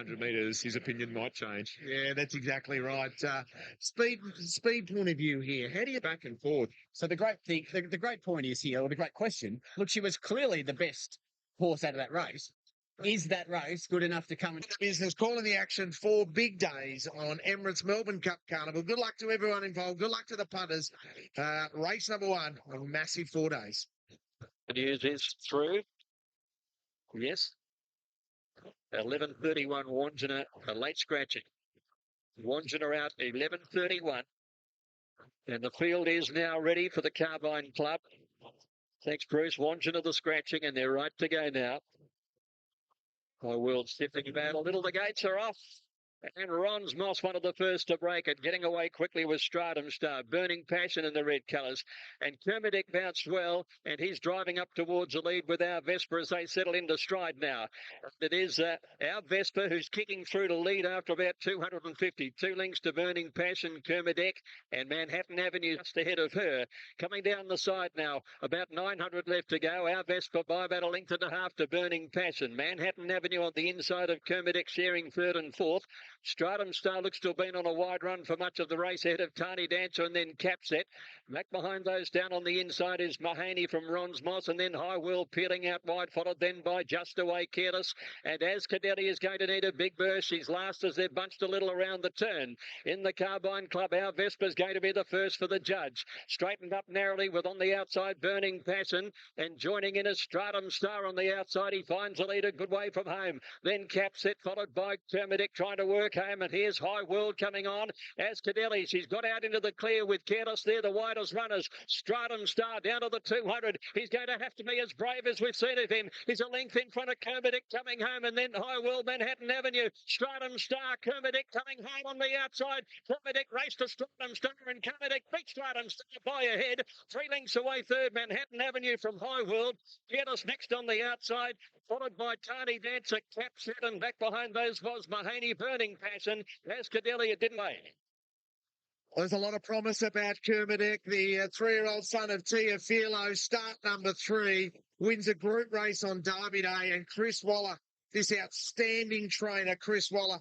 800 metres, his opinion might change. Yeah, that's exactly right. Speed point of view here. How do you back and forth? So the great thing, the great point is here, or the great question. Look, she was clearly the best horse out of that race. Is that race good enough to come? Business calling the action for big days on Emirates Melbourne Cup Carnival. Good luck to everyone involved. Good luck to the punters. Race number 1, a massive 4 days. The news is through. Yes. 11:31 Wandjina, a late scratching. Wandjina out 11:31. And the field is now ready for the Carbine Club. Thanks, Bruce. Wandjina the scratching, and they're right to go now. My world stepping about a little. The gates are off. And Ron's Moss, one of the first to break it. Getting away quickly with Stratum Star. Burning Passion in the red colours. And Kermadec bounced well. And he's driving up towards the lead with our Vesper as they settle into stride now. It is our Vesper who's kicking through to lead after about 250. 2 lengths to Burning Passion, Kermadec. And Manhattan Avenue just ahead of her. Coming down the side now. About 900 left to go. Our Vesper by about a length and a half to Burning Passion. Manhattan Avenue on the inside of Kermadec sharing third and fourth. Stratum Star looks to have been on a wide run for much of the race ahead of Tiny Dancer and then Capset. Back behind those down on the inside is Mahaney from Ron's Moss and then High Will peeling out wide, followed then by Just Away Careless. And as Cadelli is going to need a big burst, she's last as they've bunched a little around the turn. In the Carbine Club, our Vesper's going to be the first for the judge. Straightened up narrowly with on the outside Burning Passion and joining in is Stratum Star on the outside. He finds the lead a good way from home. Then Capset followed by Kermadec trying to work home, and here's High World coming on as Cadelli. She's got out into the clear with Careless there, the widest runners. Stratum Star down to the 200. He's going to have to be as brave as we've seen of him. He's a length in front of Kermadec coming home, and then High World, Manhattan Avenue. Stratum Star, Kermadec coming home on the outside. Kermadec race to Stratum Star, and Kermadec beat Stratum Star by a head. 3 lengths away third, Manhattan Avenue from High World. Careless next on the outside, followed by Tiny Dancer, Capset, and back behind those was Mahaney, Burning Passion. As Cadelli, it didn't wait. There's a lot of promise about Kermadec. The 3-year-old son of Tia Filo, start number 3, wins a group race on Derby Day, and Chris Waller, this outstanding trainer, Chris Waller,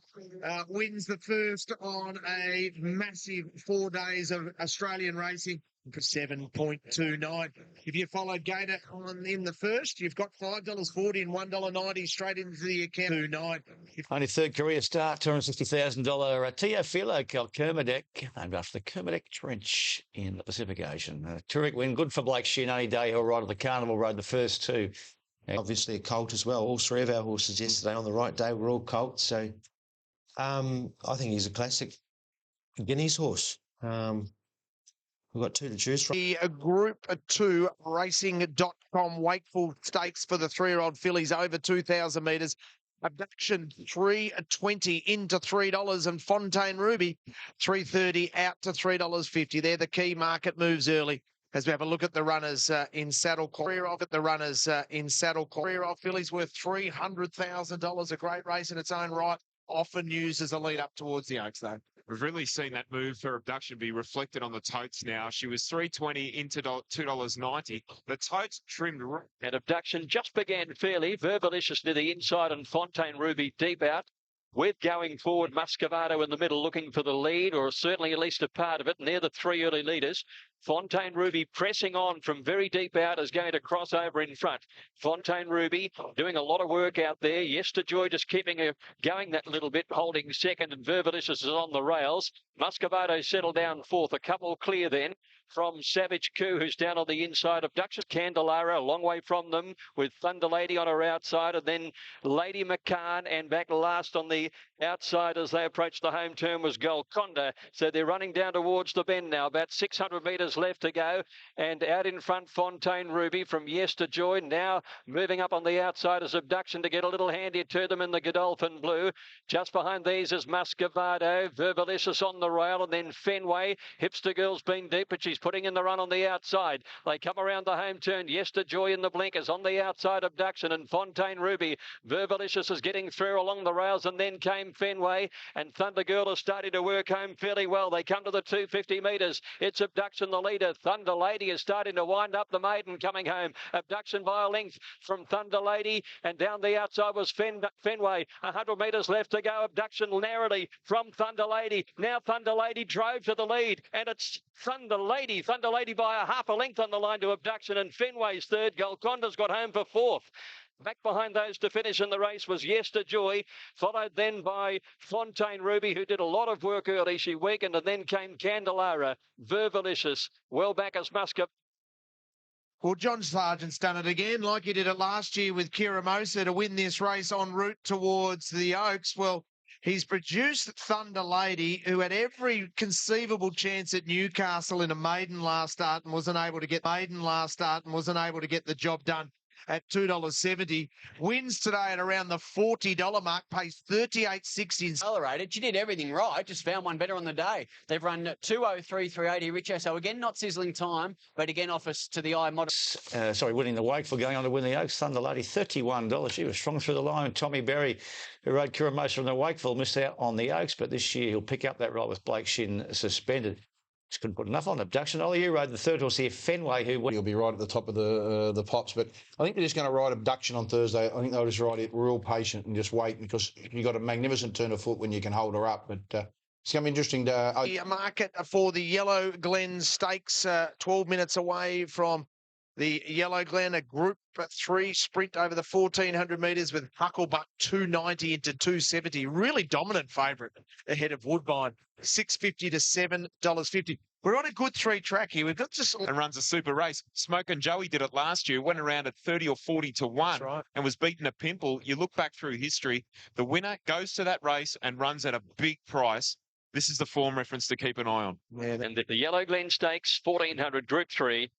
wins the first on a massive 4 days of Australian racing for 7.29. If you followed Gator in the first, you've got $5.40 and $1.90 straight into the account. 2.9. Only third career start, $260,000 Teofilo Kermadec, named after the Kermadec Trench in the Pacific Ocean. A terrific win, good for Blake Sheen. Only day he'll ride at the Carnival Road, the first 2. Obviously a colt as well. All 3 of our horses yesterday on the right day were all colts. So I think he's a classic Guineas horse. We've got 2 to choose from. The Group 2 Racing.com Wakeful Stakes for the 3-year-old fillies over 2,000 metres. Abduction $3.20 into $3, and Fontaine Ruby $3.30 out to $3.50. They're the key market moves early. As we have a look at the runners in saddle. Career off at the runners in saddle. Career off fillies worth $300,000. A great race in its own right. Often used as a lead up towards the Oaks, though. We've really seen that move for Abduction be reflected on the totes now. She was $3.20 into $2.90. The totes trimmed. And Abduction just began fairly. Verbalicious to the inside and Fontaine Ruby deep out. With going forward, Muscovado in the middle looking for the lead, or certainly at least a part of it. And they're the 3 early leaders. Fontaine Ruby pressing on from very deep out is going to cross over in front. Fontaine Ruby doing a lot of work out there. Yesterjoy just keeping her going that little bit, holding second, and Verbalicious is on the rails. Muscovado settled down fourth. A couple clear then from Savage Coup, who's down on the inside of Duchess Candelara, a long way from them, with Thunder Lady on her outside, and then Lady McCann, and back last on the outside as they approach the home turn was Golconda. So they're running down towards the bend now, about 600 metres left to go, and out in front Fontaine Ruby from Yesterjoy. Now moving up on the outside is Abduction to get a little handy to them in the Godolphin Blue. Just behind these is Muscovado, Verbalicious on the rail, and then Fenway. Hipster Girl's been deep, but she's putting in the run on the outside. They come around the home turn. Yesterjoy in the blinkers on the outside. Abduction and Fontaine Ruby. Verbalicious is getting through along the rails, and then came Fenway, and Thunder Girl is starting to work home fairly well. They come to the 250 metres. It's Abduction the leader. Thunder Lady is starting to wind up the maiden coming home. Abduction by a length from Thunder Lady, and down the outside was Fenway. 100 metres left to go. Abduction narrowly from Thunder Lady. Now Thunder Lady drove to the lead, and it's Thunder Lady by a half a length on the line to Abduction, and Fenway's third. Golconda's got home for fourth. Back behind those to finish in the race was Yesterjoy, followed then by Fontaine Ruby, who did a lot of work early. She weakened, and then came Candelara, Verbalicious, well back as Muscat. Well, John Sargent's done it again, like he did it last year with Kiramosa to win this race en route towards the Oaks. Well, he's produced Thunder Lady, who had every conceivable chance at Newcastle in a maiden last start and wasn't able to get the job done at $2.70. Wins today at around the $40 mark, pays $38.60. Accelerated. She did everything right, just found one better on the day. They've run 2:03.380, Richo. So again, not sizzling time, but again, offers to the eye model. Winning the Wakeful, going on to win the Oaks. Thunder Lady, $31. She was strong through the line. Tommy Berry, who rode Kiramosa from the Wakeful, missed out on the Oaks, but this year he'll pick up that ride with Blake Shin suspended. Just couldn't put enough on. Abduction. Ollie, you rode the third horse here, Fenway, who He'll be right at the top of the pops, but I think they're just going to ride Abduction on Thursday. I think they'll just ride it real patient and just wait, because you've got a magnificent turn of foot when you can hold her up. But it's going to be interesting to... The market for the Yellow Glen Stakes, 12 minutes away from the Yellow Glen, a Group 3 sprint over the 1,400 metres with Hucklebuck 290 into 270. Really dominant favourite ahead of Woodbine, $6.50 to $7.50. We're on a good three track here. We've got just... And runs a super race. Smoke and Joey did it last year, went around at 30 or 40 to 1 right. and was beaten a pimple. You look back through history, the winner goes to that race and runs at a big price. This is the form reference to keep an eye on. Yeah, And the Yellow Glen Stakes, 1,400 Group 3.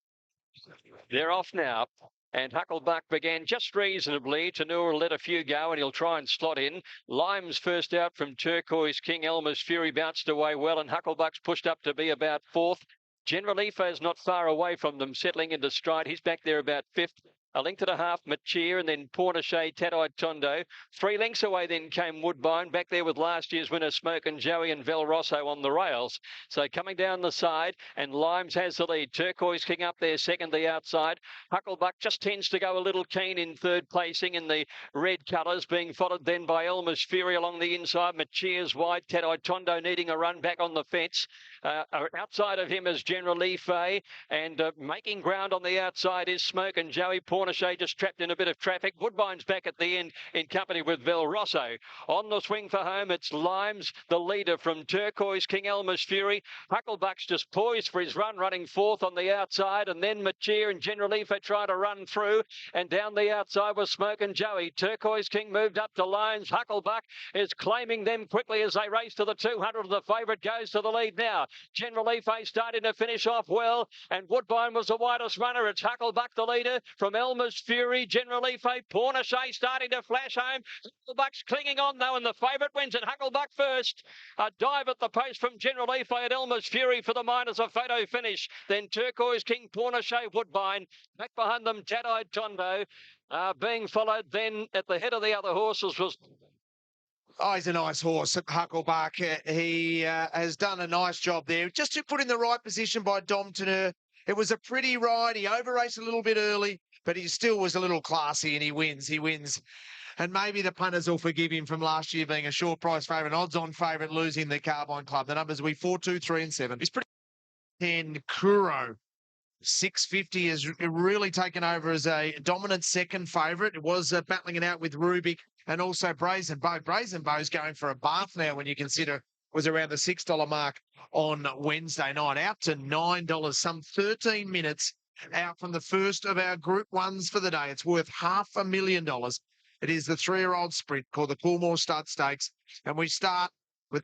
They're off now. And Hucklebuck began just reasonably. Tanur let a few go, and he'll try and slot in. Lime's first out from Turquoise King. Elmer's Fury bounced away well, and Hucklebuck's pushed up to be about fourth. Generalife is not far away from them, settling into stride. He's back there about fifth. A length and a half, Machir, and then Pornichet, Tad-Eyed Tondo. 3 lengths away then came Woodbine, back there with last year's winner Smoke and Joey and Vel Rosso on the rails. So coming down the side, and Limes has the lead. Turquoise King up there second, the outside. Hucklebuck just tends to go a little keen in third placing in the red colours, being followed then by Elmer's Fury along the inside. Machir's wide, Tad-Eyed Tondo needing a run back on the fence. Outside of him is Generalife, and making ground on the outside is Smoke and Joey. Pornichet just trapped in a bit of traffic. Woodbine's back at the end in company with Vel Rosso. On the swing for home, it's Limes, the leader from Turquoise King. Elmer's Fury. Hucklebuck's just poised for his run, running fourth on the outside, and then Machir and Generalife trying to run through, and down the outside was Smoke and Joey. Turquoise King moved up to Limes. Hucklebuck is claiming them quickly as they race to the 200. The favourite goes to the lead now. Generalife starting to finish off well, and Woodbine was the widest runner. It's Hucklebuck the leader from Elmer's Fury. Generalife, Pornichet starting to flash home. Hucklebuck's clinging on though, and the favourite wins it. Hucklebuck first. A dive at the post from Generalife at Elmer's Fury for the miners, a photo finish. Then Turquoise King, Pornichet, Woodbine. Back behind them, Tad-Eyed Tondo. Being followed then at the head of the other horses was... Oh, he's a nice horse, Hucklebuck. He has done a nice job there. Just to put in the right position by Dom Tanur. It was a pretty ride. He over-raced a little bit early, but he still was a little classy, and he wins. He wins. And maybe the punters will forgive him from last year being a short price favourite, odds-on favourite, losing the Carbine Club. The numbers will be 4, 2, 3 and 7. He's pretty... 10, Kuro. 650 has really taken over as a dominant second favourite. It was battling it out with Rubik and also Brazen Bow. Brazen Bow's going for a bath now when you consider it was around the $6 mark on Wednesday night. Out to $9, some 13 minutes out from the first of our Group 1s for the day. It's worth $500,000. It is the 3-year-old sprint called the Coolmore Stud Stakes. And we start with...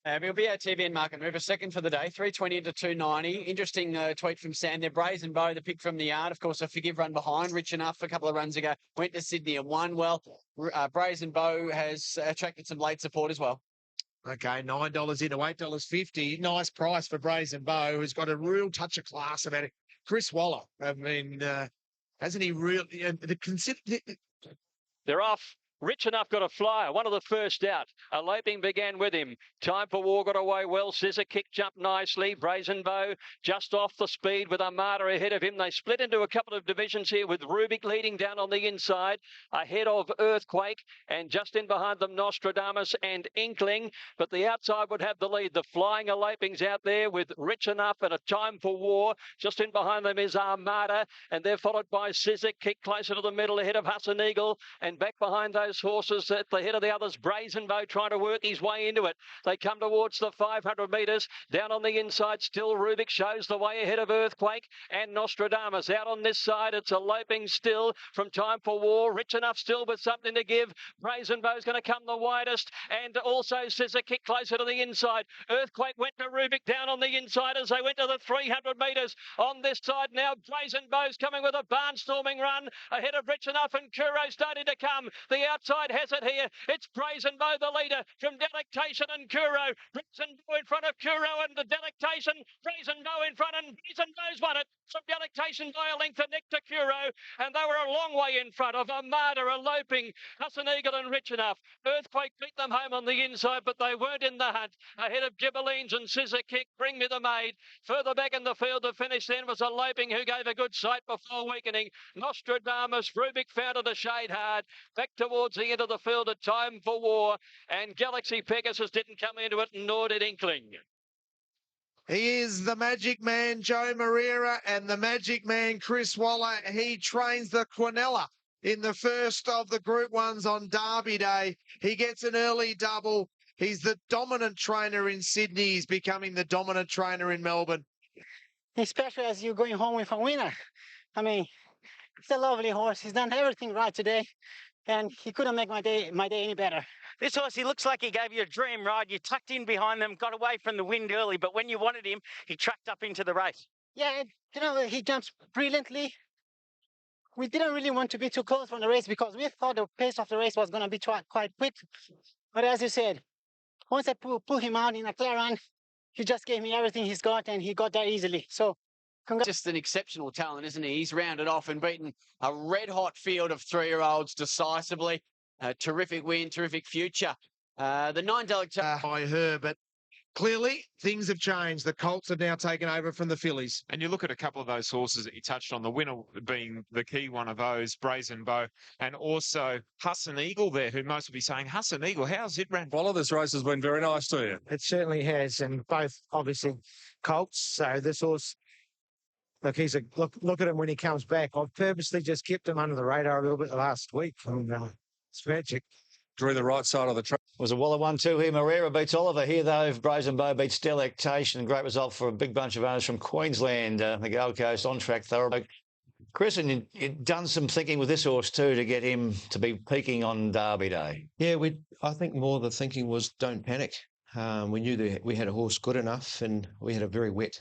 We'll be our TVN market move. A second for the day, 320 into 290. Interesting tweet from Sam there. Brazen Bow, the pick from the yard. Of course, a forgive run behind. Rich enough a couple of runs ago. Went to Sydney and won. Well, Brazen Bow has attracted some late support as well. Okay, $9 into $8.50. Nice price for Brazen Bow, who's got a real touch of class about it. Chris Waller, I mean, hasn't he really? They're off. Rich Enough got a flyer, one of the first out. A loping began with him. Time for War got away well. Scissor Kick jumped nicely. Brazen Bow just off the speed with Armada ahead of him. They split into a couple of divisions here with Rubik leading down on the inside ahead of Earthquake, and just in behind them Nostradamus and Inkling, but the outside would have the lead. The Flying Eloping's out there with Rich Enough and A Time for War. Just in behind them is Armada, and they're followed by Scissor Kick closer to the middle ahead of Husson Eagle, and back behind those horses at the head of the others, Brazen Bow trying to work his way into it. They come towards the 500 metres. Down on the inside, still Rubik shows the way ahead of Earthquake and Nostradamus. Out on this side, it's eloping still from Time for War. Rich Enough still with something to give. Brazen Bow's going to come the widest, and also Scissor Kick closer to the inside. Earthquake went to Rubik down on the inside as they went to the 300 metres. On this side now, Brazen Bow's coming with a barnstorming run ahead of Rich Enough, and Kuro starting to come. The outside has it here. It's Brazen Bow, the leader, from Delectation and Kuro. Brazen Bow in front of Kuro and the Delectation. Brazen Bow in front, and Brazen Bow's won it from Delectation by a length of neck to Kuro. And they were a long way in front of Armada, eloping, Husson Eagle and Rich Enough. Earthquake beat them home on the inside, but they weren't in the hunt. Ahead of Gibberlines and Scissor Kick, Bring Me the Maid. Further back in the field to finish then was eloping, who gave a good sight before weakening. Nostradamus, Rubik found it a shade hard. Back towards the end of the field, A Time for War, and Galaxy Pegasus didn't come into it, nor did Inkling. He is the Magic Man, Joe Moreira, and the Magic Man, Chris Waller. He trains the Quinella in the first of the Group 1s on Derby Day. He gets an early double. He's the dominant trainer in Sydney. He's becoming the dominant trainer in Melbourne. Especially as you're going home with a winner. I mean, it's a lovely horse. He's done everything right today, and he couldn't make my day any better. This horse, he looks like he gave you a dream ride. You tucked in behind them, got away from the wind early, but when you wanted him, he tracked up into the race. Yeah, you know, he jumps brilliantly. We didn't really want to be too close from the race because we thought the pace of the race was going to be quite quick. But as you said, once I pulled him out in a clear run, he just gave me everything he's got, and he got there easily. So, just an exceptional talent, isn't he? He's rounded off and beaten a red-hot field of 3-year-olds decisively. Terrific win, terrific future. The 9 by her, but clearly things have changed. The Colts have now taken over from the fillies. And you look at a couple of those horses that you touched on, the winner being the key one of those, Brazen Bow, and also Husson Eagle there, who most will be saying, Husson Eagle, how's it ran? Well, this race has been very nice to you. It certainly has, and both obviously Colts. So this horse, look, look at him when he comes back. I've purposely just kept him under the radar a little bit last week. And, it's magic. Drew the right side of the track. Was a Waller 1-2 here. Moreira beats Oliver here, though. Brazen Bow beats Delectation. Great result for a big bunch of owners from Queensland. The Gold Coast on track thoroughbred. Chris, and you've done some thinking with this horse too to get him to be peaking on Derby Day. Yeah, I think more the thinking was don't panic. We knew that we had a horse good enough, and we had a very wet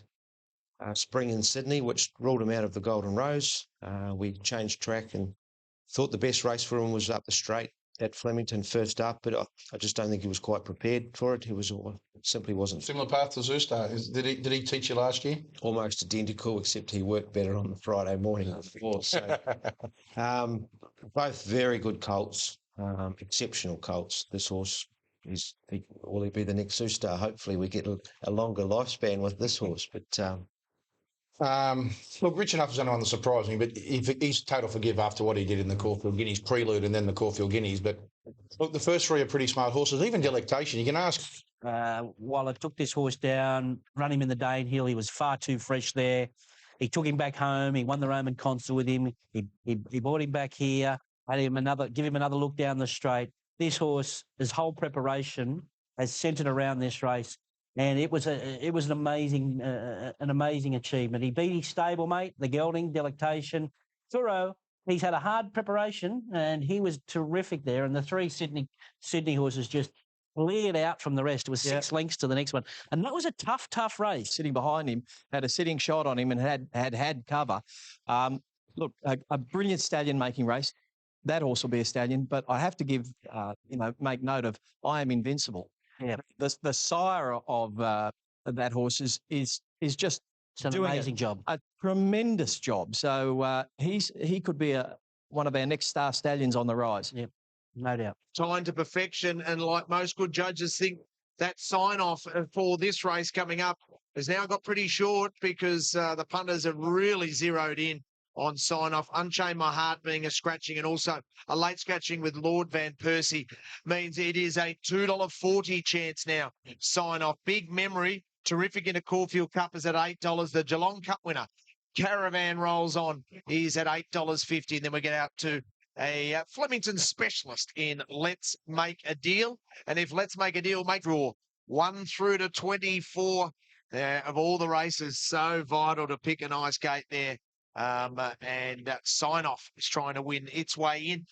spring in Sydney, which ruled him out of the Golden Rose. We changed track and thought the best race for him was up the straight at Flemington first up, but I just don't think he was quite prepared for it. He simply wasn't. Similar path to Zooster. Did he teach you last year? Almost identical, except he worked better on the Friday morning before. So, both very good colts, exceptional colts. This horse will he be the next Zooster? Hopefully, we get a longer lifespan with this horse, but. Look, Rich Enough is only one that surprised me, but he's total forgive after what he did in the Caulfield Guineas prelude and then the Caulfield Guineas. But look, the first three are pretty smart horses. Even Delectation, you can ask. Waller took this horse down, run him in the Danehill. He was far too fresh there. He took him back home. He won the Roman Consul with him. He brought him back here. Give him another look down the straight. This horse, his whole preparation has centred around this race. And it was an amazing achievement. He beat his stablemate, the gelding, Delectation. Thorough, he's had a hard preparation, and he was terrific there. And the three Sydney horses just cleared out from the rest. It was 6 lengths to the next one. And that was a tough race. Sitting behind him, had a sitting shot on him and had cover. Look, a brilliant stallion-making race. That horse will be a stallion, but I have to make note of I Am Invincible. Yeah, The sire of that horse is just it's an doing amazing job. a tremendous job. So he could be one of our next star stallions on the rise. Yep, no doubt. Timed to perfection, and like most good judges think, that sign-off for this race coming up has now got pretty short because the punters have really zeroed in on sign-off. Unchain My Heart being a scratching, and also a late scratching with Lord Van Persie means it is a $2.40 chance now. Sign-off. Big Memory, terrific in a Caulfield Cup, is at $8. The Geelong Cup winner, Caravan Rolls On, is at $8.50. And then we get out to a Flemington specialist in Let's Make a Deal. And if Let's Make a Deal, make draw 1 through to 24 of all the races. So vital to pick a nice gate there. And Sign Off is trying to win its way in.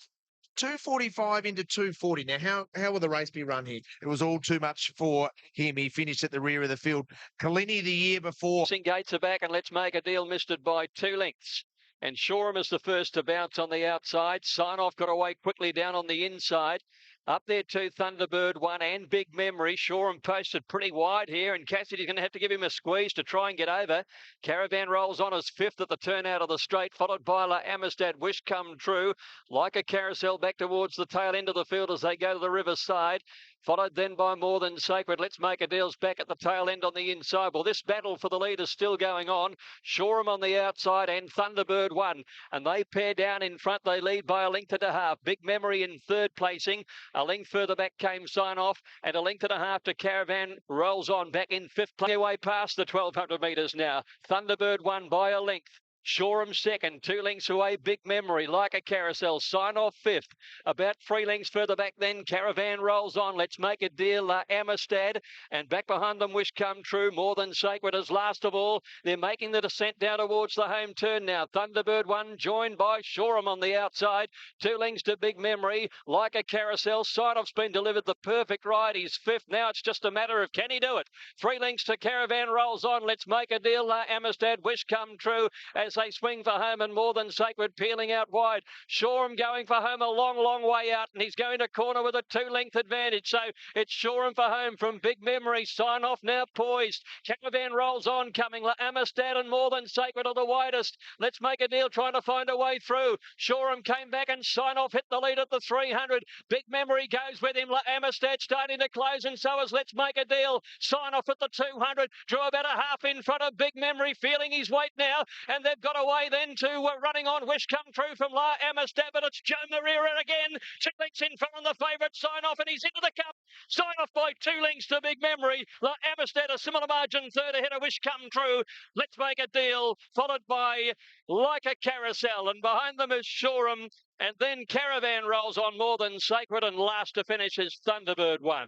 245 into 240. Now, how will the race be run here? It was all too much for him. He finished at the rear of the field. Collini the year before. Gates are back, and Let's Make a Deal missed it by 2 lengths. And Shoreham is the first to bounce on the outside. Sign Off got away quickly down on the inside. Up there too, Thunderbird 1 and Big Memory. Shoreham posted pretty wide here, and Cassidy's going to have to give him a squeeze to try and get over. Caravan Rolls On as 5th at the turn out of the straight, followed by La Amistad, Wish Come True. Like a Carousel back towards the tail end of the field as they go to the riverside. Followed then by More Than Sacred. Let's Make a Deal's back at the tail end on the inside. Well, this battle for the lead is still going on. Shoreham on the outside and Thunderbird 1. And they pair down in front. They lead by a length and a half. Big Memory in 3rd placing. A length further back came Sign Off. And a length and a half to Caravan Rolls On back in 5th place. Away past the 1,200 metres now. Thunderbird 1 by a length. Shoreham 2nd, 2 lengths away, Big Memory, Like a Carousel, Sign Off 5th. About 3 lengths further back then, Caravan Rolls On, Let's Make a Deal, La Amistad, and back behind them, Wish Come True, More Than Sacred as last of all. They're making the descent down towards the home turn now. Thunderbird 1 joined by Shoreham on the outside, 2 lengths to Big Memory, Like a Carousel, Sign Off's been delivered the perfect ride. He's 5th, now it's just a matter of can he do it. 3 lengths to Caravan Rolls On, Let's Make a Deal, La Amistad, Wish Come True, as they swing for home, and More Than Sacred peeling out wide. Shoreham going for home a long, long way out, and he's going to corner with a 2-length advantage. So it's Shoreham for home from Big Memory. Sign Off now poised. Caravan Rolls On coming. La Amistad and More Than Sacred are the widest. Let's Make a Deal trying to find a way through. Shoreham came back and Sign Off hit the lead at the 300. Big Memory goes with him. La Amistad starting to close, and so is Let's Make a Deal. Sign Off at the 200. Drew about a half in front of Big Memory, feeling his weight now, and they've got away then to running on Wish Come True from La Amistad, but it's Joe Marira again. 2 lengths in front of the favourite Sign Off, and he's into the cup. Sign Off by 2 lengths to Big Memory. La Amistad a similar margin, 3rd ahead of Wish Come True. Let's Make a Deal, followed by Like a Carousel, and behind them is Shoreham, and then Caravan Rolls On, More Than Sacred, and last to finish is Thunderbird 1.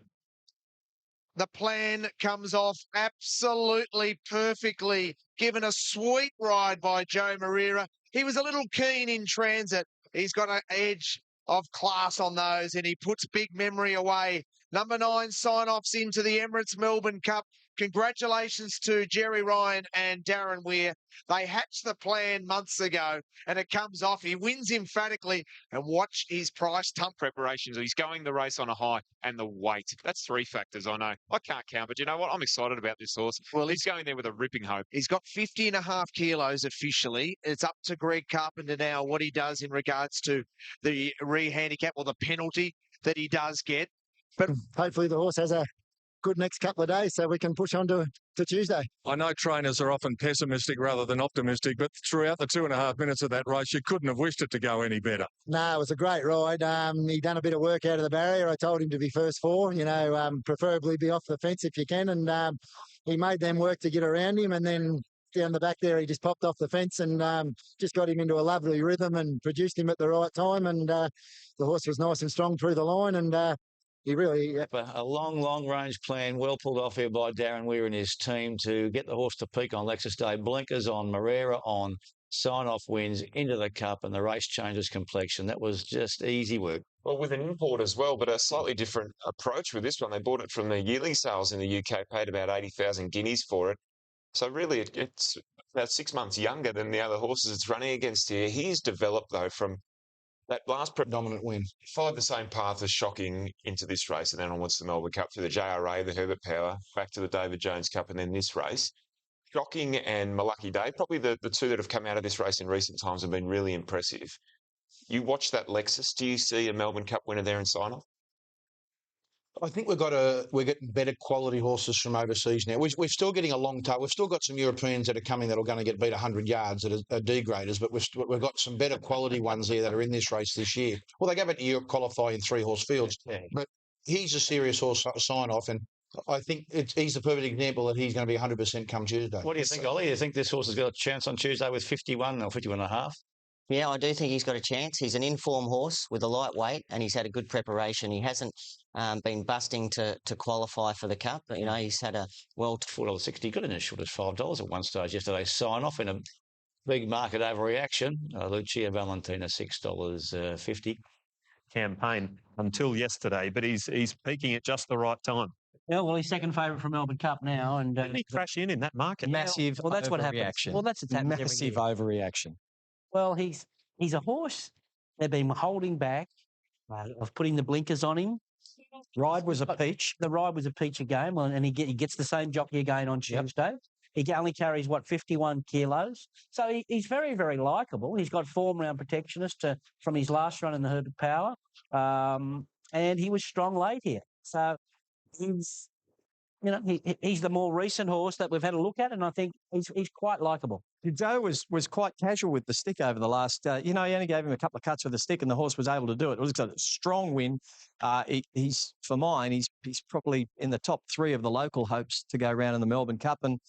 The plan comes off absolutely perfectly, given a sweet ride by Joe Marira. He was a little keen in transit. He's got an edge of class on those, and he puts Big Memory away. Number 9, Sign-Offs into the Emirates Melbourne Cup. Congratulations to Jerry Ryan and Darren Weir. They hatched the plan months ago, and it comes off. He wins emphatically, and watch his price tump. Preparations. He's going the race on a high, and the weight. That's 3 factors, I know. I can't count, but you know what? I'm excited about this horse. Well, he's going there with a ripping hope. He's got 50.5 kilos officially. It's up to Greg Carpenter now what he does in regards to the re-handicap or the penalty that he does get. But hopefully the horse has a good next couple of days so we can push on to Tuesday. I know trainers are often pessimistic rather than optimistic, but throughout the 2.5 minutes of that race, you couldn't have wished it to go any better. No, it was a great ride. He done a bit of work out of the barrier. I told him to be first 4, preferably be off the fence if you can. And he made them work to get around him. And then down the back there, he just popped off the fence and just got him into a lovely rhythm and produced him at the right time. And the horse was nice and strong through the line. And he really... A long range plan, well pulled off here by Darren Weir and his team to get the horse to peak on Lexus Day. Blinkers on, Marera on, Sign Off wins into the cup, and the race changes complexion. That was just easy work. Well, with an import as well, but a slightly different approach with this one. They bought it from the yearling sales in the UK, paid about 80,000 guineas for it. So really, it's about 6 months younger than the other horses it's running against here. He's developed, though, from That last Dominant win. followed the same path as Shocking into this race, and then onwards to the Melbourne Cup through the JRA, the Herbert Power, back to the David Jones Cup, and then this race. Shocking and Malucky Day, probably the two that have come out of this race in recent times have been really impressive. You watch that Lexus. Do you see a Melbourne Cup winner there in sign-off? I think we're getting better quality horses from overseas now. We're still getting a long tail. We've still got some Europeans that are coming that are going to get beat 100 yards that are D-graders, but we've got some better quality ones there that are in this race this year. Well, they go back to Europe, qualify in 3-horse fields, but he's a serious horse sign-off, and I think he's the perfect example that he's going to be 100% come Tuesday. What do you think, Ollie? Do you think this horse has got a chance on Tuesday with 51 or 51 and a half? Yeah, I do think he's got a chance. He's an informed horse with a light weight, and he's had a good preparation. He hasn't been busting to qualify for the Cup, but, you know, he's had a $4.60. He got in as short as $5 at one stage yesterday. Sign off in a big market overreaction. Lucia Valentina, $6.50. Campaign until yesterday, but he's peaking at just the right time. Yeah, well, he's second favourite for Melbourne Cup now, and didn't he crash in that market? Massive. Well, that's what happens. Well, that's what's happened. Massive overreaction. Well, he's a horse. They've been holding back of putting the blinkers on him. Ride was a peach. The ride was a peach again, and he gets the same jockey again on Tuesday. He only carries, 51 kilos. So he's very, very likeable. He's got form round protectionist from his last run in the Herbert Power. And he was strong late here. So he's the more recent horse that we've had a look at, and I think he's quite likeable. Joe was quite casual with the stick over the last. He only gave him a couple of cuts with the stick, and the horse was able to do it. It was a strong win. He's probably in the top 3 of the local hopes to go around in the Melbourne Cup. And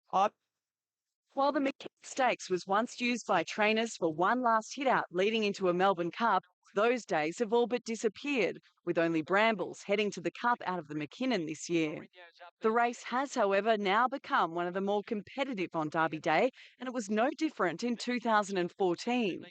while the McKinney Stakes was once used by trainers for one last hit out leading into a Melbourne Cup, those days have all but disappeared, with only Brambles heading to the Cup out of the McKinnon this year. The race has, however, now become one of the more competitive on Derby Day, and it was no different in 2014.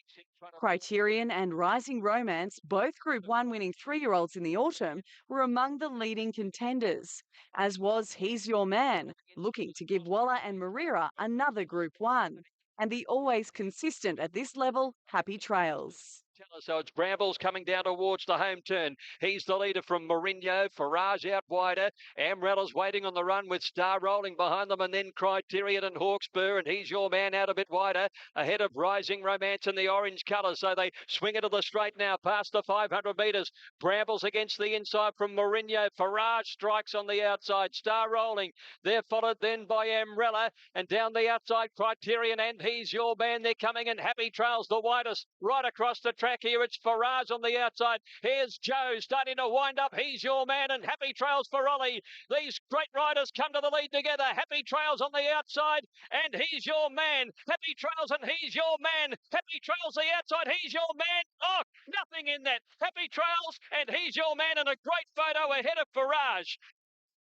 Criterion and Rising Romance, both Group 1 winning 3-year-olds in the autumn, were among the leading contenders, as was He's Your Man, looking to give Waller and Marira another Group 1. And the always consistent at this level, Happy Trails. So it's Brambles coming down towards the home turn. He's the leader from Mourinho. Farage out wider. Amrella's waiting on the run with Star rolling behind them, and then Criterion and Hawkspur, and He's Your Man out a bit wider ahead of Rising Romance in the orange colours. So they swing into the straight now past the 500 metres. Brambles against the inside from Mourinho. Farage strikes on the outside. Star rolling. They're followed then by Amrella, and down the outside Criterion and He's Your Man. They're coming in. Happy Trails the widest right across the track here. It's Farage on the outside. Here's Joe starting to wind up. He's Your Man and Happy Trails for Ollie. These great riders come to the lead together. Happy Trails on the outside and He's Your Man. Happy Trails and He's Your Man. Happy Trails the outside. He's Your Man. Oh, nothing in that. Happy Trails and He's Your Man, and a great photo ahead of Farage.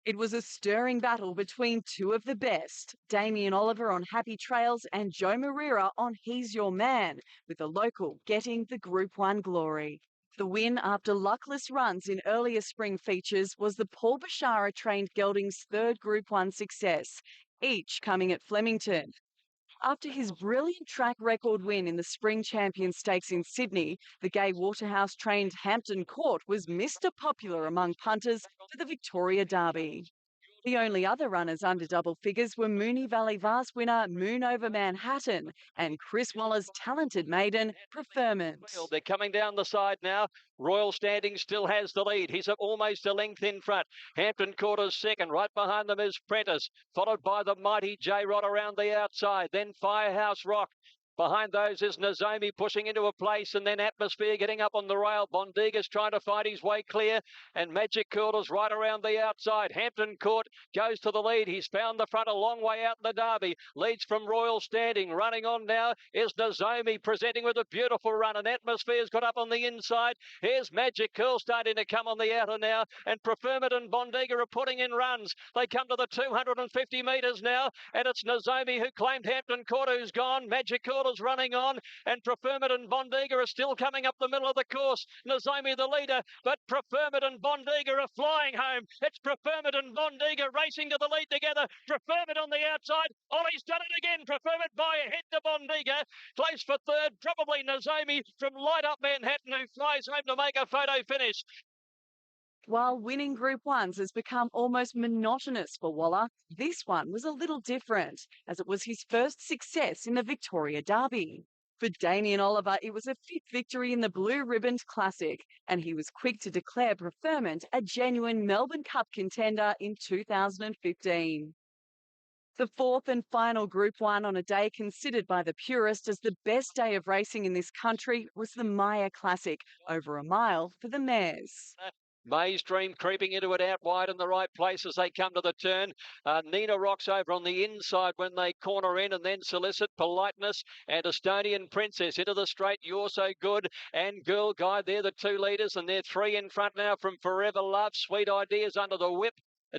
It was a stirring battle between two of the best, Damien Oliver on Happy Trails and Joe Marira on He's Your Man, with the local getting the Group 1 glory. The win after luckless runs in earlier spring features was the Paul Bashara-trained gelding's third Group 1 success, each coming at Flemington. After his brilliant track record win in the Spring Champion Stakes in Sydney, the Gay Waterhouse-trained Hampton Court was Mr. Popular among punters for the Victoria Derby. The only other runners under double figures were Moonee Valley Vase winner Moon Over Manhattan and Chris Waller's talented maiden Preferment. They're coming down the side now. Royal Standing still has the lead. He's almost a length in front. Hampton Court is second. Right behind them is Prentice, followed by the mighty J-Rod around the outside. Then Firehouse Rock. Behind those is Nozomi pushing into a place, and then Atmosphere getting up on the rail. Bondiga's trying to find his way clear, and Magic Cool is right around the outside. Hampton Court goes to the lead. He's found the front a long way out in the Derby. Leads from Royal Standing. Running on now is Nozomi, presenting with a beautiful run, and Atmosphere's got up on the inside. Here's Magic Cool starting to come on the outer now, and Preferment and Bondiga are putting in runs. They come to the 250 metres now, and it's Nozomi who claimed Hampton Court, who's gone. Magic Cool Waller's running on, and Preferment and Bondiga are still coming up the middle of the course. Nazomi the leader, but Preferment and Bondiga are flying home. It's Preferment and Bondiga racing to the lead together. Preferment on the outside. Ollie's done it again. Preferment by a head to Bondiga. Close for third, probably Nazomi from Light Up Manhattan, who flies home to make a photo finish. While winning Group 1s has become almost monotonous for Waller, this one was a little different, as it was his first success in the Victoria Derby. For Damien Oliver, it was a fifth victory in the Blue Ribboned Classic, and he was quick to declare Preferment a genuine Melbourne Cup contender in 2015. The fourth and final Group 1 on a day considered by the purist as the best day of racing in this country was the Maya Classic, over a mile for the mares. Maze Dream creeping into it out wide in the right place as they come to the turn. Nina Rocks over on the inside when they corner in, and then Solicit, Politeness and Estonian Princess into the straight. You're So Good and Girl Guide. They're the two leaders, and they're three in front now from Forever Love. Sweet Ideas under the whip.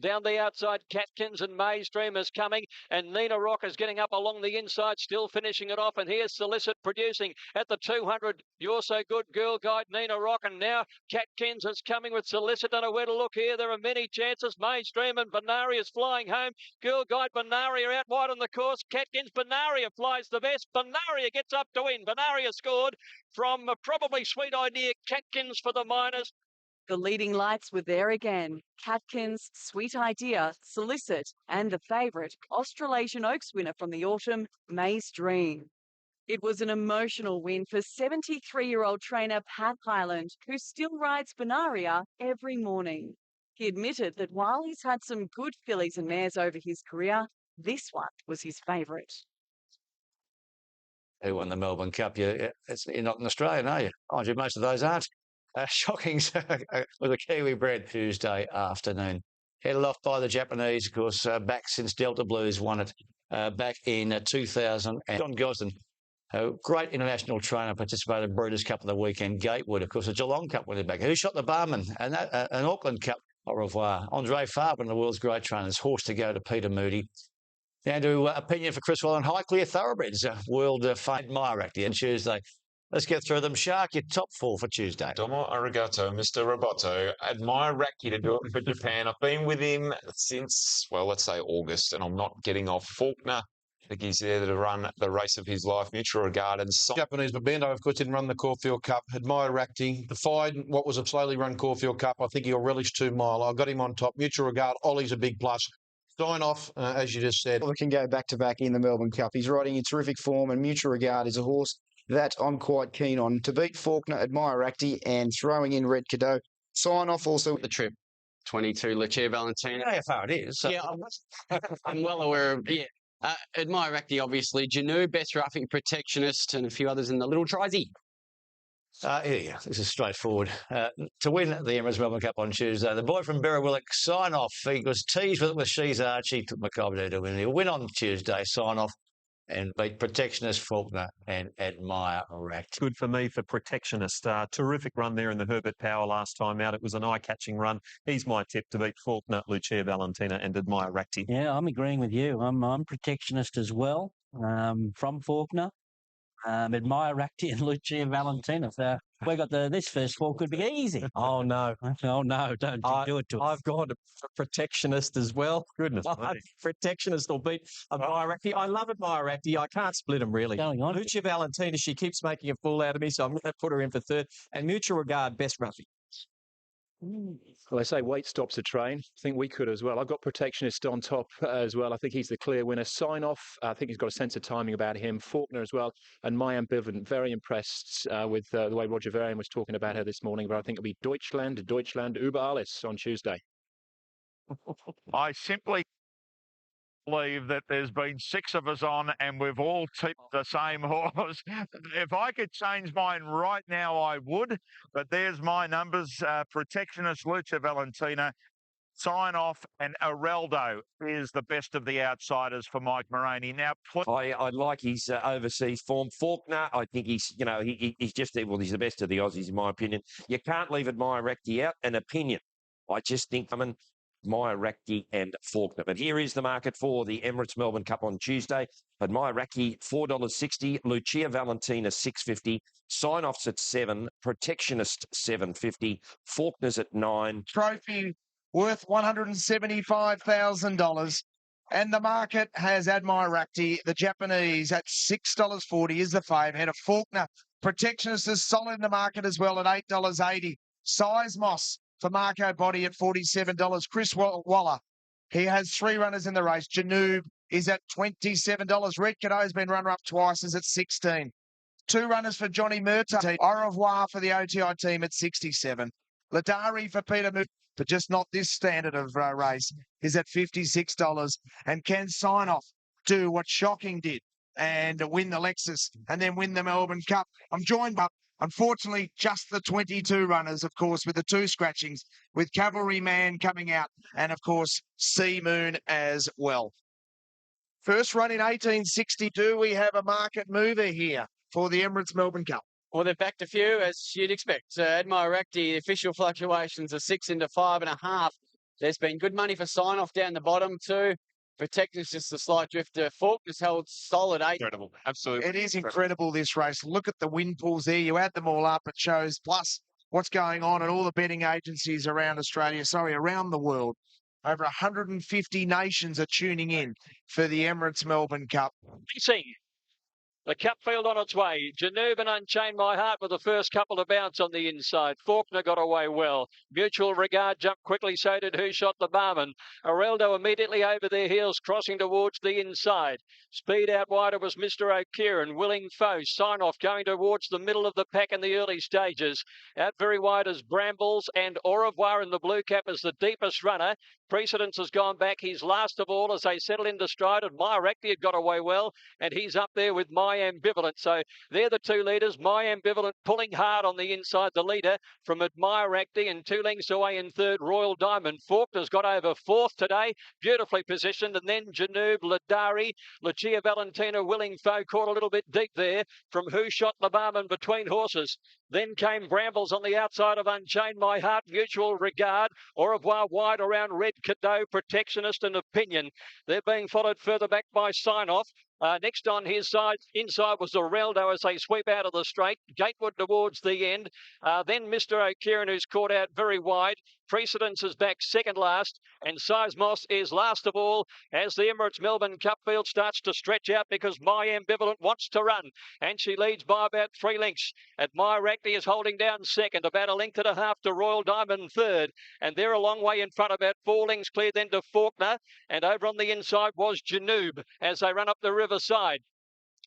Down the outside, Catkins and Maze Dream is coming, and Nina Rock is getting up along the inside, still finishing it off. And here's Solicit producing at the 200. You're So Good, Girl Guide, Nina Rock, and now Catkins is coming with Solicit. Don't know where to look here. There are many chances. Maze Dream and Benaria is flying home. Girl Guide, Benaria out wide on the course. Catkins, Benaria flies the best. Benaria gets up to win. Benaria scored from probably Sweet Idea. Catkins for the minors. The leading lights were there again. Catkins, Sweet Idea, Solicit, and the favourite, Australasian Oaks winner from the autumn, Maze Dream. It was an emotional win for 73-year-old trainer Pat Highland, who still rides Benaria every morning. He admitted that while he's had some good fillies and mares over his career, this one was his favourite. Who won the Melbourne Cup? You're not an Australian, are you? Mind you, most of those aren't. Shocking with a Kiwi bred Tuesday afternoon. Headed off by the Japanese, of course, back since Delta Blues won it back in 2000. And John Gosden, a great international trainer, participated in Breeders' Cup of the weekend. Gatewood, of course, a Geelong Cup winner back. Who shot the barman? And an Auckland Cup. Au revoir. Andre Fabre, one of the world's great trainers. Horse to go to Peter Moody. Down to opinion for Chris Wallen. Highclere Thoroughbreds, world famed Maya Acti on Tuesday. Let's get through them. Shark, your top four for Tuesday. Domo Arigato, Mr. Roboto. Admire Raki to do it for Japan. I've been with him since, well, let's say August, and I'm not getting off. Faulkner, I think he's there to run the race of his life. Mutual Regard and Japanese Babendo, of course, didn't run the Caulfield Cup. Admire Rakti, defied what was a slowly run Caulfield Cup. I think he'll relish 2 Mile. I got him on top. Mutual Regard, Ollie's a big plus. Sign off, as you just said. We can go back to back in the Melbourne Cup. He's riding in terrific form, and Mutual Regard is a horse that I'm quite keen on. To beat Faulkner, Admire Rakti, and throwing in Red Cadeau. Sign off also the trip. 22, Lucia Valentina. You know how far it is. Yeah, I'm well aware of. Yeah, Admire Rakti, obviously. Janu, Best Roughing, Protectionist, and a few others in the Little Trizy. Yeah, this is straightforward. To win the Emirates Melbourne Cup on Tuesday, the boy from Berrywillock, Sign Off. He was teased with She's Archie, took Macabre to win. He'll win on Tuesday, Sign Off, and beat Protectionist, Faulkner, and Admire Rakti. Good for me for Protectionist. Terrific run there in the Herbert Power last time out. It was an eye-catching run. He's my tip to beat Faulkner, Lucia Valentina, and Admire Rakti. Yeah, I'm agreeing with you. I'm Protectionist as well, from Faulkner. Admire Rakti and Lucia Valentina. So we got this first four could be easy. Oh no! Oh no! Don't do it to us. I've gone to Protectionist as well. Goodness me. Protectionist will beat Admire Rakti. I love Admire Rakti. I can't split them really. Going on. Lucia Valentina, she keeps making a fool out of me, so I'm going to put her in for third. And Mutual Regard, Best Roughing. Well, they say weight stops a train. I think we could as well. I've got Protectionist on top as well. I think he's the clear winner. Sign Off, I think he's got a sense of timing about him. Faulkner as well. And my ambivalent, very impressed with the way Roger Varian was talking about her this morning. But I think it'll be Deutschland, über alles on Tuesday. I simply believe that there's been 6 of us on and we've all tipped the same horse. If I could change mine right now, I would. But there's my numbers. Protectionist, Lucia Valentina, Sign Off, and Araldo is the best of the outsiders for Mike Moroney. Now, I like his overseas form. Faulkner, I think he's just, well, he's the best of the Aussies in my opinion. You can't leave Admire Rakti out. An opinion. I just think, Admiracti and Faulkner. But here is the market for the Emirates Melbourne Cup on Tuesday. Admiracti $4.60, Lucia Valentina $6.50, Sign-Offs at $7, Protectionist $7.50, Faulkner's at $9. Trophy worth $175,000. And the market has Admiracti, the Japanese, at $6.40 is the fave. Ahead of Faulkner. Protectionist is solid in the market as well at $8.80. Seismos for Marco Body at $47. Chris Waller, he has 3 runners in the race. Janoob is at $27. Red Cadeau's been runner-up twice, is at $16. 2 runners for Johnny Murtagh. Au revoir for the OTI team at $67. Ladari for Peter Moon, but just not this standard of race, is at $56. And can Sign-Off do what Shocking did and win the Lexus and then win the Melbourne Cup? I'm joined by, unfortunately, just the 22 runners, of course, with the 2 scratchings, with Cavalryman coming out and, of course, Sea Moon as well. First run in 1862, we have a market mover here for the Emirates Melbourne Cup. Well, they've backed a few, as you'd expect. Admiracti, the official fluctuations are 6 into 5.5. There's been good money for Sign-Off down the bottom too. Protection's just a slight drifter. Faulkner's held solid 8. Incredible, absolutely. It is incredible, this race. Look at the win pools there. You add them all up, it shows, plus what's going on at all the betting agencies around around the world. Over 150 nations are tuning in for the Emirates Melbourne Cup. The cup field on its way. Janoob and Unchained My Heart were the first couple to bounce on the inside. Faulkner got away well. Mutual Regard jumped quickly, so did Who Shot the Barman. Areldo immediately over their heels, crossing towards the inside. Speed out wider was Mr. O'Kieran. Willing Foe. Sign-Off going towards the middle of the pack in the early stages. Out very wide as Brambles, and Au revoir in the blue cap as the deepest runner. Precedence has gone back. He's last of all as they settle into stride. Admiracti had got away well, and he's up there with My Ambivalent. So they're the 2 leaders. My Ambivalent pulling hard on the inside. The leader from Admiracti, and 2 lengths away in third, Royal Diamond. Faulkner's got over 4th today, beautifully positioned. And then Janoob, Ladari, Lucia Valentina, Willing Foe caught a little bit deep there from Who Shot the Barman between horses. Then came Brambles on the outside of Unchained My Heart, Mutual Regard, Au revoir wide around Red Cadeau, Protectionist and Opinion. They're being followed further back by Sign-Off. Next on his side, inside was Areldo as they sweep out of the straight. Gatewood towards the end. Then Mr. O'Kieran, who's caught out very wide. Precedence is back second last, and Seismos is last of all as the Emirates Melbourne Cup field starts to stretch out because My Ambivalent wants to run, and she leads by about 3 lengths. Admiracti is holding down second, about 1.5 lengths to Royal Diamond third, and they're a long way in front, about 4 lengths clear then to Faulkner, and over on the inside was Janoob as they run up the riverside.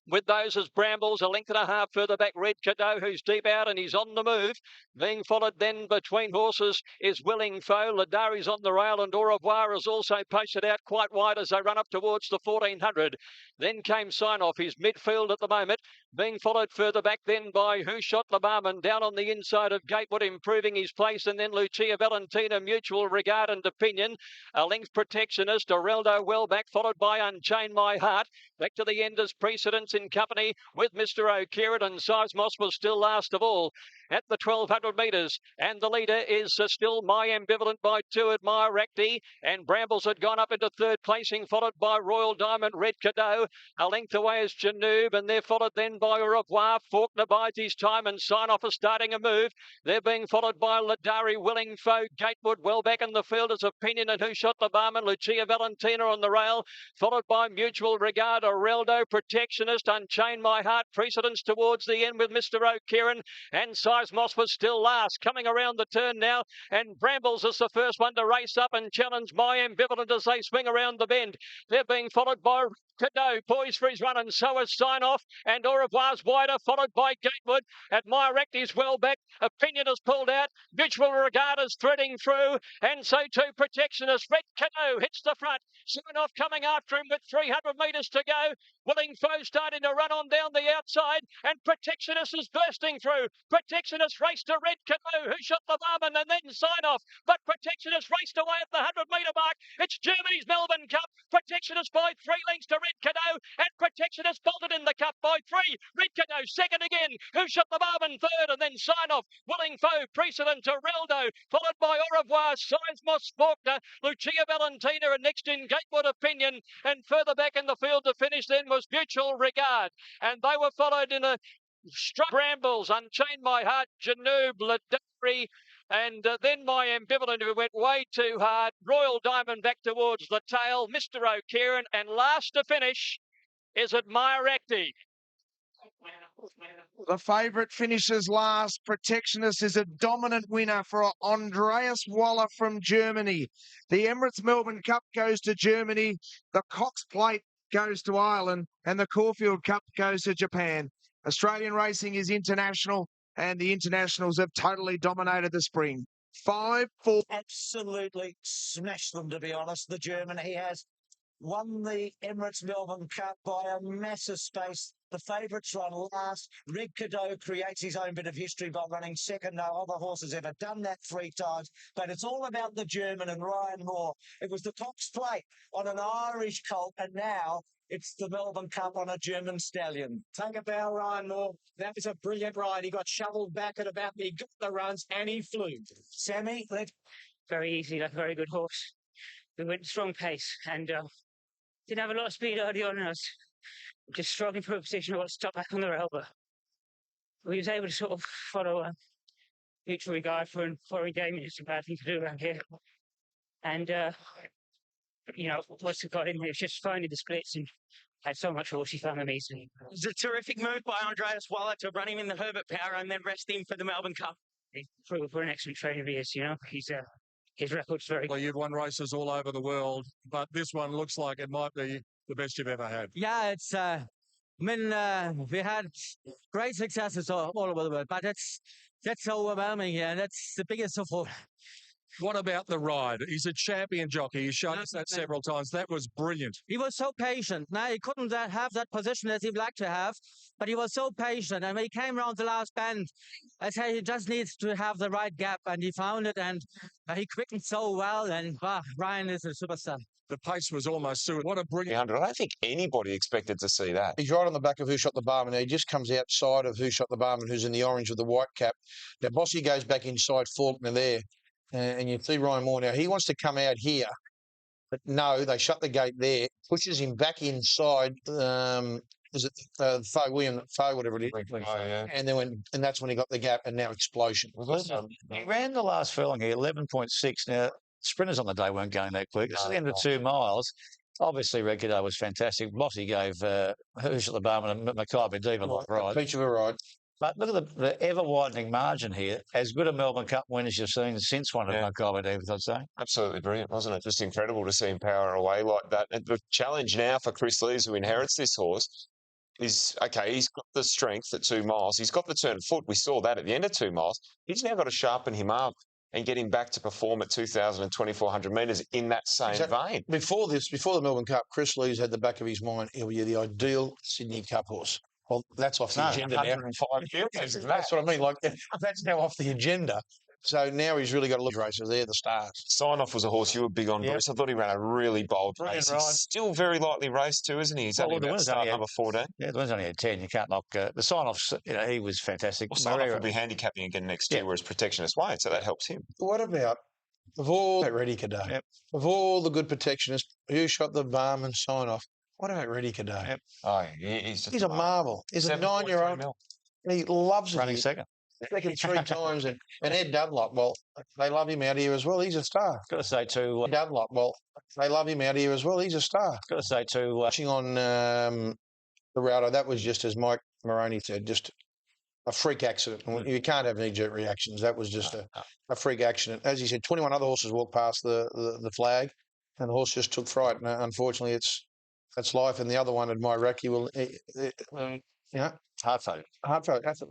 With those as Brambles, 1.5 lengths further back, Red Cadeau, who's deep out and he's on the move. Being followed then between horses is Willing Foe. Ladari's on the rail, and Au revoir is also posted out quite wide as they run up towards the 1400. Then came Sign-Off, his midfield at the moment. Being followed further back then by Who Shot the Barman, down on the inside of Gatewood, improving his place, and then Lucia Valentina, Mutual Regard and Opinion. A length Protectionist, Areldo well back, followed by Unchained My Heart. Back to the end as Precedence in company with Mr. O'Kieran, and Seismos was still last of all at the 1,200 metres. And the leader is still My Ambivalent by 2, Admiracti, and Brambles had gone up into third placing, followed by Royal Diamond, Red Cadeau. A length away is Janoob, and they're followed then by Au revoir. Faulkner bides his time, and Sign-Off is starting a move. They're being followed by Ladari, Willing Foe, Gatewood well back in the field as Opinion, and Who Shot the Barman, Lucia Valentina on the rail, followed by Mutual Regard, Areldo, Protectionist, Unchained My Heart. Precedence towards the end with Mr. O'Kieran, and Seismos was still last. Coming around the turn now, and Brambles is the first one to race up and challenge My Ambivalent as they swing around the bend. They're being followed by Cadeau, poised for his run, and so is Sign-Off, and Au revoir's wider, followed by Gatewood. Admiracti's well back. Opinion is pulled out. Mutual Regard is threading through, and so too Protectionist. Red Cadeau hits the front. Sign-Off coming after him with 300 metres to go. Willing Foe starting to run on down the outside, and Protectionist is bursting through. Protectionist raced to Red Cadeau, Who Shot the Barman, and then Sign-Off. But Protectionist raced away at the 100 metre mark. It's Germany's Melbourne Cup. Protectionist by 3 lengths to Red Red Canoe, and Protectionist bolted in the cup by 3. Red Canoe second again. Who shot the Barman third, and then Sign Off, Willing Foe, Precedent to Reldo, followed by Au Revoir, Signs Moss Faulkner, Lucia Valentina, and next in Gatewood Opinion, and further back in the field to finish then was Mutual Regard, and they were followed in a Struck Brambles, Unchained My Heart, Janoob, Ladari, and then My Ambivalent, who went way too hard. Royal Diamond back towards the tail, Mr. O'Kieran, and last to finish is Admire Acti. The favourite finishes last. Protectionist is a dominant winner for Andreas Waller from Germany. The Emirates Melbourne Cup goes to Germany. The Cox Plate goes to Ireland, and the Caulfield Cup goes to Japan. Australian racing is international, and the internationals have totally dominated the spring. 5-4. Absolutely smashed them, to be honest. The German, he has won the Emirates Melbourne Cup by a massive space. The favourites run last. Red Cadeau creates his own bit of history by running second. No other horse has ever done that 3 times. But it's all about the German and Ryan Moore. It was the Cox Plate on an Irish colt, and now it's the Melbourne Cup on a German stallion. Take a bow, Ryan Moore. That was a brilliant ride. He got shovelled back at about, he got the runs and he flew. Sammy, very easy, like a very good horse. We went strong pace and didn't have a lot of speed early on, and I was just struggling for a position. I got to stop back on the rail, but we was able to sort of follow Mutual Regard for foreign game. It's a bad thing to do around here. And, you know, once we got in there, it was just finding the splits and had so much horse, he found them easily. It was a terrific move by Andreas Waller to run him in the Herbert Power and then rest him for the Melbourne Cup. He's for an excellent trainer he is, you know. His record's very good. Well, you've won races all over the world, but this one looks like it might be the best you've ever had. Yeah, it's, we had great successes all over the world, but that's overwhelming, yeah. That's the biggest of all. What about the ride? He's a champion jockey. He's shown us that several times. That was brilliant. He was so patient. Now, he couldn't have that position as he'd like to have, but he was so patient. And when he came around the last bend, I said he just needs to have the right gap, and he found it, and he quickened so well, and Ryan is a superstar. The pace was almost suited. What a brilliant... 100. I don't think anybody expected to see that. He's right on the back of Who Shot the Barman. He just comes outside of Who Shot the Barman, who's in the orange with the white cap. Now, Bossy goes back inside Faulkner there, and you see Ryan Moore. Now, he wants to come out here, but no, they shut the gate there, pushes him back inside. Is it Foe William, Foe, whatever it is? Oh, yeah. And then and that's when he got the gap, and now Explosion. He ran the last furlong here, 11.6. Now, sprinters on the day weren't going that quick. This is the end of 2 miles. Obviously, Red Cadeau was fantastic. Bossy gave Who Shot the Barman and Mackay Diva a ride. Peach of a ride. But look at the ever-widening margin here. As good a Melbourne Cup win as you've seen since one of Mackay Diva, I'd say. Absolutely brilliant, wasn't it? Just incredible to see him power away like that. And the challenge now for Chris Lees, who inherits this horse, is, okay, he's got the strength at 2 miles. He's got the turn of foot. We saw that at the end of 2 miles. He's now got to sharpen him up and get him back to perform at 2,000 and 2,400 metres in that same vein. Before the Melbourne Cup, Chris Lees had the back of his mind, he'll be the ideal Sydney Cup horse. Well, that's off the agenda now. 105 kilos. That's what I mean. Like, that's now off the agenda. So now he's really got to look at races. They're the stars. Sign Off was a horse you were big on, Bruce. I thought he ran a really bold race. He's still very lightly raced too, isn't he? He's only about start number 14. Yeah, the win's only at 10. You can't knock the Sign Offs. You know, he was fantastic. Well, Sign Off will be handicapping again next year, whereas Protectionist won't, so that helps him. What about, of all that Reddy Cadeau, of all the good protectionists, Who Shot the Barman, Sign Off, what about Reddy Cadeau? Oh, he's a marvel. He's a 9-year-old. He loves it. Running second. Second 3 times. And Ed Dunlop, well, they love him out here as well. He's a star. Got to say too. Dunlop, well, they love him out here as well. He's a star. Got to say too. Watching on the Router, that was just, as Mike Moroney said, just a freak accident. You can't have knee-jerk reactions. That was just a freak accident. As he said, 21 other horses walked past the flag, and the horse just took fright. And unfortunately, that's life. And the other one, Admire Raki, hard focus. Hard focus.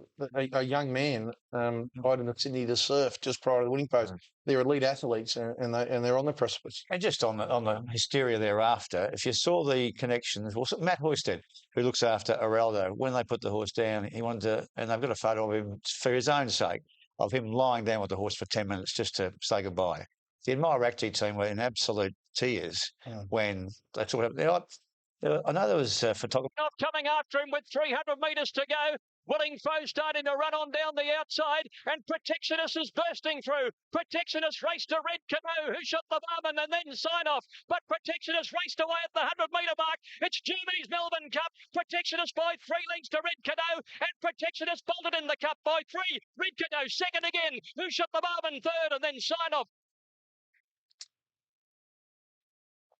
A young man died in Sydney to surf just prior to the winning post. They're elite athletes, and they're on the precipice. And just on the hysteria thereafter, if you saw the connections, well, Matt Hoysted, who looks after Araldo, when they put the horse down, he wanted to, and they've got a photo of him for his own sake, of him lying down with the horse for 10 minutes just to say goodbye. The Admire Acti team were in absolute tears when they talked about I know there was photography. Off coming after him with 300 metres to go. Willing Foe starting to run on down the outside, and Protectionist is bursting through. Protectionist raced to Red Canoe, who shot the barman and then sign off. But Protectionist raced away at the 100-metre mark. It's Germany's Melbourne Cup. Protectionist by 3 lengths to Red Canoe, and Protectionist bolted in the cup by 3. Red Canoe second again, who shot the barman third and then sign off.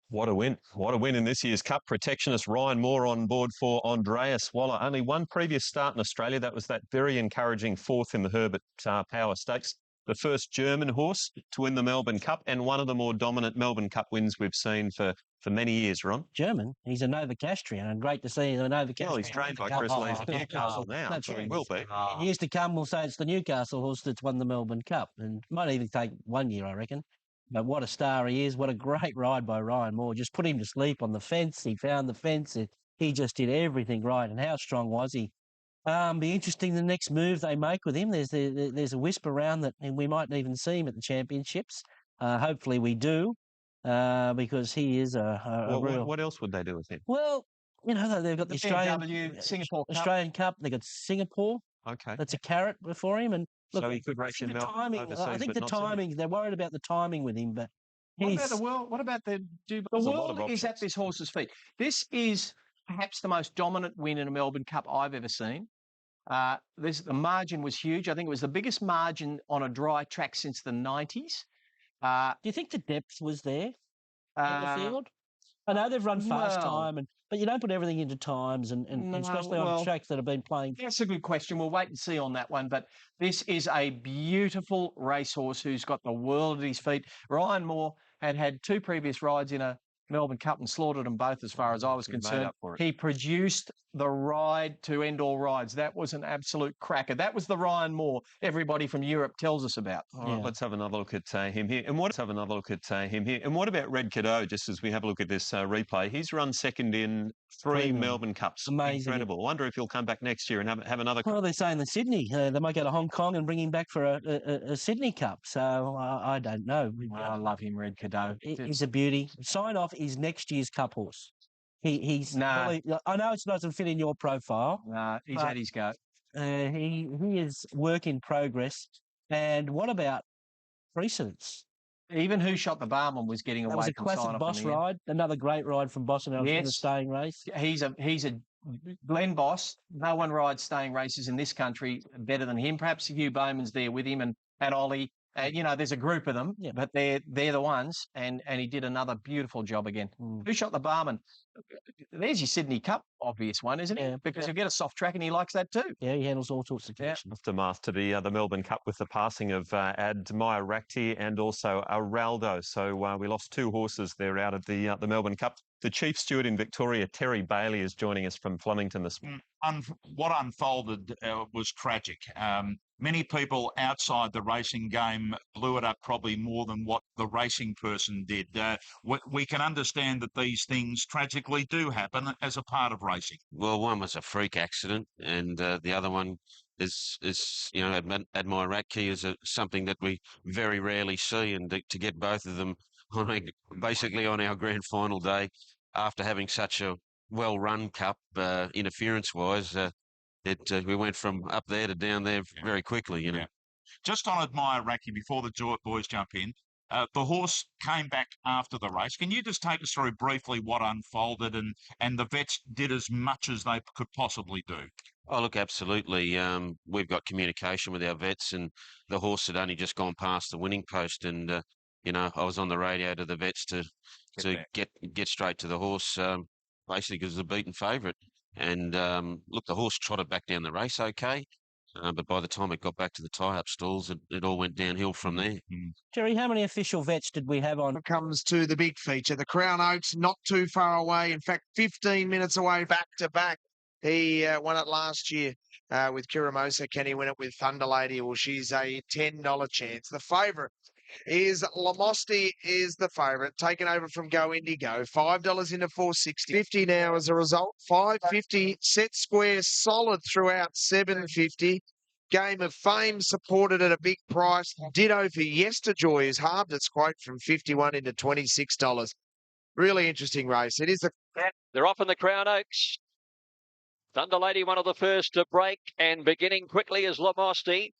What a win. What a win in this year's Cup. Protectionist Ryan Moore on board for Andreas Waller. Only one previous start in Australia. That was that very encouraging fourth in the Herbert Power Stakes. The first German horse to win the Melbourne Cup and one of the more dominant Melbourne Cup wins we've seen for many years, Ron. German? He's a Novocastrian, and great to see a Novocastrian. Well, he's trained by Chris Lee's Newcastle now, That's so right. he will be. In years to come, we'll say it's the Newcastle horse that's won the Melbourne Cup, and might even take 1 year, I reckon. But what a star he is. What a great ride by Ryan Moore. Just put him to sleep on the fence. He found the fence. He just did everything right. And how strong was he? Be interesting the next move they make with him. There's a whisper around that and we might even see him at the championships. Hopefully we do, because he is a real... What else would they do with him? Well, you know, they've got the Singapore Cup. Australian Cup. They've got Singapore. Okay. That's a carrot before him. And look, So he could race in Melbourne timing. overseas, I think but the not Sydney. timing. They're worried about the timing with him, but What he's about the world? What about the Dubai? The There's a lot world of is at options. this horse's feet. This is perhaps the most dominant win in a Melbourne Cup I've ever seen. The margin was huge. I think it was the biggest margin on a dry track since the 90s. Do you think the depth was there in the field? I know they've run fast time, but you don't put everything into times, and especially on tracks that have been playing. That's a good question. We'll wait and see on that one. But this is a beautiful racehorse who's got the world at his feet. Ryan Moore had 2 previous rides in a Melbourne Cup and slaughtered them both as far as I was concerned. He produced the ride to end all rides. That was an absolute cracker. That was the Ryan Moore everybody from Europe tells us about. All right, let's have another look at him here. And let's have another look at him here. And what about Red Cadeau? Just as we have a look at this replay, he's run second in 3 Melbourne Cups. Amazing. Incredible. I wonder if he'll come back next year and have another. Well, they're saying the Sydney. They might go to Hong Kong and bring him back for a Sydney Cup. So I don't know. I love him, Red Cadeau. He's a beauty. Sign Off is next year's Cup horse. He's probably, I know it doesn't fit in your profile. He's at his go. He is work in progress. And what about precedence? Even Who Shot the Barman was getting away That was a from classic Sign Off Boss in the end. ride. Another great ride from Boss, and I was in the staying race. He's a Glenn Boss. No one rides staying races in this country better than him. Perhaps Hugh Bowman's there with him and Ollie. You know, there's a group of them, but they're the ones. And he did another beautiful job again. Who Shot the Barman? There's your Sydney Cup obvious one, isn't it? Because you get a soft track and he likes that too. Yeah, he handles all sorts of conditions. Aftermath to the Melbourne Cup with the passing of Admirarakti and also Araldo. So we lost 2 horses there out of the Melbourne Cup. The chief steward in Victoria, Terry Bailey, is joining us from Flemington this morning. What unfolded was tragic. Many people outside the racing game blew it up probably more than what the racing person did. We can understand that these things tragically do happen as a part of racing. Well, one was a freak accident, and the other one is you know, Admirarakti is something that we very rarely see, and to get both of them basically on our grand final day after having such a well-run cup, interference-wise, we went from up there to down there very quickly, you know. Just on Admirarakti, before the boys jump in, the horse came back after the race. Can you just take us through briefly what unfolded and the vets did as much as they could possibly do? Oh, look, absolutely. We've got communication with our vets, and the horse had only just gone past the winning post, and you know, I was on the radio to the vets to get straight to the horse, basically because it's a beaten favourite. And look, the horse trotted back down the race okay, but by the time it got back to the tie-up stalls, it all went downhill from there. Jerry, how many official vets did we have on? It comes to the big feature. The Crown Oaks, not too far away. In fact, 15 minutes away, back to back. He won it last year with Kiramosa. Can he win it with Thunder Lady? Well, she's a $10 chance. The favourite is Lamosti is the favourite, taken over from Go Indigo. $5 into $4.60. 50 now as a result. $5.50. Set square solid throughout. $7.50. Game of Fame supported at a big price. Ditto for Yesterjoy, who's halved its quote from $51 into $26. Really interesting race. It is They're off in the Crown Oaks. Thunder Lady, one of the first to break, and beginning quickly is Lamosti.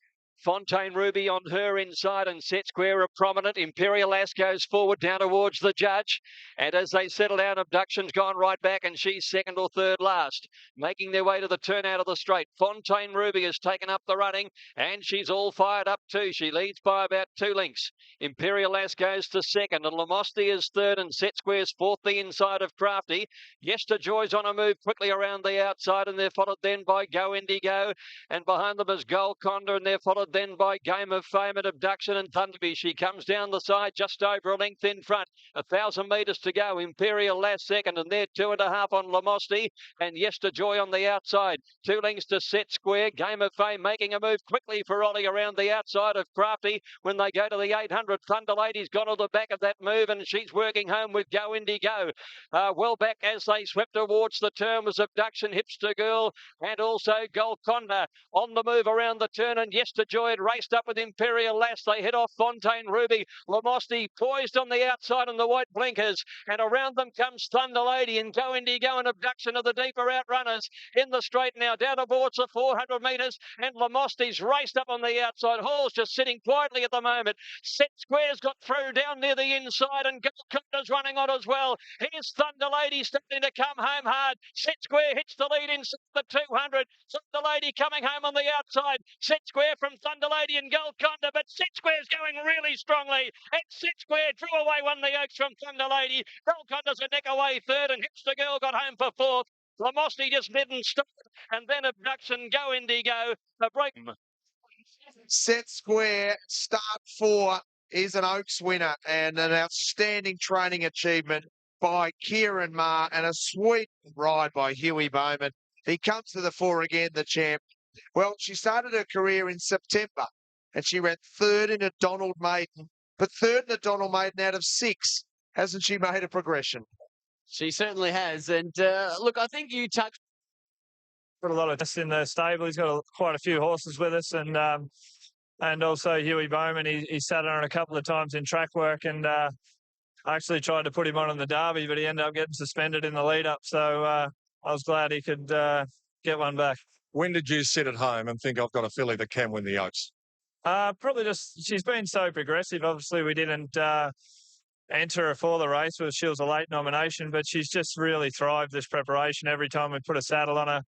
Fontaine Ruby on her inside, and Set Square are prominent. Imperial Lass goes forward down towards the judge. And as they settle down, Abduction's gone right back, and she's second or third last. Making their way to the turn out of the straight. Fontaine Ruby has taken up the running, and she's all fired up too. She leads by about 2 lengths. Imperial Lass goes to second, and Lamosti is third, and Set Square's fourth, the inside of Crafty. Yesterjoy's on a move quickly around the outside, and they're followed then by Go Indigo. And behind them is Gold Condor, and they're followed then by Game of Fame and Abduction and Thunderby. She comes down the side just over a length in front. 1,000 metres to go. Imperial Lass second, and they're 2.5 on Lamosti, and Yesterjoy on the outside. 2 lengths to Set Square. Game of Fame making a move quickly for Ollie around the outside of Crafty. When they go to the 800, Thunder Lady's gone to the back of that move, and she's working home with Go Indigo. Well back as they swept towards the turn was Abduction, Hipster Girl, and also Gold Condor on the move around the turn, and Yesterjoy had raced up with Imperial Lass. They head off Fontaine Ruby. Lamosti poised on the outside in the white blinkers, and around them comes Thunder Lady and Go Indigo and Abduction of the deeper outrunners in the straight now down towards the 400 metres, and Lamosti's raced up on the outside. Hall's just sitting quietly at the moment. Set Square's got through down near the inside, and Gold Condor's running on as well. Here's Thunder Lady starting to come home hard. Set Square hits the lead inside the 200. Thunder Lady coming home on the outside. Set Square from Thunder Lady and Gold Condor, but Set Square's going really strongly. And Set Square drew away one of the Oaks from Thunder Lady. Gold Condor's a neck away third, and Hipster Girl got home for fourth. Lamosti just didn't stop, and then Abduction, Go Indigo, the break. Set Square, start 4, is an Oaks winner and an outstanding training achievement by Kieran Maher and a sweet ride by Huey Bowman. He comes to the fore again, the champ. Well, she started her career in September and she ran third in a Donald Maiden, but third in a Donald Maiden out of 6. Hasn't she made a progression? She certainly has. And look, I think you touched. Got a lot of us in the stable. He's got quite a few horses with us, and also Huey Bowman. He sat on a couple of times in track work, and I actually tried to put him on in the Derby, but he ended up getting suspended in the lead up. So I was glad he could get one back. When did you sit at home and think I've got a filly that can win the Oaks? Probably just she's been so progressive. Obviously, we didn't enter her for the race. She was a late nomination, but she's just really thrived this preparation. Every time we put a saddle on her,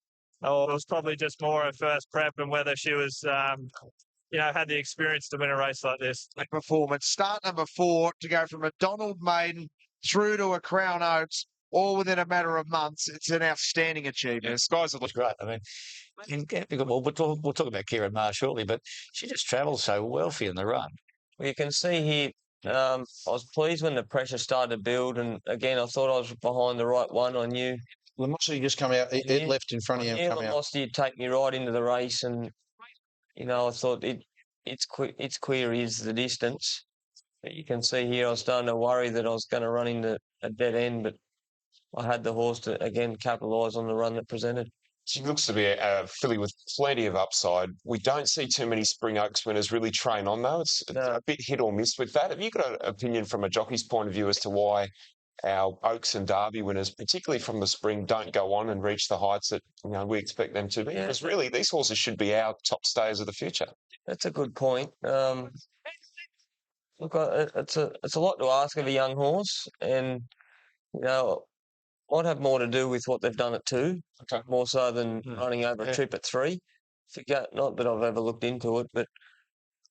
it was probably just more her first prep and whether she was, had the experience to win a race like this. Performance. Start number 4 to go from a Donald Maiden through to a Crown Oaks, all within a matter of months. It's an outstanding achievement. Yeah, skies look great. I mean, we'll talk about Kieran Maher shortly, but she just travels so well for you in the run. Well, you can see here, I was pleased when the pressure started to build, and again, I thought I was behind the right one. I knew Lamosti just come out. It left in front of you and come out. Lamosti would take me right into the race, and I thought it's clear is the distance. But you can see here, I was starting to worry that I was going to run into a dead end, but I had the horse to again capitalise on the run that presented. She looks to be a filly with plenty of upside. We don't see too many Spring Oaks winners really train on, though. It's a bit hit or miss with that. Have you got an opinion from a jockey's point of view as to why our Oaks and Derby winners, particularly from the spring, don't go on and reach the heights that we expect them to be? Yeah. Because really, these horses should be our top stayers of the future. That's a good point. Look, it's a lot to ask of a young horse, and might have more to do with what they've done at 2, more so than running over a trip at 3. Not that I've ever looked into it, but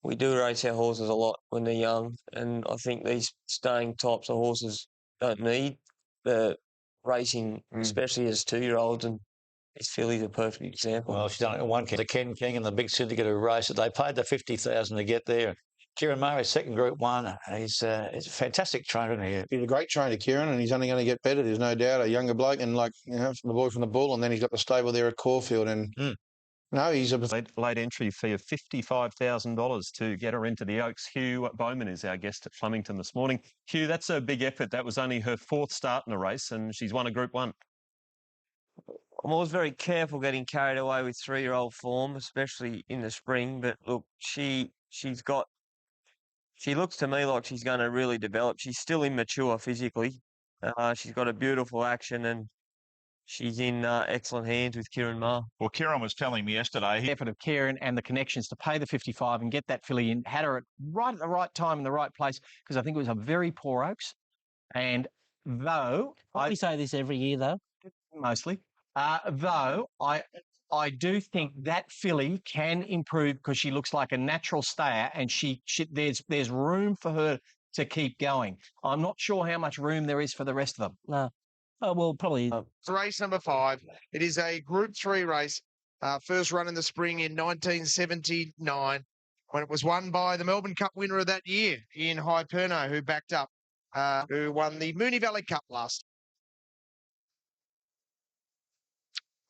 we do race our horses a lot when they're young, and I think these staying types of horses don't need the racing, especially as 2-year-olds, and this filly's a perfect example. Well, she's done it in one. The Ken King and the big syndicate who raced it. They paid the $50,000 to get there. Kieran Maher is second Group 1. He's a fantastic trainer in here. He's a great trainer, Kieran, and he's only going to get better. There's no doubt. A younger bloke, and from the boy from the Bull, and then he's got the stable there at Caulfield, and no, he's a late entry fee of $55,000 to get her into the Oaks. Hugh Bowman is our guest at Flemington this morning. Hugh, that's a big effort. That was only her 4th start in the race, and she's won a Group 1. I'm always very careful getting carried away with 3-year-old form, especially in the spring. But look, she looks to me like she's going to really develop. She's still immature physically. She's got a beautiful action, and she's in excellent hands with Kieran Ma. Well, Kieran was telling me yesterday. The effort of Kieran and the connections to pay the 55 and get that filly in, had her right at the right time in the right place, because I think it was a very poor Oaks. And though We say this every year, though. mostly, though I do think that filly can improve because she looks like a natural stayer, and there's room for her to keep going. I'm not sure how much room there is for the rest of them. No. Oh, well, probably. It's race number 5. It is a Group 3 race. First run in the spring in 1979, when it was won by the Melbourne Cup winner of that year, Ian Hyperno, who backed up, who won the Moonee Valley Cup last.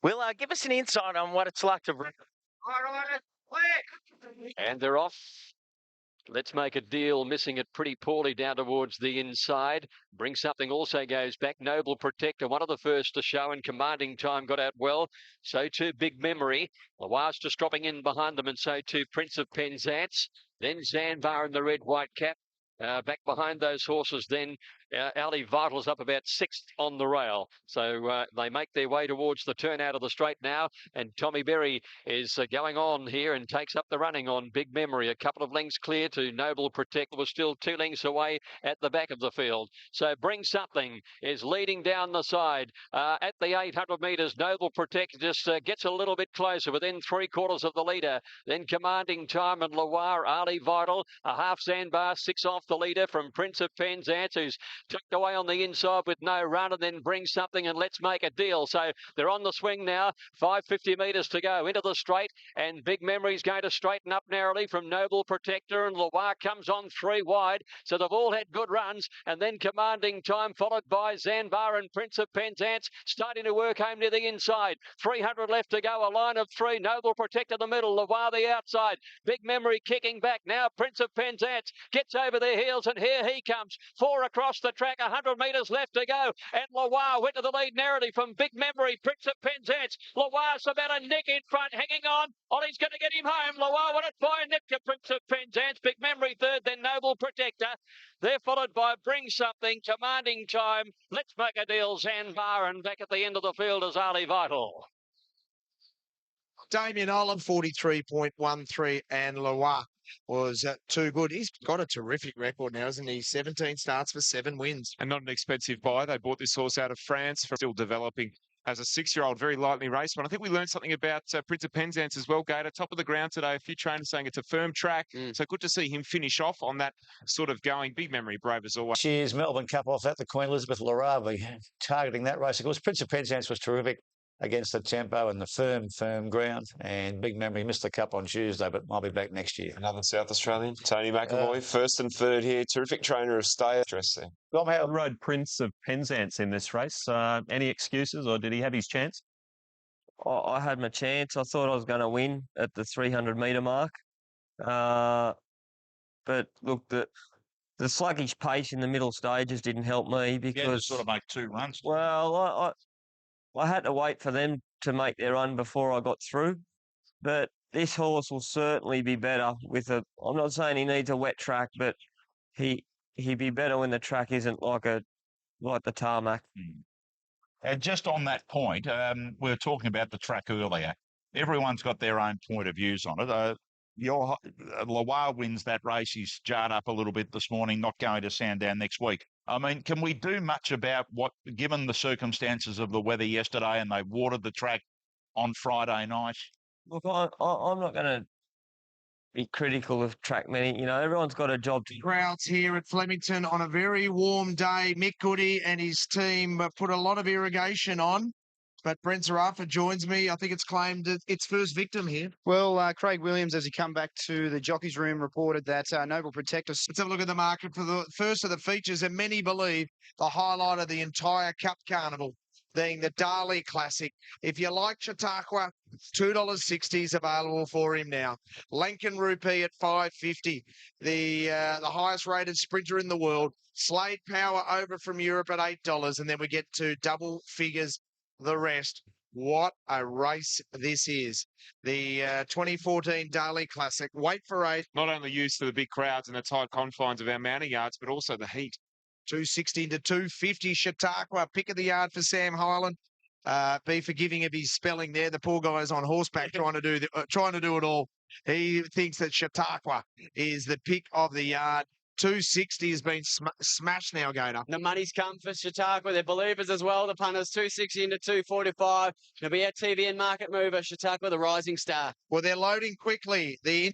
Will give us an insight on what it's like to. And they're off. Let's Make a Deal, missing it pretty poorly down towards the inside. Bring Something also goes back. Noble Protector, one of the first to show, and Commanding Time got out well. So too Big Memory. Loire's just dropping in behind them, and so too Prince of Penzance. Then Zanbar in the red-white cap. Back behind those horses, then Ali Vital's up about 6th on the rail. So they make their way towards the turn out of the straight now. And Tommy Berry is going on here and takes up the running on Big Memory. A couple of lengths clear to Noble Protector, was still 2 lengths away at the back of the field. So Bring Something is leading down the side. At the 800 metres, Noble Protector just gets a little bit closer, within 3/4 of the leader. Then Commanding Time and Loire, Ali Vital, a half Zanbar, 6 off the leader from Prince of Penzance, who's tucked away on the inside with no run, and then Bring Something and Let's Make a Deal. So they're on the swing now. 550 metres to go into the straight, and Big Memory's going to straighten up narrowly from Noble Protector, and Loire comes on 3 wide. So they've all had good runs, and then Commanding Time followed by Zanbar and Prince of Penzance starting to work home near the inside. 300 left to go, a line of 3. Noble Protector the middle, Loire the outside. Big Memory kicking back now. Prince of Penzance gets over their heels, and here he comes. 4 across the track, 100 metres left to go, and Loire went to the lead narrowly from Big Memory. Prince of Penzance, Loire's about a nick in front, hanging on. Ollie's going to get him home. Loire won it by a nick to Prince of Penzance. Big Memory 3rd, then Noble Protector. They're followed by Bring Something, Commanding Time, Let's Make a Deal, Zanbar, and back at the end of the field is Ali Vital. Damien Olam, 43.13, and Loire was too good. He's got a terrific record now, hasn't he? 17 starts for 7 wins. And not an expensive buy. They bought this horse out of France, for still developing as a 6-year-old, very lightly raced one. I think we learned something about Prince of Penzance as well, Gator. Top of the ground today. A few trainers saying it's a firm track. So good to see him finish off on that sort of going. Big Memory, brave as always. Cheers, Melbourne Cup off at the Queen Elizabeth Larabi, targeting that race. Of course, Prince of Penzance was terrific against the tempo and the firm ground. And Big Memory missed the cup on Tuesday, but might be back next year. Another South Australian, Tony McAvoy, 1st and 3rd here. Terrific trainer of Stay. Dress there. Rode Prince of Penzance in this race. Any excuses, or did he have his chance? I had my chance. I thought I was going to win at the 300 metre mark. But look, the sluggish pace in the middle stages didn't help me because... Yeah, sort of make 2 runs. Well, I had to wait for them to make their run before I got through. But this horse will certainly be better with a... I'm not saying he needs a wet track, but he'd be better when the track isn't like the tarmac. And just on that point, we were talking about the track earlier. Everyone's got their own point of views on it. Loire wins that race. He's jarred up a little bit this morning, not going to Sandown next week. I mean, can we do much about given the circumstances of the weather yesterday, and they watered the track on Friday night? Look, I'm not going to be critical of track many. You know, everyone's got a job to do. Crowds here at Flemington on a very warm day. Mick Goody and his team put a lot of irrigation on. But Brent Zarafa joins me. I think it's claimed its first victim here. Well, Craig Williams, as he come back to the jockey's room, reported that Noble Protector... Let's have a look at the market for the first of the features, and many believe the highlight of the entire Cup Carnival being the Dali Classic. If you like Chautauqua, $2.60 is available for him now. Lankan Rupee at $5.50, the highest rated sprinter in the world. Slade Power over from Europe at $8, and then we get to double figures the rest. What a race this is. The 2014 Dali Classic. Wait for 8. Not only used to the big crowds and the tight confines of our mounting yards, but also the heat. 260 to 250 Chautauqua. Pick of the yard for Sam Hyland. be forgiving of his spelling there. The poor guy's on horseback trying to do it all. He thinks that Chautauqua is the pick of the yard. 260 has been smashed now, Gator. The money's come for Chautauqua. They're believers as well. The punters 260 into 245. It'll be our TVN market mover, Chautauqua, the rising star. Well, they're loading quickly. They're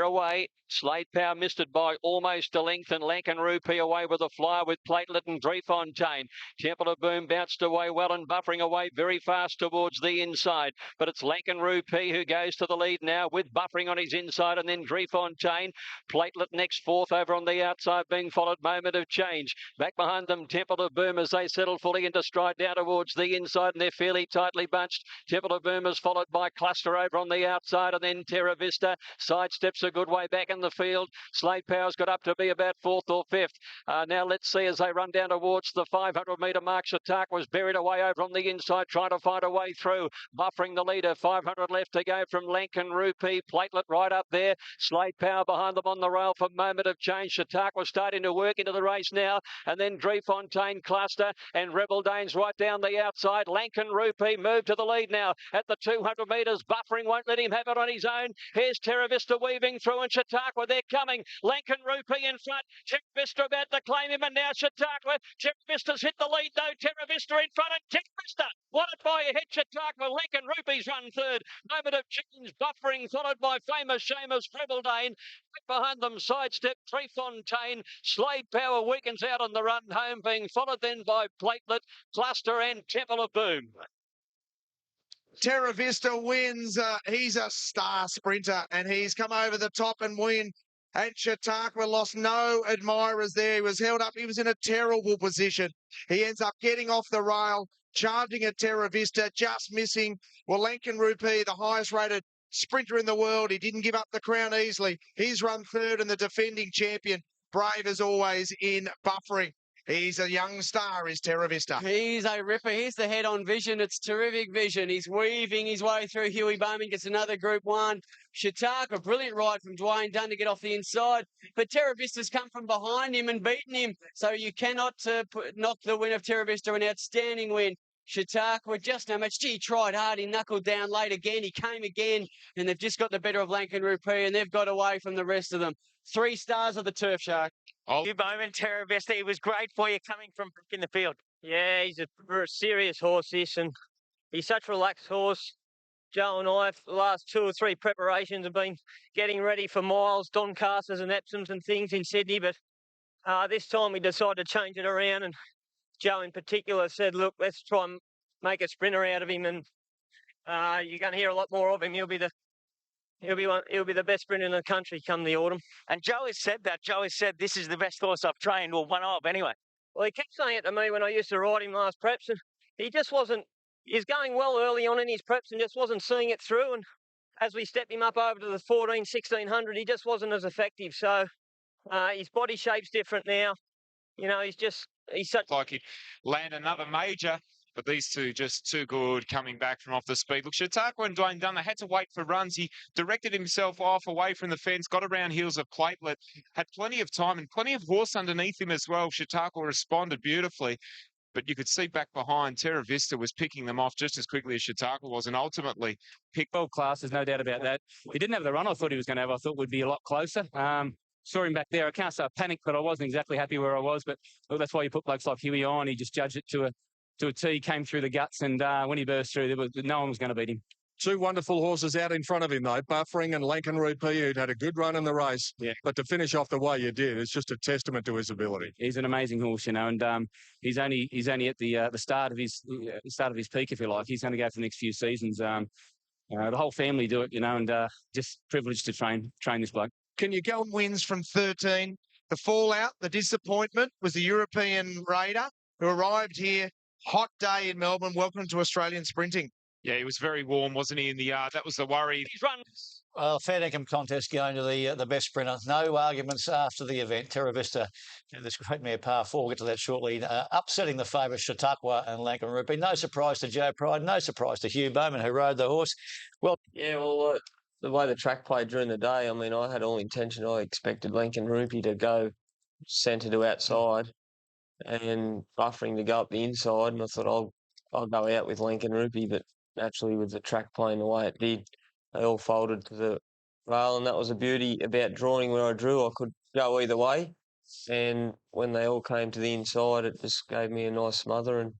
away. Slade Power missed it by almost a length, and Lankan Rupee away with a flyer with Platelet and Driefontein. Temple of Boom bounced away well and buffering away very fast towards the inside. But it's Lankan Rupee who goes to the lead now with buffering on his inside, and then Driefontein. Platelet next fourth over on the outside, being followed Moment of Change. Back behind them, Temple of Boom as they settle fully into stride down towards the inside, and they're fairly tightly bunched. Temple of Boom is followed by Cluster over on the outside, and then Terra Vista. Sidesteps a good way back in the field. Slade Power's got up to be about fourth or fifth. Now let's see as they run down towards the 500-metre mark. Chautauqua was buried away over on the inside, trying to find a way through. Buffering the leader, 500 left to go from Lankan Rupee. Platelet right up there. Slade Power behind them on the rail for Moment of Change. Chautauqua starting to work into the race now. And then Driefontein, Cluster and Rebel Danes right down the outside. Lankan Rupee moved to the lead now at the 200 metres. Buffering won't let him have it on his own. Here's Terra Vista weaving through, and Chautauqua, they're coming. Lankan Rupee in front. Terra Vista about to claim him, and now Chautauqua. Terra Vista's hit the lead though. Terra Vista in front, and Terra Vista won it by a head. Chautauqua. Lankan Rupee's run third. Moment of Change buffering, followed by Famous Seamus Prebeldane. Behind them, sidestep Driefontein. Slade Power weakens out on the run home, being followed then by Platelet, Cluster and Temple of Boom. Terra Vista wins. He's a star sprinter, and he's come over the top and win. And Chautauqua lost no admirers there. He was held up. He was in a terrible position. He ends up getting off the rail, charging at Terra Vista, just missing. Well, Lankan Rupee, the highest rated sprinter in the world. He didn't give up the crown easily. He's run third, and the defending champion, brave as always in buffering. He's a young star, is Terra Vista. He's a ripper. Here's the head-on vision. It's terrific vision. He's weaving his way through. Huey Bowman gets another Group 1. Chautauqua, brilliant ride from Dwayne Dunn to get off the inside. But Terra Vista's come from behind him and beaten him. So you cannot knock the win of Terra Vista. An outstanding win. Chautauqua, just how much. Gee, he tried hard. He knuckled down late again. He came again. And they've just got the better of Lankan Rupee, and they've got away from the rest of them. 3 stars of the Turf Shark. You Bowman, Terra Vista, it was great for you coming from in the field. Yeah, he's a serious horse, this, and he's such a relaxed horse. Joe and I, for the last 2 or 3 preparations, have been getting ready for miles, Doncasters and Epsoms and things in Sydney, but this time we decided to change it around, and Joe in particular said, look, let's try and make a sprinter out of him, and you're going to hear a lot more of him. He'll be the best sprinter in the country come the autumn. And Joe has said that. Joe has said this is the best horse I've trained, or one of anyway. Well, he kept saying it to me when I used to ride him last preps, and he just wasn't. He's going well early on in his preps and just wasn't seeing it through. And as we stepped him up over to the 1600, he just wasn't as effective. So his body shape's different now. You know, he's such like he'd land another major. But these two just too good coming back from off the speed. Look, Chautauqua and Dwayne Dunn, they had to wait for runs. He directed himself off away from the fence, got around heels of Platelet, had plenty of time and plenty of horse underneath him as well. Chautauqua responded beautifully. But you could see back behind, Terra Vista was picking them off just as quickly as Chautauqua was, and ultimately picked. World class, there's no doubt about that. He didn't have the run I thought he was going to have. I thought would be a lot closer. Saw him back there. I can't say I panicked, but I wasn't exactly happy where I was. But well, that's why you put blokes like Huey on. He just judged it to a T, came through the guts, and when he burst through, no one was going to beat him. 2 wonderful horses out in front of him, though, Buffering and Lankan Rupee, who'd had a good run in the race. Yeah. But to finish off the way you did, it's just a testament to his ability. He's an amazing horse, you know, and he's only at the start of his peak, if you like. He's going to go for the next few seasons. The whole family do it, you know, and just privileged to train this bloke. Can you go on wins from 13? The fallout, the disappointment was the European Raider who arrived here. Hot day in Melbourne. Welcome to Australian sprinting. Yeah, he was very warm, wasn't he, in the yard? That was the worry. He's run. Well, fair dinkum contest going to the best sprinter. No arguments after the event. Terra Vista, this great mare par 4, we'll get to that shortly, upsetting the favourites Chautauqua and Lankan Rupee. No surprise to Joe Pride, no surprise to Hugh Bowman, who rode the horse. Well, yeah, well, the way the track played during the day, I mean, I had all intention. I expected Lankan Rupee to go centre to outside and Buffering to go up the inside, and I thought I'll go out with Lincoln Rupee, but naturally with the track playing the way it did, they all folded to the rail, and that was the beauty about drawing where I drew. I could go either way, and when they all came to the inside, it just gave me a nice smother, and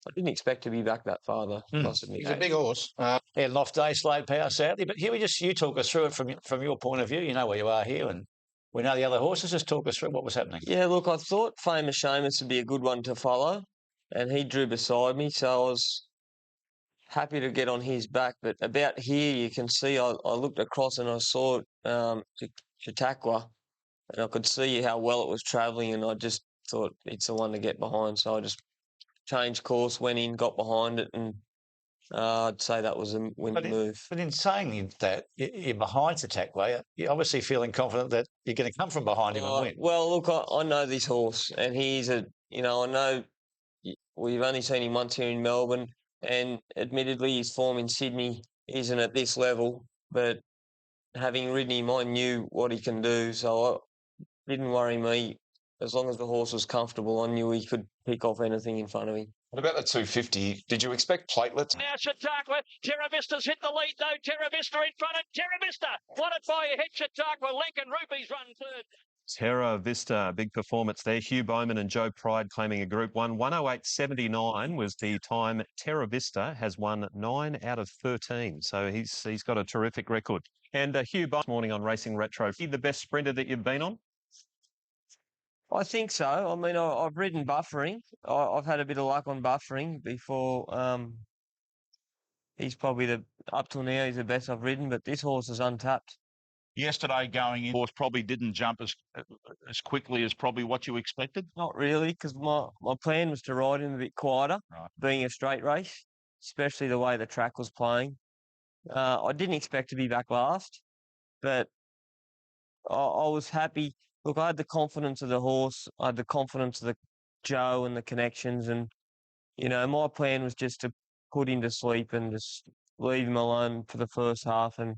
I didn't expect to be back that far, though. Must admit. He's a big horse. Yeah, off day, slow power, sadly. But Huey, just you talk us through it from your point of view. You know where you are here, and we know the other horses. Just talk us through what was happening. Yeah, look, I thought Famous Seamus would be a good one to follow, and he drew beside me, so I was happy to get on his back. But about here, you can see I looked across and I saw Chautauqua, and I could see how well it was travelling, and I just thought it's the one to get behind. So I just changed course, went in, got behind it, and I'd say that was a winning move. But in saying that, you're behind Chautauqua. You're obviously feeling confident that you're going to come from behind him and win. Well, look, I know this horse, and he's I know we've only seen him once here in Melbourne, and admittedly his form in Sydney isn't at this level, but having ridden him, I knew what he can do, so it didn't worry me. As long as the horse was comfortable, I knew he could pick off anything in front of him. What about the 250? Did you expect platelets? Now Chautauqua, Terra Vista's hit the lead though. Terra Vista in front of Terra Vista. Won it by a head. Chautauqua, Lincoln Rupee's run third. Terra Vista, big performance there. Hugh Bowman and Joe Pride claiming a Group 1. 108.79 was the time. Terra Vista has won 9 out of 13, so he's got a terrific record. And Hugh Bowman this morning on Racing Retro, the best sprinter that you've been on? I think so. I mean, I've ridden buffering. I've had a bit of luck on buffering before. He's probably up till now, he's the best I've ridden, but this horse is untapped. Yesterday going in, horse probably didn't jump as quickly as probably what you expected? Not really, because my plan was to ride him a bit quieter, being a straight race, especially the way the track was playing. I didn't expect to be back last, but I was happy. Look, I had the confidence of the horse. I had the confidence of the Joe and the connections. And, my plan was just to put him to sleep and just leave him alone for the first half and,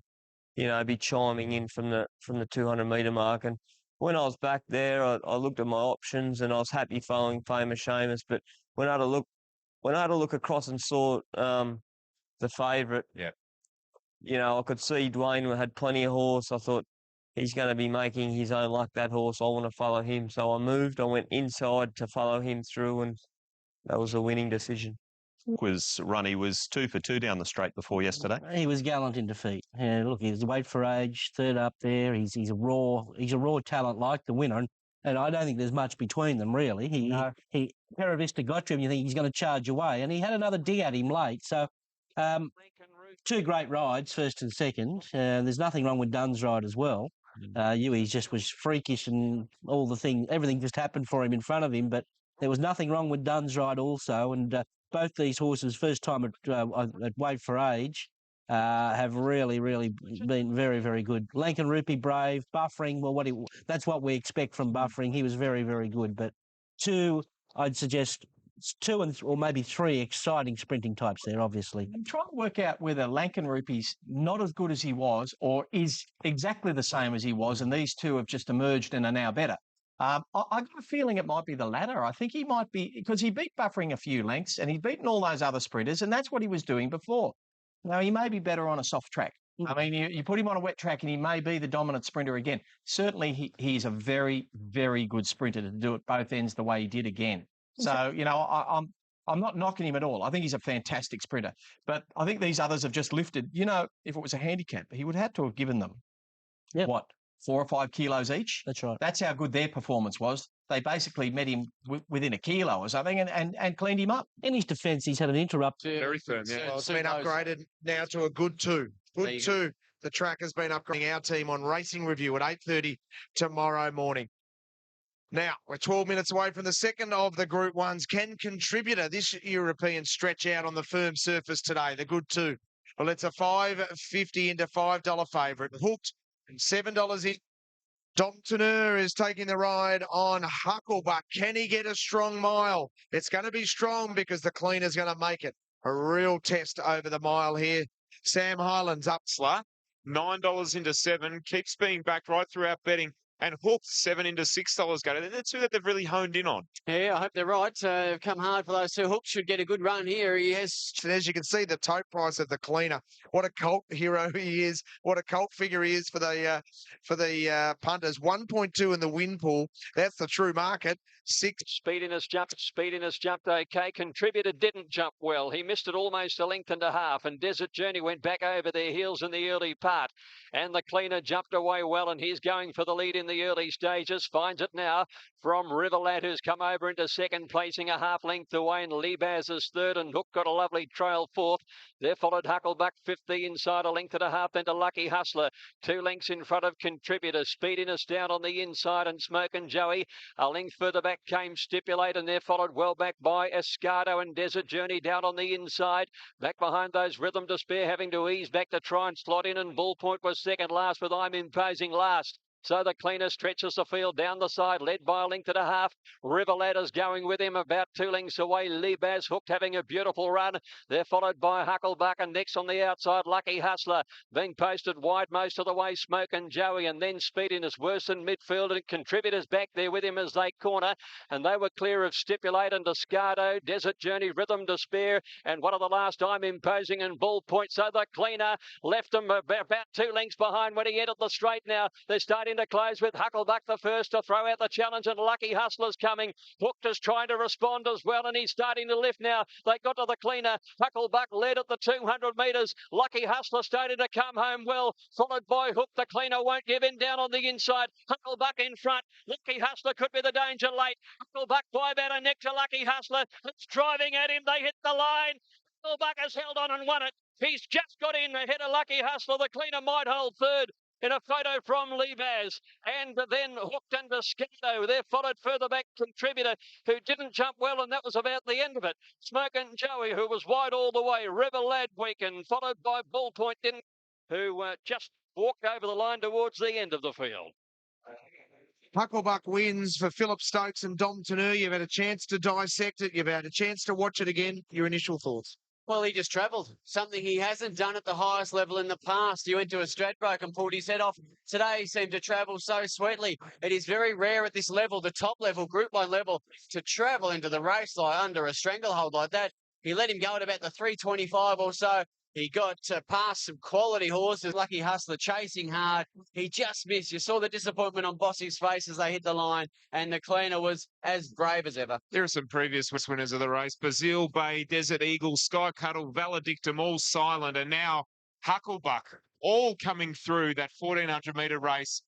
be chiming in from the 200-metre mark. And when I was back there, I looked at my options and I was happy following Famous Seamus. But when I had a look across and saw the favourite, I could see Dwayne had plenty of horse. I thought, he's going to be making his own luck, that horse. I want to follow him. So I moved. I went inside to follow him through, and that was a winning decision. He was 2 for 2 down the straight before yesterday. He was gallant in defeat. Yeah, look, he's weight for age, third up there. He's a raw talent like the winner, and I don't think there's much between them really. He Terra Vista got to him. You think he's going to charge away, and he had another dig at him late. So. Two great rides, first and second. There's nothing wrong with Dunn's ride as well. He just was freakish and everything just happened for him in front of him, but there was nothing wrong with Dunn's ride also. And both these horses, first time at weight for age, have really, really been very, very good. Lincoln Rupee, brave, buffering. Well, that's what we expect from buffering. He was very, very good. But I'd suggest two or maybe three exciting sprinting types there, obviously. I'm trying to work out whether Lankan Rupee's not as good as he was or is exactly the same as he was, and these two have just emerged and are now better. I got a feeling it might be the latter. I think he might be, because he beat Buffering a few lengths and he's beaten all those other sprinters, and that's what he was doing before. Now, he may be better on a soft track. I mean, you put him on a wet track and he may be the dominant sprinter again. Certainly, he's a very, very good sprinter to do it both ends the way he did again. So, I'm not knocking him at all. I think he's a fantastic sprinter. But I think these others have just lifted. If it was a handicap, he would have had to have given them, 4 or 5 kilos each? That's right. That's how good their performance was. They basically met him within a kilo or something and cleaned him up. In his defence, he's had an interrupt. Very firm, yeah. Well, it's been upgraded now to a good 2. Good 2. The track has been upgrading our team on Racing Review at 8:30 tomorrow morning. Now, we're 12 minutes away from the second of the Group 1s. Can contributor this European stretch out on the firm surface today? The good 2. Well, it's a $5.50 into $5 favourite. Hooked and $7 in. Domptoneur is taking the ride on Hucklebuck. Can he get a strong mile? It's going to be strong because the cleaner's going to make it. A real test over the mile here. Sam Hyland's up. $9 into 7. Keeps being backed right throughout betting. And Hook, 7 into $6 go. They're the two that they've really honed in on. Yeah, I hope they're right. Come hard for those two. Hook should get a good run here. He has. And as you can see, the tote price of the cleaner. What a cult hero he is. What a cult figure he is for the punters. 1.2 in the win pool. That's the true market. 6. Speediness jumped okay. Contributor didn't jump well. He missed it almost a length and a half, and Desert Journey went back over their heels in the early part. And the cleaner jumped away well, and he's going for the lead in the early stages. Finds it now from Riverlad, who's come over into second, placing a half length away, and Lebaz is third, and Hook got a lovely trail fourth. There followed Hucklebuck, 50 inside, a length and a half, then to Lucky Hustler. 2 lengths in front of Contributor. Speediness down on the inside, and Smoke and Joey. A length further back came Stipulate, and they're followed well back by Escardo and Desert Journey down on the inside. Back behind those, Rhythm Despair having to ease back to try and slot in, and Bull Point was second last, with I'm Imposing last. So the cleaner stretches the field down the side, led by a length and a half. River Ladder's going with him about 2 lengths away. Lebaz Hooked having a beautiful run. They're followed by Hucklebuck, and next on the outside, Lucky Hustler. Being posted wide most of the way, Smoke and Joey, and then Speediness worse in midfield, and Contributors back there with him as they corner. And they were clear of Stipulate and Descardo, Desert Journey, Rhythm Despair, and one of the last, I'm Imposing, and Bull Point. So the cleaner left them about 2 lengths behind when he entered the straight now. They're starting to close with Hucklebuck the first to throw out the challenge, and Lucky Hustler's coming. Hooked is trying to respond as well, and he's starting to lift now. They got to the cleaner. Hucklebuck led at the 200 metres. Lucky Hustler starting to come home well, followed by Hook. The cleaner won't give in down on the inside. Hucklebuck in front. Lucky Hustler could be the danger late. Hucklebuck by about a neck to Lucky Hustler. It's driving at him. They hit the line. Hucklebuck has held on and won it. He's just got in ahead of Lucky Hustler. The cleaner might hold third. In a photo from Lebaz, and then Hooked and Escardo. They're followed further back, Contributor, who didn't jump well, and that was about the end of it. Smoke and Joey, who was wide all the way. River Lad weakened, followed by Bull Point, who just walked over the line towards the end of the field. Hucklebuck wins for Philip Stokes and Dom Tenur. You've had a chance to dissect it. You've had a chance to watch it again. Your initial thoughts? Well, he just travelled, something he hasn't done at the highest level in the past. He went to a Stradbroke and pulled his head off. Today, he seemed to travel so sweetly. It is very rare at this level, the top level, Group 1 level, to travel into the race line under a stranglehold like that. He let him go at about the 325 or so. He got past some quality horses. Lucky Hustler chasing hard. He just missed. You saw the disappointment on Bossy's face as they hit the line, and the cleaner was as brave as ever. There are some previous winners of the race. Bazil Bay, Desert Eagle, Sky Cuddle, Valedictum, all silent, and now Hucklebuck, all coming through that 1,400-metre race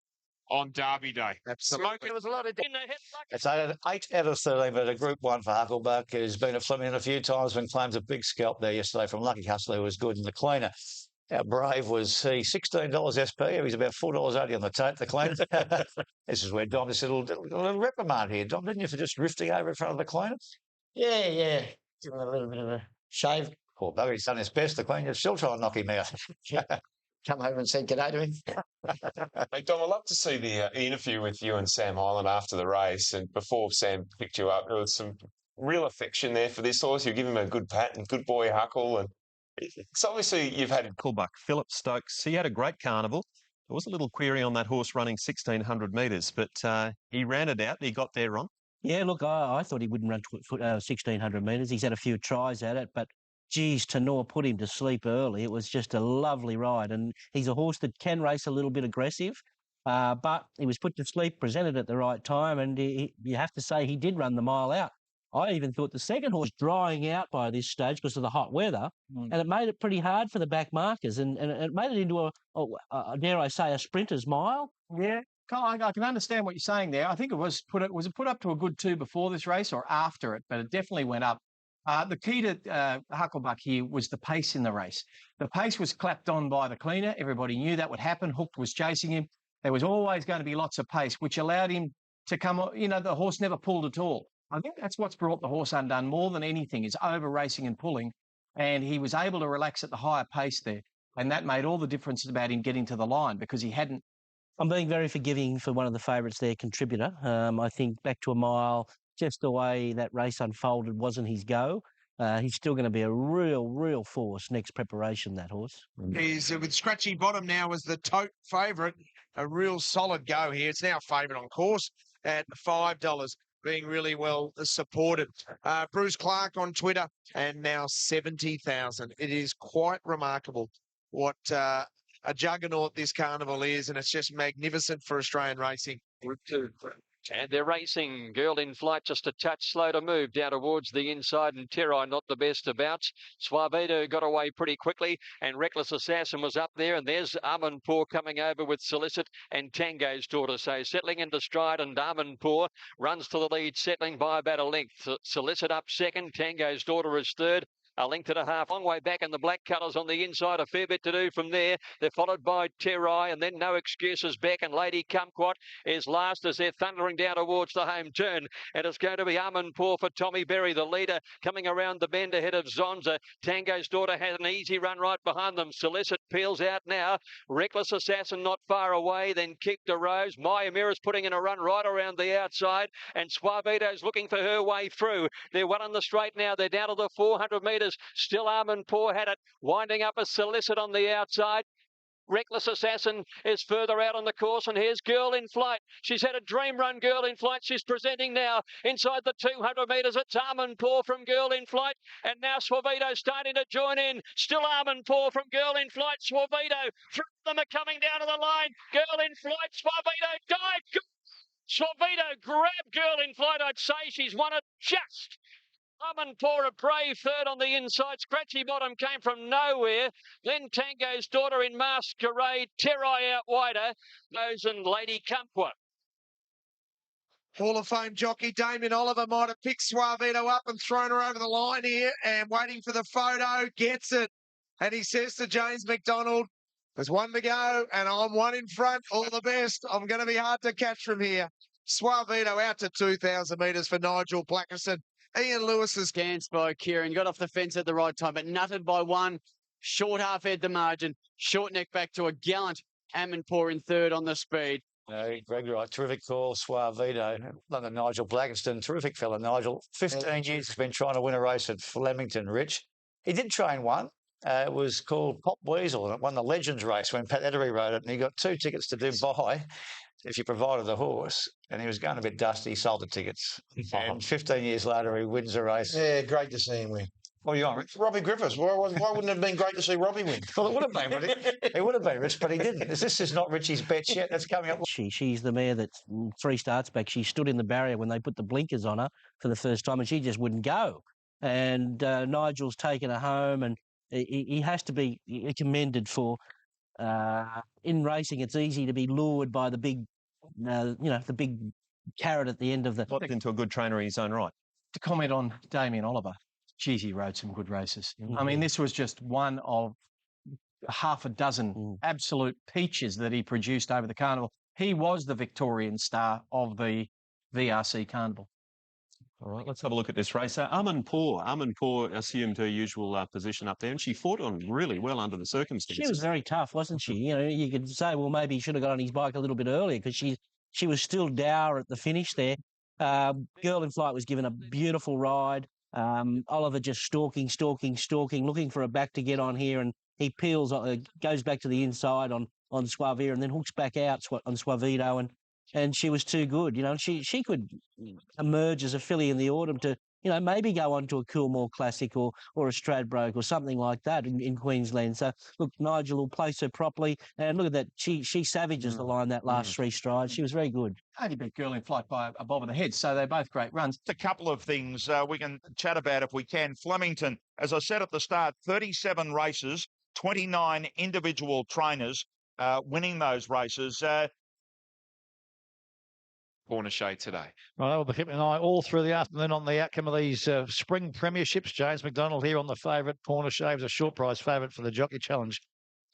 on Derby Day. Absolutely. There was a lot of in the head. It's 8 out of 13, but a Group 1 for Hucklebuck, who's been a Fleming a few times, when claims a big scalp there yesterday from Lucky Hustler, who was good in the cleaner. How brave was he? $16 SP. He's about $4.80 on the tape, the cleaner. This is where Dom just a little reprimand here. Dom, didn't you, for just drifting over in front of the cleaner? Yeah. Give him a little bit of a shave. Poor bugger, he's done his best. The cleaner's still trying to knock him out. Come over and said g'day to him. Hey, Dom, I'd love to see the interview with you and Sam Hyland after the race. And before Sam picked you up, there was some real affection there for this horse. You give him a good pat, and good boy Huckle. And it's obviously you've had Hucklebuck, Philip Stokes. He had a great carnival. There was a little query on that horse running 1,600 metres, but he ran it out and he got there, Ron. Yeah, look, I thought he wouldn't run 1,600 metres. He's had a few tries at it, but geez, Tenor put him to sleep early. It was just a lovely ride, and he's a horse that can race a little bit aggressive, but he was put to sleep, presented at the right time, and you have to say he did run the mile out. I even thought the second horse drying out by this stage because of the hot weather, and it made it pretty hard for the back markers, and it made it into a dare I say, a sprinter's mile. Yeah. I can understand what you're saying there. I think was it put up to a good 2 before this race or after it, but it definitely went up. The key to Hucklebuck here was the pace in the race. The pace was clapped on by the cleaner. Everybody knew that would happen. Hooked was chasing him. There was always going to be lots of pace, which allowed him to come, the horse never pulled at all. I think that's what's brought the horse undone more than anything, is over racing and pulling. And he was able to relax at the higher pace there. And that made all the difference about him getting to the line, because he hadn't. I'm being very forgiving for one of the favourites there, Contributor. I think back to a mile, just the way that race unfolded wasn't his go. He's still going to be a real force next preparation, that horse. He's with scratchy bottom now as the tote favourite. a real solid go here. It's now favourite on course at $5, being really well supported. Bruce Clark on Twitter, and now 70,000. It is quite remarkable what a juggernaut this carnival is, and it's just magnificent for Australian racing. And they're racing. Girl in Flight just a touch slow to move down towards the inside, and Terrai not the best to bounce. Suavito got away pretty quickly, and Reckless Assassin was up there, and there's Amanpour coming over with Solicit and Tango's Daughter. So settling into stride, and Amanpour runs to the lead, settling by about a length. Solicit up second, Tango's Daughter is third. A length and a half, long way back in the black colours on the inside. A fair bit to do from there. They're followed by Terrai, and then No Excuses back, and Lady Kumquat is last as they're thundering down towards the home turn. And it's going to be Amanpour for Tommy Berry, the leader, coming around the bend ahead of Zonza. Tango's Daughter had an easy run right behind them. Solicit peels out now. Reckless Assassin not far away, then Kicked a Rose. Maya Mira's putting in a run right around the outside, and Suavito's looking for her way through. They're well on the straight now. They're down to the 400 metres. Still Amanpour had it, winding up a Solicit on the outside. Reckless Assassin is further out on the course, and here's Girl in Flight. She's had a dream run, Girl in Flight. She's presenting now inside the 200 metres. It's Amanpour from Girl in Flight, and now Suavito starting to join in. Still Amanpour from Girl in Flight. Suavito, three of them are coming down to the line. Girl in Flight, Suavito dive. Suavito grabbed Girl in Flight. I'd say she's won it just. Amanpour a brave third on the inside. Scratchy Bottom came from nowhere. Then Tango's Daughter in Masquerade. Terrai out wider. Those and Lady Kumquat. Hall of Fame jockey Damien Oliver might have picked Suavito up and thrown her over the line here, and waiting for the photo, gets it. And he says to James McDonald, there's one to go, and I'm one in front. All the best. I'm going to be hard to catch from here. Suavito out to 2,000 metres for Nigel Blackerson. Ian Lewis's Gans by Kieran. Got off the fence at the right time, but nutted by one. Short half head the margin. Short neck back to a gallant Amanpour in third on the speed. Greg, right. Terrific call, Suavito. Another Nigel Blackerston. Terrific fella, Nigel. 15 years he's been trying to win a race at Flemington, Rich. He did train one. It was called Pop Weasel, and it won the Legends race when Pat Ettery rode it, and he got 2 tickets to Dubai if you provided the horse, and he was going a bit dusty, he sold the tickets. And 15 years later, he wins the race. Yeah, great to see him win. What are you on, Rich? Robbie Griffiths. Why wouldn't it have been great to see Robbie win? Well, it would have been, it would have been, Rich, but he didn't. This is not Richie's bet yet. That's coming up. She's the mare that's 3 starts back. She stood in the barrier when they put the blinkers on her for the first time, and she just wouldn't go. And Nigel's taken her home, and he has to be commended for, in racing, it's easy to be lured by the big, the big carrot at the end of the... Got into a good trainer in his own right. To comment on Damien Oliver, geez, he rode some good races. I mean, this was just one of half a dozen absolute peaches that he produced over the carnival. He was the Victorian star of the VRC carnival. All right, let's have a look at this race. Amanpour assumed her usual position up there, and she fought on really well under the circumstances. She was very tough, wasn't she? You know, you could say, well, maybe he should have got on his bike a little bit earlier because she was still dour at the finish there. Girl in Flight was given a beautiful ride. Oliver just stalking, looking for a back to get on here, and he peels, goes back to the inside on Suavito, and then hooks back out on Suavito, and she was too good. You know, she could emerge as a filly in the autumn to, maybe go on to a Coolmore Classic or a Stradbroke or something like that in Queensland. So, look, Nigel will place her properly. And look at that. She savages the line that last 3 strides. She was very good. Only beat Girl in Flight by a bob of the head, so they're both great runs. A couple of things we can chat about if we can. Flemington, as I said at the start, 37 races, 29 individual trainers winning those races. Corniche today. Right, we'll be keeping an eye all through the afternoon on the outcome of these spring premierships. James McDonald here on the favourite. Corniche was a short price favourite for the Jockey Challenge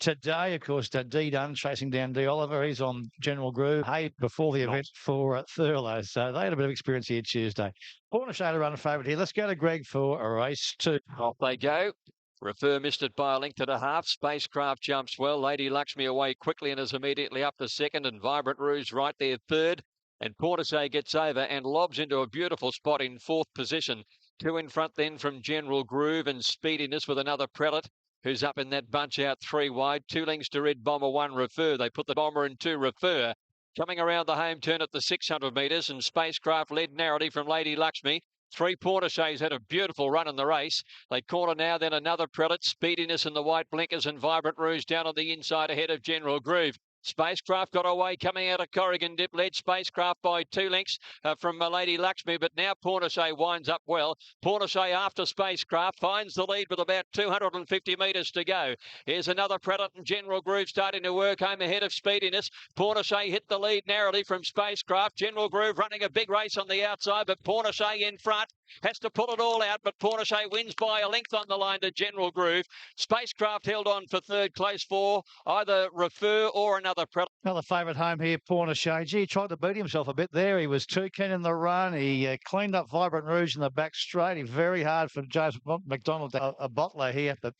today. Of course, D Dunn chasing down D Oliver. He's on General Groove. Hay before the event for Thurlow. So they had a bit of experience here Tuesday. Corniche to run a favourite here. Let's go to Greg for a race 2. Off they go. Refer missed it by a length and a half. Spacecraft jumps well. Lady Lakshmi away quickly and is immediately up to second. And Vibrant Rouge right there third. And Portishead gets over and lobs into a beautiful spot in 4th position. 2 in front then from General Groove and Speediness with another Prelate. who's up in that bunch out 3 wide. 2 lengths to Red Bomber, 1 Refer. They put the Bomber in 2 Refer. Coming around the home turn at the 600 metres, and Spacecraft led narrowly from Lady Lakshmi. 3 Portichets had a beautiful run in the race. They corner now, then another Prelate, Speediness in the white blinkers, and Vibrant Rouge down on the inside ahead of General Groove. Spacecraft got away coming out of Corrigan Dip, led Spacecraft by 2 lengths from Lady Lakshmi, but now Portichet winds up well. Portichet after Spacecraft finds the lead with about 250 metres to go. Here's another Prelate and General Groove starting to work home ahead of Speediness. Portichet hit the lead narrowly from Spacecraft. General Groove running a big race on the outside, but Portichet in front. Has to pull it all out, but Portichet wins by a length on the line to General Groove. Spacecraft held on for third, close for either Refer or another Prelate. Another favourite home here, Pornichet. He tried to beat himself a bit there. He was too keen in the run. He cleaned up Vibrant Rouge in the back straight. He's very hard for James McDonald, a bottler here. But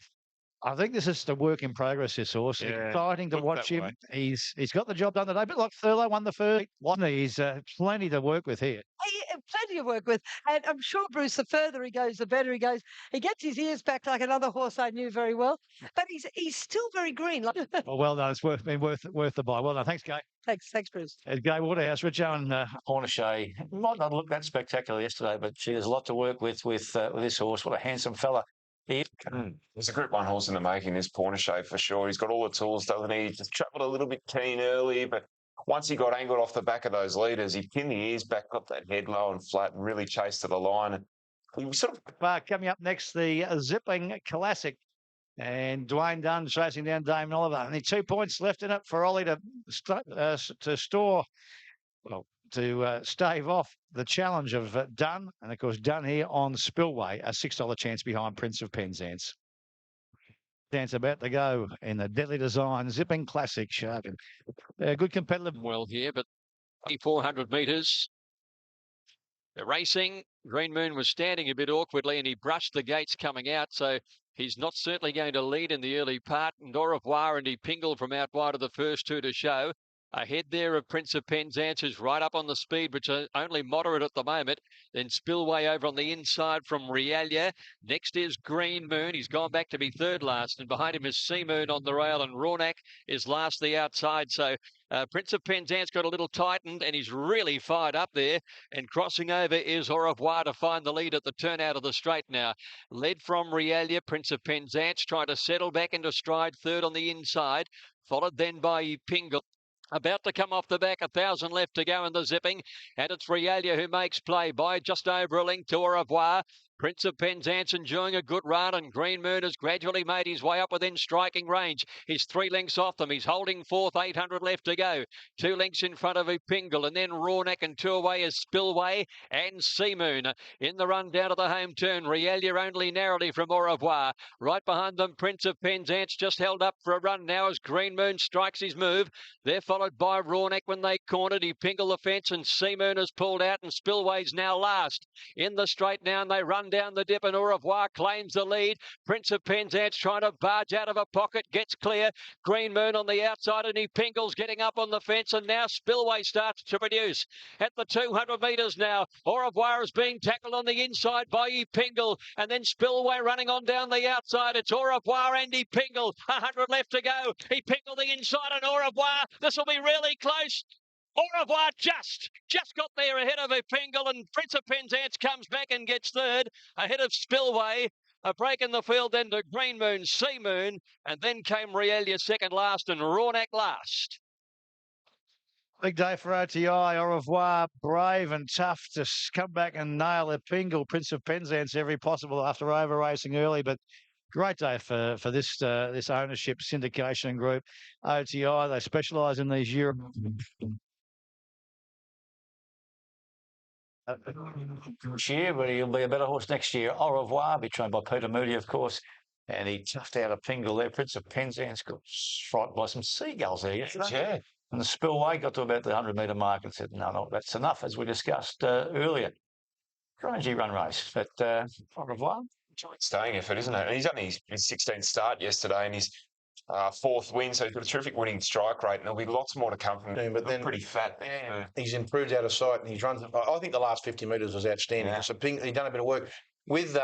I think this is the work in progress, this horse. Yeah, Exciting to watch him. He's got the job done today. A bit like Thurlow won the first. He's plenty to work with here. Plenty to work with. And I'm sure, Bruce, the further he goes, the better he goes. He gets his ears back like another horse I knew very well. But he's still very green. Well done. It's worth the buy. Well done. Thanks, Gay. Thanks, Bruce. Gay Waterhouse, Richo and Pornichet might not look that spectacular yesterday, but she has a lot to work with this horse. What a handsome fella. There's a Group 1 horse in the making, this Pornichet, for sure. He's got all the tools, doesn't he? Just travelled a little bit keen early, but once he got angled off the back of those leaders, he pinned the ears back, got that head low and flat, and really chased to the line. And he was sort of... coming up next, the Zipping Classic. And Dwayne Dunn chasing down Damon Oliver. Only 2 points left in it for Ollie to stave off the challenge of Dunn. And, of course, Dunn here on Spillway, a $6 chance behind Prince of Penzance. Dance about to go in the Deadly Design Zipping Classic. Sharp. Good competitive. Well here, but 400 metres. The racing. Green Moon was standing a bit awkwardly and he brushed the gates coming out. So he's not certainly going to lead in the early part. And Au Revoir and he Pingle from out wide of the first 2 to show. Ahead there of Prince of Penzance, who's right up on the speed, which is only moderate at the moment. Then Spillway over on the inside from Realia. Next is Green Moon. He's gone back to be third last. And behind him is Sea Moon on the rail. And Rornac is last the outside. So Prince of Penzance got a little tightened and he's really fired up there. And crossing over is Au Revoir to find the lead at the turn out of the straight now. Led from Realia, Prince of Penzance trying to settle back into stride, third on the inside. Followed then by Pingle. About to come off the back, 1,000 left to go in the zipping. And it's Realia who makes play by just over a length to Au Revoir. Prince of Penzance enjoying a good run, and Green Moon has gradually made his way up within striking range. He's 3 lengths off them. He's holding fourth, 800 left to go. 2 lengths in front of Pingle, and then Rornac, and 2 away is Spillway and Sea Moon. In the run down to the home turn, Realia only narrowly from Au Revoir. Right behind them, Prince of Penzance just held up for a run now as Green Moon strikes his move. They're followed by Rornac when they cornered. He Pingle the fence, and Sea Moon has pulled out, and Spillway's now last. In the straight now, and they run down the dip, and Au Revoir claims the lead. Prince of Penzance trying to barge out of a pocket, gets clear. Green Moon on the outside, and he Pingle's getting up on the fence, and now Spillway starts to produce. At the 200 metres now, Au Revoir is being tackled on the inside by Pingle, and then Spillway running on down the outside. It's Au Revoir and Pingle. 100 left to go. Pingle the inside, and Au Revoir. This will be really close. Au Revoir just got there ahead of Pingle, and Prince of Penzance comes back and gets third ahead of Spillway. A break in the field then to Green Moon, Sea Moon, and then came Realia second last and Rornac last. Big day for OTI. Au Revoir, brave and tough to come back and nail a Pingle. Prince of Penzance every possible after over racing early, but great day for this ownership syndication group. OTI, they specialise in these Europe. This year, but he'll be a better horse next year. Au Revoir, be trained by Peter Moody, of course. And he toughed out a Pingle there. Prince of Penzance got frightened by some seagulls there yesterday. Yeah. And the Spillway got to about the 100-metre mark and said, no, that's enough, as we discussed earlier. Crangy run race, but Au Revoir. Joint staying effort, isn't it? And he's only his 16th start yesterday and his 4th win, so he's got a terrific winning strike rate, and there'll be lots more to come from him. But then pretty fat. He's improved out of sight, and he's run. I think the last 50 metres was outstanding. Yeah. So he's done a bit of work with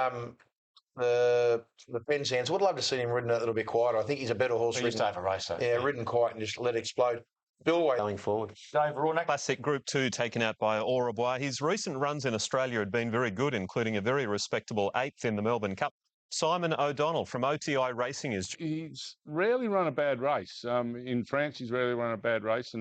the fence hands. Would love to see him ridden a little bit quieter. I think he's a better horse. He used to have a race, though. Yeah, ridden quiet and just let it explode. Billway going forward. Dave Rawnack. Classic Group 2 taken out by Au Revoir. His recent runs in Australia had been very good, including a very respectable 8th in the Melbourne Cup. Simon O'Donnell from OTI Racing is... He's rarely run a bad race. In France, he's rarely run a bad race,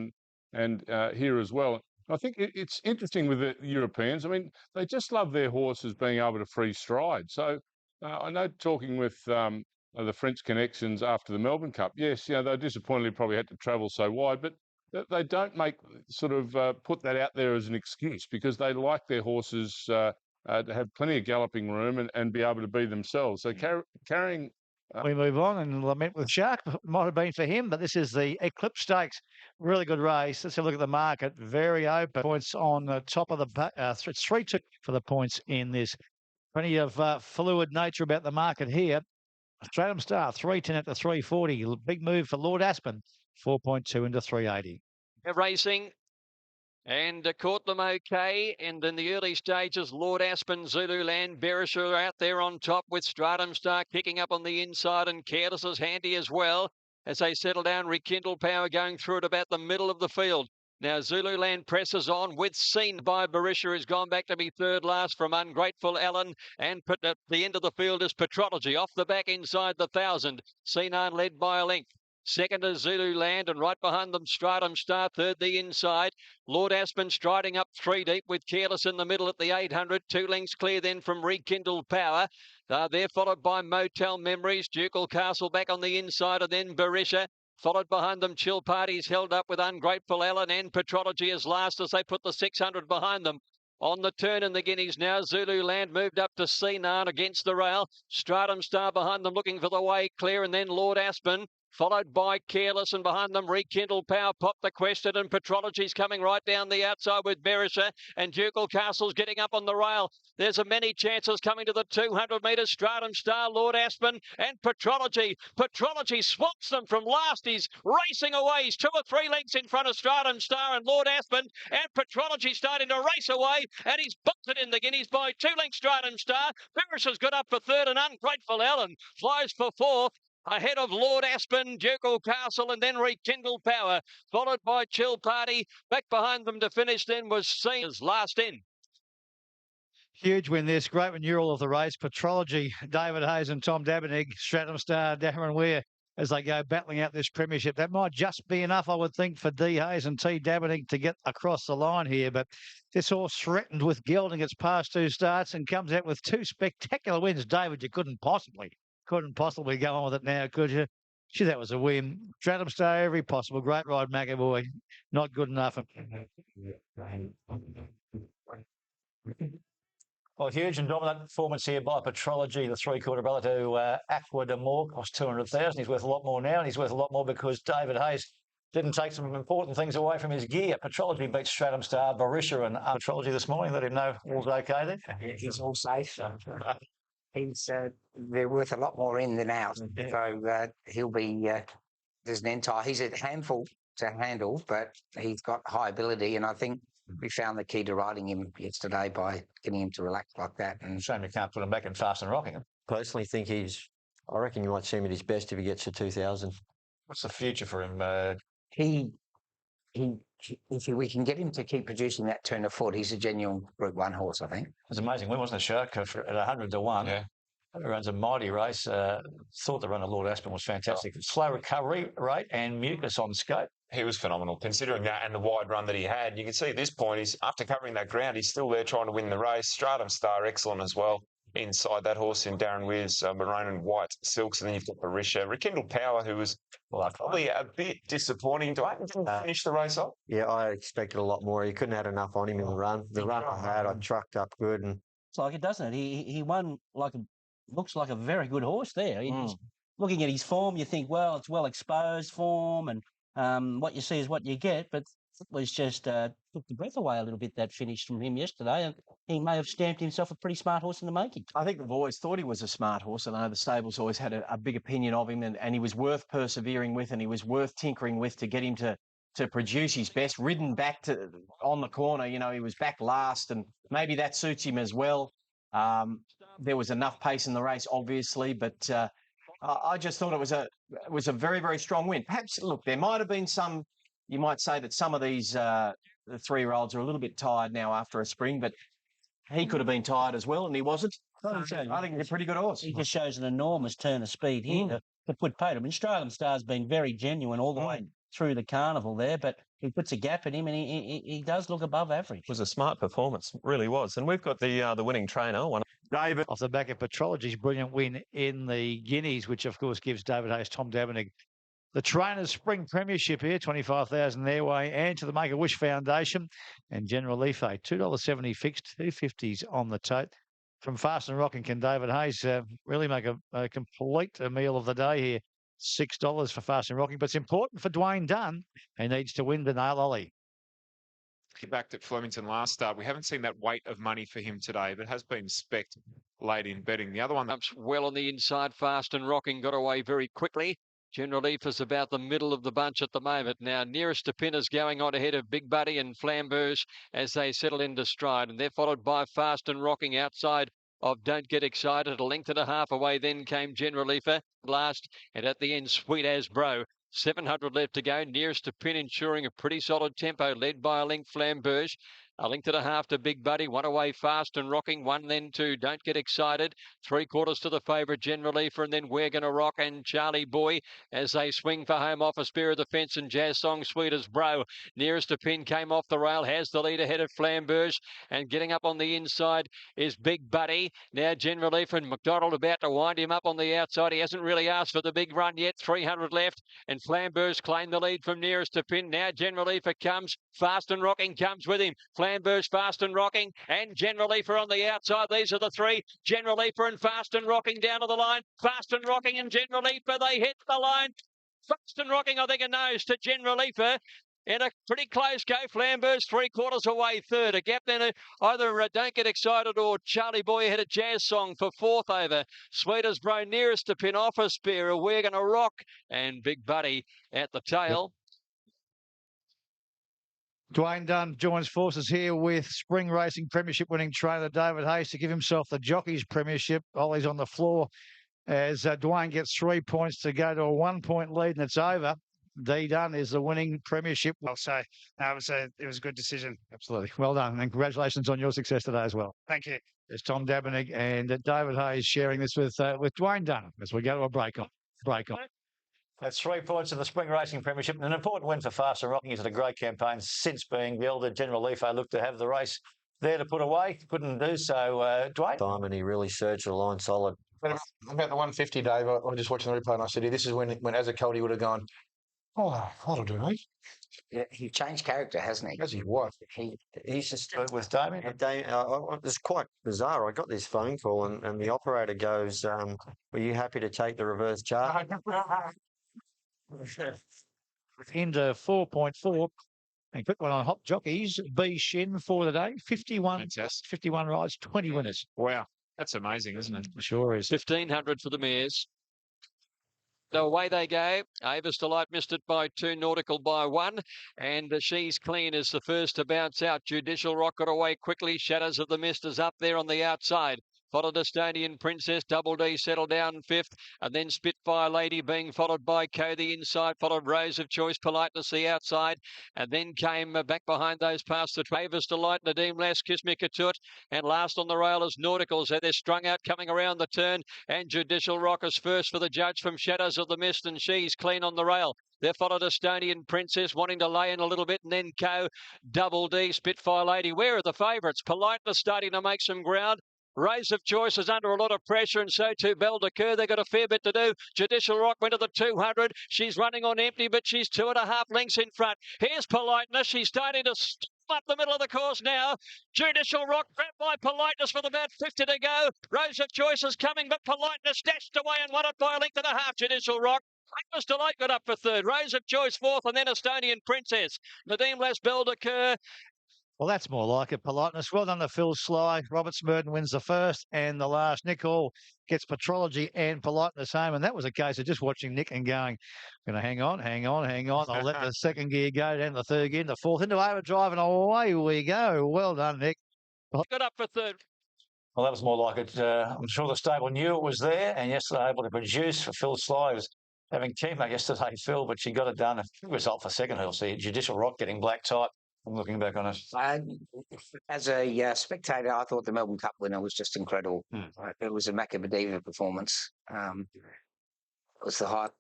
and here as well. I think it's interesting with the Europeans. I mean, they just love their horses being able to free stride. So I know talking with the French connections after the Melbourne Cup, yes, they're disappointed they probably had to travel so wide, but they don't make put that out there as an excuse, because they like their horses to have plenty of galloping room and be able to be themselves. So carrying... We move on, and lament with Shark might have been for him, but this is the Eclipse Stakes. Really good race. Let's have a look at the market. Very open. Points on the top of the... it's 3-2 for the points in this. Plenty of fluid nature about the market here. Stratum Star, 310 at the 340. Big move for Lord Aspen, 4.2 into 380. Racing and caught them okay. And in the early stages, Lord Aspen, Zululand, Beresford out there on top with Stratum Star kicking up on the inside, and Careless is handy as well as they settle down. Rekindle Power going through at about the middle of the field. Now Zululand presses on with Seen by Berisha, who's gone back to be third last from Ungrateful Ellen, and at the end of the field is Petrology off the back inside the 1,000. Seenan led by a length. Second is Zululand, and right behind them Stratum Star, third the inside. Lord Aspen striding up 3 deep with Careless in the middle at the 800. 2 lengths clear then from Rekindle Power. They're followed by Motel Memories, Ducal Castle back on the inside, and then Berisha. Followed behind them, Chill Parties held up with Ungrateful Ellen, and Petrology is last as they put the 600 behind them. On the turn in the Guineas now, Zululand moved up to Seenan against the rail. Stratum Star behind them looking for the way clear, and then Lord Aspen. Followed by Careless, and behind them Rekindle Power, Pop the Quested, and Petrology's coming right down the outside with Berisha, and Ducal Castle's getting up on the rail. There's a many chances coming to the 200 metres. Stratum Star, Lord Aspen, and Petrology. Petrology swaps them from last. He's racing away. He's 2 or 3 lengths in front of Stratum Star and Lord Aspen, and Petrology starting to race away, and he's busted in the Guineas by 2 lengths. Stratum Star. Berisha's got up for third, and Ungrateful Ellen flies for fourth. Ahead of Lord Aspen, Ducal Castle, and then Rekindle Power, followed by Chill Party. Back behind them to finish then was Seen as last in. Huge win this. Great renewal of the race. Petrology, David Hayes and Tom Dabenig, Stratum Star, Darren Weir, as they go battling out this premiership. That might just be enough, I would think, for D. Hayes and T. Dabenig to get across the line here. But this horse threatened with gelding its past 2 starts and comes out with 2 spectacular wins. David, you couldn't possibly go on with it now, could you? Gee, that was a win. Stratum Star, every possible. Great ride, McAvoy. Not good enough. Well, huge and dominant performance here by Petrology, the 3/4 brother to Aqua de Moore. Cost 200,000. He's worth a lot more now, and he's worth a lot more because David Hayes didn't take some important things away from his gear. Petrology beat Stratum Star, Berisha, and Petrology this morning. Let him know all's okay there. He's all safe. They're worth a lot more in than out. So he'll be, there's an entire, he's a handful to handle, but he's got high ability. And I think we found the key to riding him yesterday by getting him to relax like that. And shame you can't put him back in fast and rocking him. Personally think I reckon you might see him at his best if he gets to 2,000. What's the future for him? If we can get him to keep producing that turn of foot, he's a genuine Group 1 horse, I think. It was amazing win, wasn't it, Shark? At 100 to 1. Yeah. It runs a mighty race. Thought the run of Lord Aspen was fantastic. Slow recovery rate and mucus on scope. He was phenomenal, considering that and the wide run that he had. You can see at this point, he's after covering that ground, he's still there trying to win the race. Stratum Star, excellent as well. Inside that horse in Darren Weir's maroon and white silks, and then you've got Berisha. Rekindle Power, who was probably a bit disappointing to finish the race off. Yeah, I expected a lot more. He couldn't have had enough on him in the run. The run I had, I trucked up good. And it's like it, doesn't it? He won looks like a very good horse there. Looking at his form, you think, well, it's well exposed form, and what you see is what you get. But it was just took the breath away a little bit, that finish from him yesterday, and he may have stamped himself a pretty smart horse in the making. I think we've always thought he was a smart horse, and I know the stable's always had a big opinion of him, and he was worth persevering with, and he was worth tinkering with to get him to produce his best. Ridden back on the corner, he was back last, and maybe that suits him as well. there was enough pace in the race, obviously, but I just thought it was a very, very strong win. Perhaps, look, there might have been some. You might say that some of these the 3-year-olds are a little bit tired now after a spring, but he could have been tired as well, and he wasn't. I think he's a pretty good horse. He just shows an enormous turn of speed here to put paid. I mean, Australian Star's been very genuine all the way through the carnival there, but he puts a gap in him, and he does look above average. It was a smart performance, really was. And we've got the winning trainer, David, off the back of Petrology's brilliant win in the Guineas, which of course gives David Hayes, Tom Dabernig, the Trainers Spring Premiership here, 25,000 their way, and to the Make-A-Wish Foundation and General Leaf, $2.70 fixed, 250s on the tote. From Fast and Rocking, can David Hayes really make a complete meal of the day here? $6 for Fast and Rocking, but it's important for Dwayne Dunn. He needs to win the Nail Ollie. He backed at Flemington last start. We haven't seen that weight of money for him today, but has been specced late in betting. The other one Jumps well on the inside, Fast and Rocking got away very quickly. General Leaf is about the middle of the bunch at the moment. Now, Nearest to Pin is going on ahead of Big Buddy and Flambeuse as they settle into stride. And they're followed by Fast and Rocking outside of Don't Get Excited. A length and a half away then came General Leafer last. And at the end, Sweet As Bro. 700 left to go. Nearest to Pin ensuring a pretty solid tempo, led by a length Flambeuse. A length and a half to Big Buddy. One away, Fast and Rocking. One then to Don't Get Excited. 3/4 to the favourite, General Leafer. And then We're Gonna Rock and Charlie Boy as they swing for home off a Spear of the Fence and Jazz Song Sweet As Bro. Nearest to Pin came off the rail. Has the lead ahead of Flambeuse. And getting up on the inside is Big Buddy. Now General Leafer and McDonald about to wind him up on the outside. He hasn't really asked for the big run yet. 300 left. And Flambeuse claimed the lead from Nearest to Pin. Now General Leafer comes. Fast and Rocking comes with him. Flambeuse, Fast and Rocking, and General Leafer on the outside. These are the three. General Leafer and Fast and Rocking down to the line. Fast and Rocking and General Leafer, they hit the line. Fast and Rocking, I think, a nose to General Leafer. In a pretty close go, Flambeuse 3/4 away, third. A gap then, either Don't Get Excited or Charlie Boy ahead of Jazz Song for fourth over. Sweet As Bro Nearest to Pin off a Spear. We're Gonna Rock and Big Buddy at the tail. Dwayne Dunn joins forces here with Spring Racing Premiership winning trainer David Hayes to give himself the Jockeys Premiership. Ollie's on the floor as Dwayne gets 3 points to go to a 1-point lead, and it's over. D Dunn is the winning premiership. I'll say it was a good decision. Absolutely. Well done. And congratulations on your success today as well. Thank you. There's Tom Dabernig and David Hayes sharing this with Dwayne Dunn as we go to a break on. That's 3 points in the Spring Racing Premiership. An important win for Fast and Rocking. He's had a great campaign since being the elder General Leafer. Looked to have the race there to put away. Couldn't do so, Dwayne. Time, and he really surged the line solid. About the 150, Dave, I was just watching the replay and I said, this is when as a colt he would have gone, oh, that'll do, mate. Yeah, he changed character, hasn't he? Has he? What? He's just with Damien. It's quite bizarre. I got this phone call and the operator goes, "Were you happy to take the reverse charge?" Into 4.4. And quick one on Hot Jockeys. B Shin for the day. 51 rides, 20 winners. Wow. That's amazing, isn't it? Sure is. 1,500 for the mares. So away they go. Avis Delight missed it by 2, Nautical by 1. And She's Clean is the first to bounce out. Judicial Rock got away quickly. Shadows of the Mist is up there on the outside. Followed Estonian Princess, Double D settled down fifth, and then Spitfire Lady being followed by Co the inside, followed Rose of Choice, Politeness the outside, and then came back behind those past the Travis Delight, Nadim Lass, Kiss Me Katut, and last on the rail is Nautical. So they're strung out coming around the turn, and Judicial Rock is first for the judge from Shadows of the Mist, and She's Clean on the rail. They're followed Estonian Princess, wanting to lay in a little bit, and then Co, Double D, Spitfire Lady. Where are the favourites? Politeness starting to make some ground. Race of Choice is under a lot of pressure, and so too Belle de Coeur. They've got a fair bit to do. Judicial Rock went to the 200. She's running on empty, but she's 2.5 lengths in front. Here's Politeness. She's starting to up the middle of the course now. Judicial Rock grabbed by Politeness with about 50 to go. Rose of Choice is coming, but Politeness dashed away and won it by a length and a half. Judicial Rock. Famous Delight got up for third. Rose of Choice fourth, and then Estonian Princess. Nadim Lass, Belle de Coeur. Well, that's more like it. Politeness. Well done to Phil Sly. Robert Smurden wins the first and the last. Nick Hall gets Petrology and Politeness home. And that was a case of just watching Nick and going, going to hang on. I'll let the second gear go, down the third gear, the fourth, into overdrive, and away we go. Well done, Nick. Got up for third. Well, that was more like it. I'm sure the stable knew it was there, and yesterday able to produce for Phil Sly. Was having chemo yesterday, Phil, but she got it done. A good result for second. He'll see Judicial Rock getting black type. I'm looking back on it. As a spectator, I thought the Melbourne Cup winner was just incredible. It was a Macabadiva performance. It was the hype.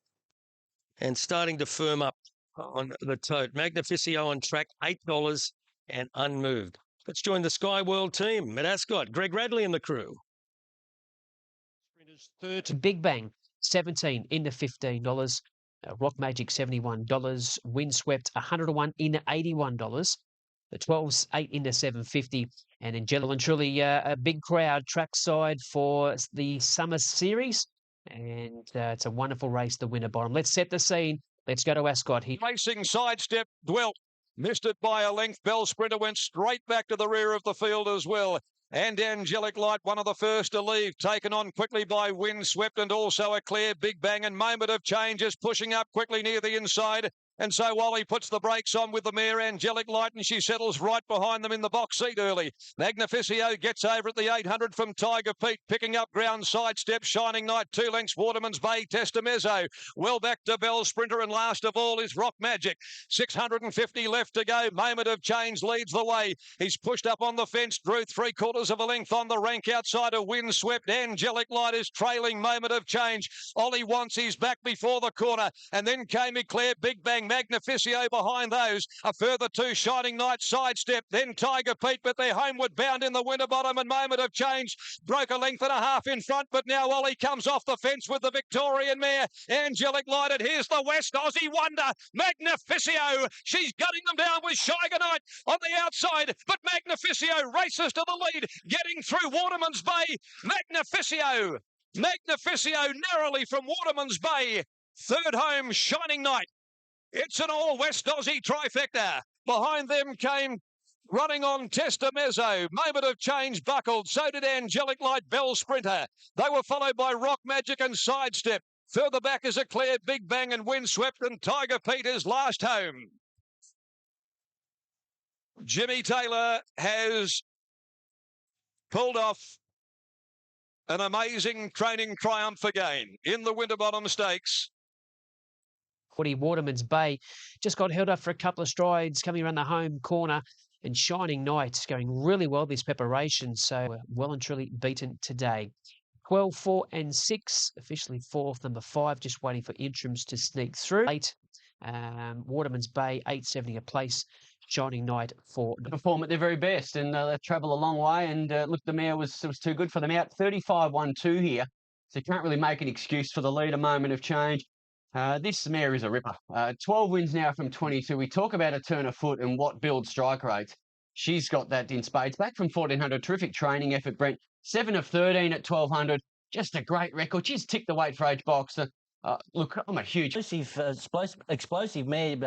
And starting to firm up on the tote. Magnificio on track, $8 and unmoved. Let's join the Sky World team at Ascot. Greg Radley and the crew. Third to Big Bang, 17 into $15. Rock Magic, $71. Windswept, 101 into $81. The 12's 8 into $7.50. And Angela and truly a big crowd trackside for the Summer Series. And it's a wonderful race, the winner bottom. Let's set the scene. Let's go to Ascot here. Racing sidestep, Dwelt. Missed it by a length. Bell Sprinter went straight back to the rear of the field as well. And Angelic Light, one of the first to leave, taken on quickly by Windswept and also a clear Big Bang and Moment of Change is pushing up quickly near the inside. And so Wally puts the brakes on with the mare Angelic Light and she settles right behind them in the box seat early. Magnificio gets over at the 800 from Tiger Pete, picking up ground sidestep. Shining Knight, 2 lengths. Waterman's Bay, Testamezzo. Well back to Bell Sprinter and last of all is Rock Magic. 650 left to go. Moment of Change leads the way. He's pushed up on the fence, drew 3/4 of a length on the rank outside of Windswept. Angelic Light is trailing Moment of Change. Ollie wants his back before the corner and then came Eclair, Big Bang, Magnificio behind those. A further 2, Shining Knight sidestep, then Tiger Pete, but they're homeward bound in the winter bottom and Moment of Change broke a length and a half in front, but now Ollie comes off the fence with the Victorian mare, Angelic Light, and here's the West Aussie wonder, Magnificio. She's gutting them down with Shiger Knight on the outside, but Magnificio races to the lead, getting through Waterman's Bay. Magnificio narrowly from Waterman's Bay. Third home, Shining Knight. It's an all West Aussie trifecta. Behind them came running on Testamezzo. Moment of Change buckled. So did Angelic Light, Bell Sprinter. They were followed by Rock Magic and Sidestep. Further back is Eclair, Big Bang and Windswept, and Tiger Pete is last home. Jimmy Taylor has pulled off an amazing training triumph again in the Winterbottom Stakes. Waterman's Bay just got held up for a couple of strides coming around the home corner, and Shining Knight going really well this preparation, so well and truly beaten today. 12, 4 and 6, officially fourth. Number 5 just waiting for interims to sneak through. 8, Waterman's Bay, 8.70 a place. Shining Knight for perform at their very best, and they travel a long way. And look, the mare was too good for them out. 35-1-2 here, so you can't really make an excuse for the leader. Moment of Change. This mare is a ripper. 12 wins now from 22. We talk about a turn of foot and what builds strike rates. She's got that in spades. Back from 1400, terrific training effort, Brent. 7 of 13 at 1200. Just a great record. She's ticked the weight for age box. Look, I'm a huge... Explosive mare,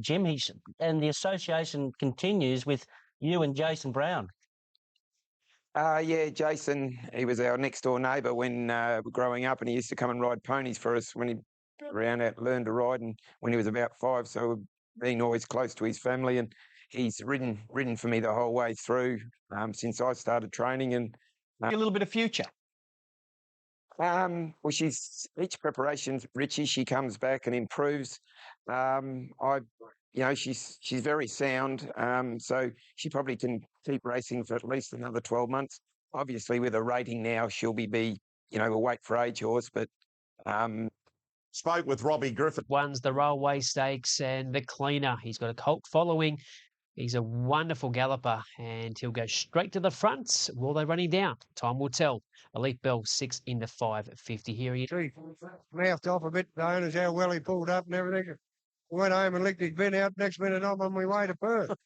Jim. And the association continues with you and Jason Brown. Yeah, Jason, he was our next door neighbour when growing up, and he used to come and ride ponies for us when he around out, learned to ride, and when he was about 5, so being always close to his family, and he's ridden for me the whole way through since I started training. And a little bit of future. Well, each preparation's Richie. She comes back and improves. She's very sound, so she probably can keep racing for at least another 12 months. Obviously, with a rating now, she'll be a weight for age horse, but. Spoke with Robbie Griffith. One's the Railway Stakes and the Cleaner. He's got a cult following. He's a wonderful galloper, and he'll go straight to the front. Will they run him down? Time will tell. Elite Bell, 6 into 5.50 here. Mouthed off a bit, the owners, how well he pulled up and everything. Went home and licked his bin out. Next minute, I'm on my way to Perth. Are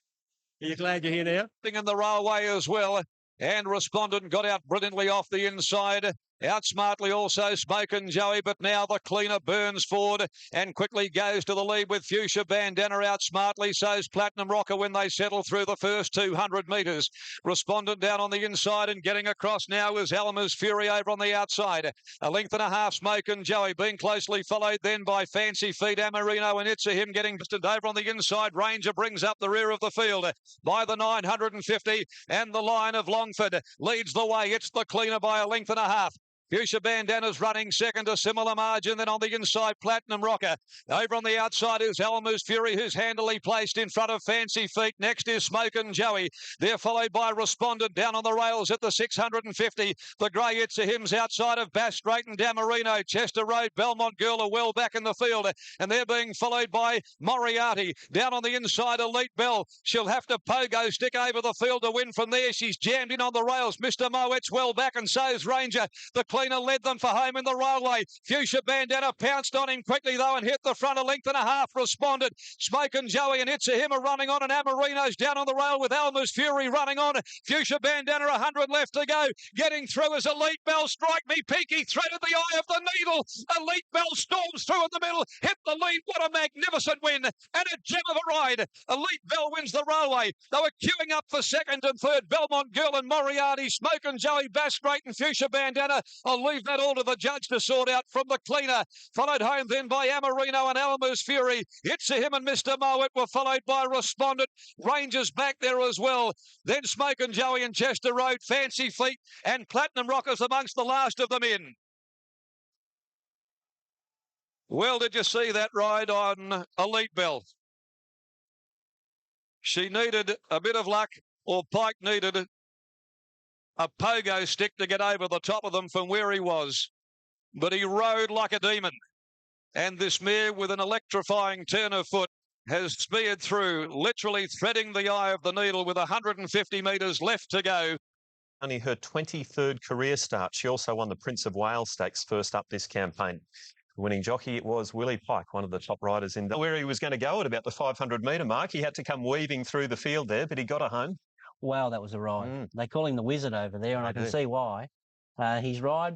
you glad you're here now? In the railway as well. And Respondent got out brilliantly off the inside. Out smartly also Smokin' Joey, but now the cleaner burns forward and quickly goes to the lead with Fuchsia Bandana out smartly. So's Platinum Rocker when they settle through the first 200 metres. Respondent down on the inside and getting across now is Alma's Fury over on the outside. A length and a half Smokin' Joey being closely followed then by Fancy Feet, Amarino and It's a Him getting distant over on the inside. Ranger brings up the rear of the field by the 950 and the line of Longford leads the way. It's the cleaner by a length and a half. Fuchsia Bandana's running second, a similar margin. Then on the inside, Platinum Rocker. Over on the outside is Alma's Fury, who's handily placed in front of Fancy Feet. Next is Smokin' Joey. They're followed by Respondent down on the rails at the 650. The grey It's a Him's outside of Bass Strait and Damarino. Chester Road, Belmont Girl are well back in the field. And they're being followed by Moriarty. Down on the inside, Elite Bell. She'll have to pogo stick over the field to win from there. She's jammed in on the rails. Mr. Moet's well back and so's Ranger. The cleaner led them for home in the railway. Fuchsia Bandana pounced on him quickly though and hit the front a length and a half. Responded. Smokin' Joey and It's a Him are running on and Amarino's down on the rail with Alma's Fury running on. Fuchsia Bandana 100 left to go. Getting through as Elite Bell. Strike Me Pinky threaded the eye of the needle. Elite Bell storms through in the middle. Hit the lead. What a magnificent win and a gem of a ride. Elite Bell wins the railway. They were queuing up for second and third. Belmont Girl and Moriarty. Smokin' Joey, Bass Strait and Fuchsia Bandana. I'll leave that all to the judge to sort out from the cleaner. Followed home then by Amarino and Alma's Fury. It's a Him and Mr. Moet were followed by Respondent. Rangers back there as well. Then Smokin' Joey and Chester Road, Fancy Feet and Platinum Rockers amongst the last of them in. Well, did you see that ride on Elite Bell? She needed a bit of luck, or Pike needed a pogo stick to get over the top of them from where he was. But he rode like a demon. And this mare with an electrifying turn of foot has speared through, literally threading the eye of the needle with 150 metres left to go. Only her 23rd career start. She also won the Prince of Wales Stakes first up this campaign. The winning jockey it was Willie Pike, one of the top riders in where he was going to go at about the 500 metre mark. He had to come weaving through the field there, but he got her home. Wow, that was a ride. They call him the Wizard over there, and I can do. see why. His ride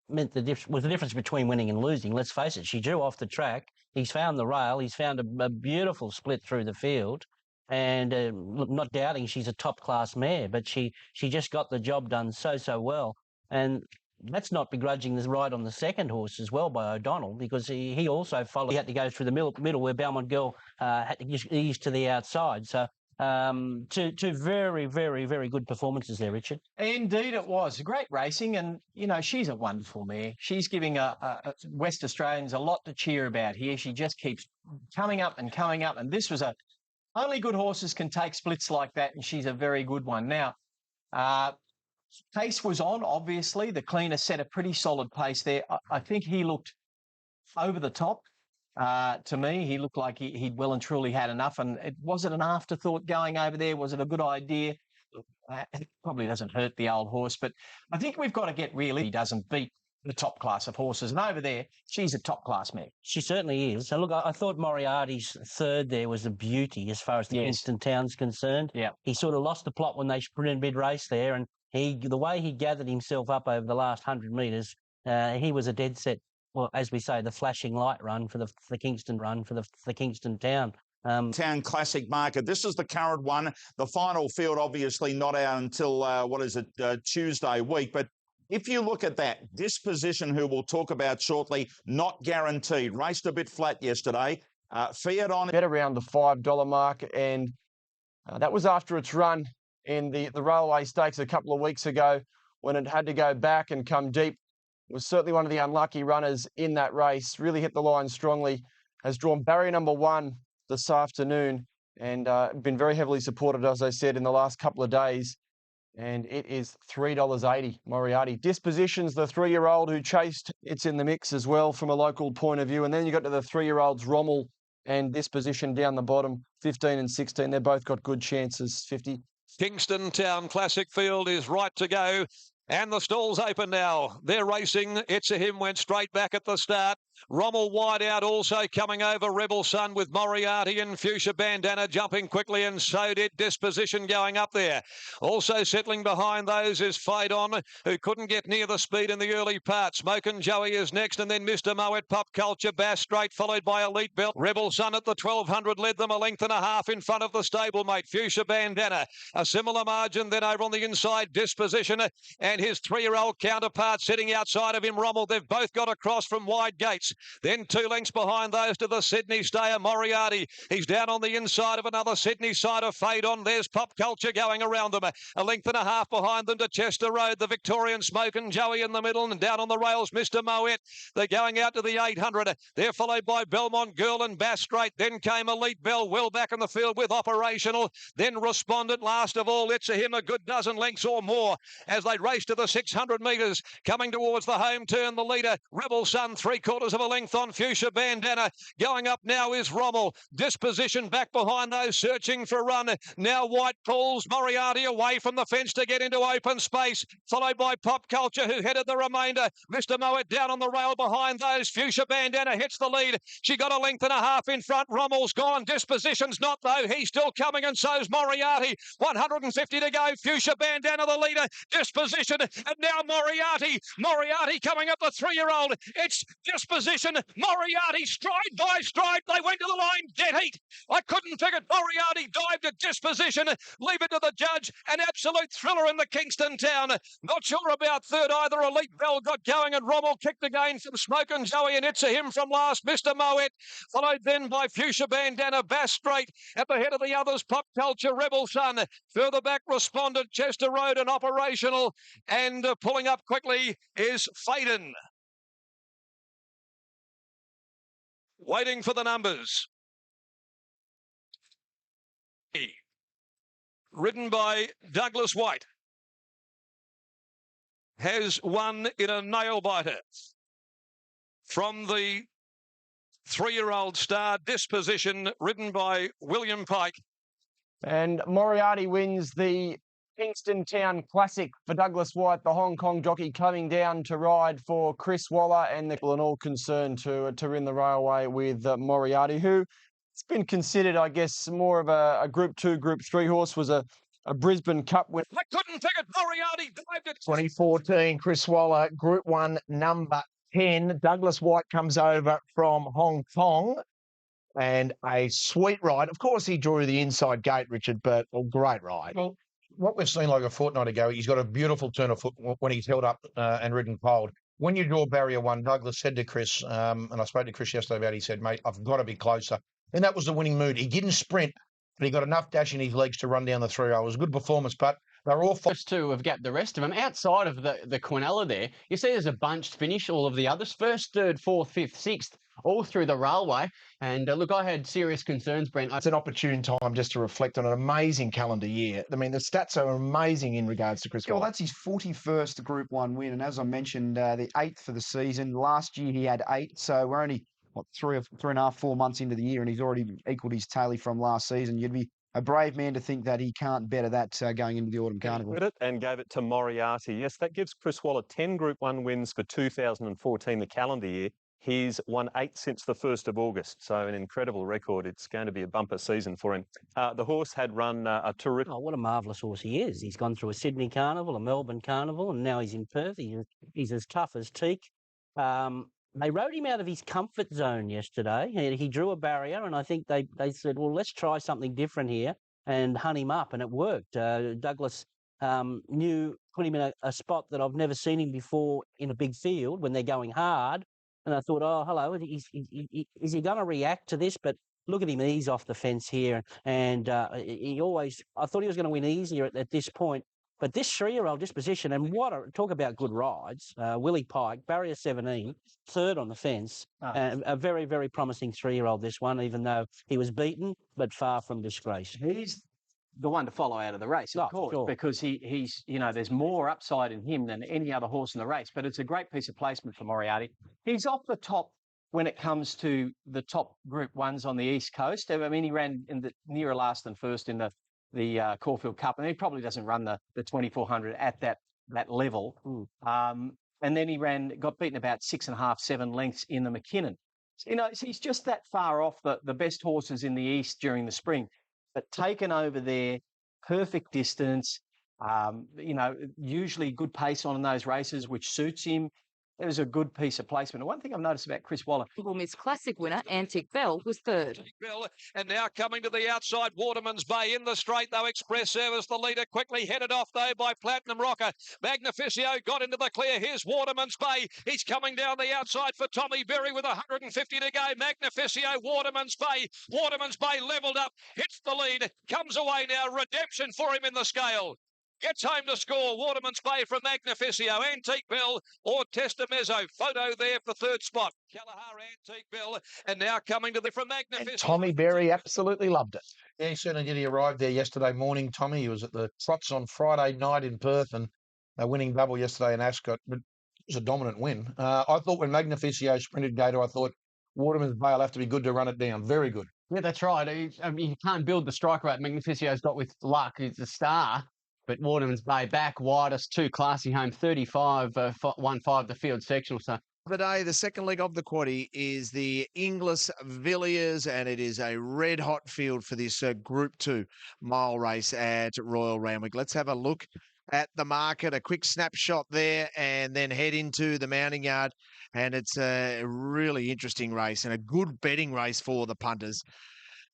meant was the difference between winning and losing. Let's face it, she drew off the track. He's found the rail. He's found a beautiful split through the field. And not doubting she's a top-class mare, but she just got the job done so well. And that's not begrudging the ride on the second horse as well by O'Donnell, because he also followed. He had to go through the middle where Belmont Girl had to just ease to the outside. So two very, very, very good performances there, Richard. Indeed it was. Great racing, and, you know, she's a wonderful mare. She's giving West Australians a lot to cheer about here. She just keeps coming up, and this was only good horses can take splits like that, and she's a very good one. Now, pace was on, obviously. The cleaner set a pretty solid pace there. I think he looked over the top. To me, he looked like he'd well and truly had enough. And was it an afterthought going over there? Was it a good idea? It probably doesn't hurt the old horse, but I think we've got to get real. He doesn't beat the top class of horses. And over there, she's a top class mare. She certainly is. So look, I thought Moriarty's third there was a beauty as far as the Kingston Town's concerned. Yeah. He sort of lost the plot when they sprinted mid-race there, and the way he gathered himself up over the last 100 metres, he was a dead set. Well, as we say, the flashing light run for the Kingston run for the Kingston Town. Town Classic market. This is the current one. The final field, obviously, not out until, Tuesday week. But if you look at that, Disposition, who we'll talk about shortly, not guaranteed. Raced a bit flat yesterday. Fiat on. Bet around the $5 mark, and that was after its run in the Railway Stakes a couple of weeks ago when it had to go back and come deep. It was certainly one of the unlucky runners in that race. Really hit the line strongly. Has drawn barrier number 1 this afternoon and been very heavily supported, as I said, in the last couple of days. And it is $3.80, Moriarty. Disposition's the 3-year-old who chased. It's in the mix as well from a local point of view. And then you got to the 3-year-olds, Rommel and Disposition down the bottom, 15 and 16. They've both got good chances, 50. Kingston Town Classic field is right to go. And the stall's open now. They're racing. It's a Him went straight back at the start. Rommel wide out also coming over. Rebel Sun with Moriarty and Fuchsia Bandana jumping quickly, and so did Disposition going up there. Also settling behind those is Fade On, who couldn't get near the speed in the early part. Smokin' Joey is next, and then Mr. Moet, Pop Culture, Bass Straight, followed by Elite Belt. Rebel Sun at the 1200 led them a length and a half in front of the stablemate Fuchsia Bandana. A similar margin then over on the inside, Disposition, and his 3-year-old counterpart sitting outside of him, Rommel. They've both got across from wide gates. Then 2 lengths behind those to the Sydney stayer, Moriarty. He's down on the inside of another Sydney side of Fade On. There's Pop Culture going around them. A length and a half behind them to Chester Road. The Victorian Smokin' Joey in the middle, and down on the rails, Mr. Moet. They're going out to the 800. They're followed by Belmont Girl and Bass Straight. Then came Elite Bell, well back in the field with Operational. Then Respondent. Last of all, It's a Him, a good dozen lengths or more as they race to the 600 metres. Coming towards the home turn, the leader, Rebel Sun, 3/4 of a length on Fuchsia Bandana. Going up now is Rommel. Disposition back behind those, searching for a run. Now White pulls Moriarty away from the fence to get into open space, followed by Pop Culture, who headed the remainder. Mr. Moet down on the rail behind those. Fuchsia Bandana hits the lead. She got a length and a half in front. Rommel's gone. Disposition's not, though. He's still coming, and so's Moriarty. 150 to go. Fuchsia Bandana the leader. Disposition, and now Moriarty. Moriarty coming up the 3-year-old. It's Disposition. Moriarty, stride by stride. They went to the line dead heat. I couldn't figure it. Moriarty dived at Disposition. Leave it to the judge. An absolute thriller in the Kingston town. Not sure about third either. Elite Bell got going, and Rommel kicked again from Smokin' Joey, and It's a Him from last. Mr. Moet, followed then by Fuchsia Bandana, Bass Straight. At the head of the others, Pop Culture, Rebel Sun. Further back, Respondent, Chester Road, and Operational. And pulling up quickly is Faden. Waiting for the numbers. Ridden by Douglas White. Has won in a nail-biter from the 3-year-old star Disposition, ridden by William Pike. And Moriarty wins the Kingston Town Classic for Douglas White, the Hong Kong jockey, coming down to ride for Chris Waller, and all concerned to win the railway with Moriarty, who it's been considered, I guess, more of a Group 2, Group 3 horse, was a Brisbane Cup winner. I couldn't figure it. Moriarty dived it. 2014, Chris Waller, Group 1, number 10. Douglas White comes over from Hong Kong, and a sweet ride. Of course, he drew the inside gate, Richard, but a great ride. Well, what we've seen like a fortnight ago, he's got a beautiful turn of foot when he's held up and ridden cold. When you draw barrier 1, Douglas said to Chris, and I spoke to Chris yesterday about it, he said, mate, I've got to be closer. And that was the winning mood. He didn't sprint, but he got enough dash in his legs to run down the 3-0. It was a good performance, but they're all first two have gapped the rest of them. Outside of the Quinella there, you see there's a bunched finish, all of the others. First, third, fourth, fifth, sixth, all through the railway. And look, I had serious concerns, Brent. It's an opportune time just to reflect on an amazing calendar year. I mean, the stats are amazing in regards to Chris Waller. Well, that's his 41st Group 1 win. And as I mentioned, the 8th for the season. Last year he had 8. So we're only, 3.5, 4 months into the year, and he's already equalled his tally from last season. You'd be a brave man to think that he can't better that going into the Autumn Carnival. It and gave it to Moriarty. Yes, that gives Chris Waller 10 Group 1 wins for 2014, the calendar year. He's won 8 since the 1st of August, so an incredible record. It's going to be a bumper season for him. The horse had run a terrific... Oh, what a marvellous horse he is. He's gone through a Sydney Carnival, a Melbourne Carnival, and now he's in Perth. He's as tough as teak. They rode him out of his comfort zone yesterday. He drew a barrier, and I think they said, well, let's try something different here and hunt him up, and it worked. Douglas put him in a spot that I've never seen him before in a big field when they're going hard. And I thought, oh, hello, is he going to react to this? But look at him ease off the fence here. And I thought he was going to win easier at this point. But this 3-year-old Disposition, and talk about good rides. Willie Pike, barrier 17, third on the fence. A very, very promising 3-year-old, this one, even though he was beaten, but far from disgrace. He's the one to follow out of the race, of course, sure. Because he's there's more upside in him than any other horse in the race. But it's a great piece of placement for Moriarty. He's off the top when it comes to the top Group 1s on the East Coast. I mean, he ran in the nearer last than first in the Caulfield Cup, and he probably doesn't run the 2400 at that that level. And then he got beaten about 6.5, 7 lengths in the McKinnon. So, he's just that far off the best horses in the East during the spring. But taken over there, perfect distance, usually good pace on those races, which suits him. It was a good piece of placement. And one thing I've noticed about Chris Waller. Miss Classic winner, Antique Bell, was third. And now coming to the outside, Waterman's Bay in the straight, though. Express Service, the leader, quickly headed off, though, by Platinum Rocker. Magnificio got into the clear. Here's Waterman's Bay. He's coming down the outside for Tommy Berry with 150 to go. Magnificio, Waterman's Bay. Waterman's Bay levelled up, hits the lead, comes away now. Redemption for him in the scale. Gets home to score. Waterman's Bay from Magnificio, Antique Bill or Testamezzo. Photo there for third spot. Kalahar, Antique Bill, and now coming to the from Magnificio. Tommy Berry absolutely loved it. Yeah, he certainly did. He arrived there yesterday morning, Tommy. He was at the Trots on Friday night in Perth and a winning double yesterday in Ascot. But it was a dominant win. I thought when Magnificio sprinted Gator, I thought Waterman's Bay will have to be good to run it down. Very good. Yeah, that's right. You can't build the strike rate Magnificio's got with luck. He's a star. But Waterman's Bay back, widest, too classy home, 35, 1-5 the field sectional. So the day, the second leg of the quaddie is the Inglis Villiers, and it is a red hot field for this Group 2 mile race at Royal Randwick. Let's have a look at the market, a quick snapshot there, and then head into the mounting yard. And it's a really interesting race and a good betting race for the punters.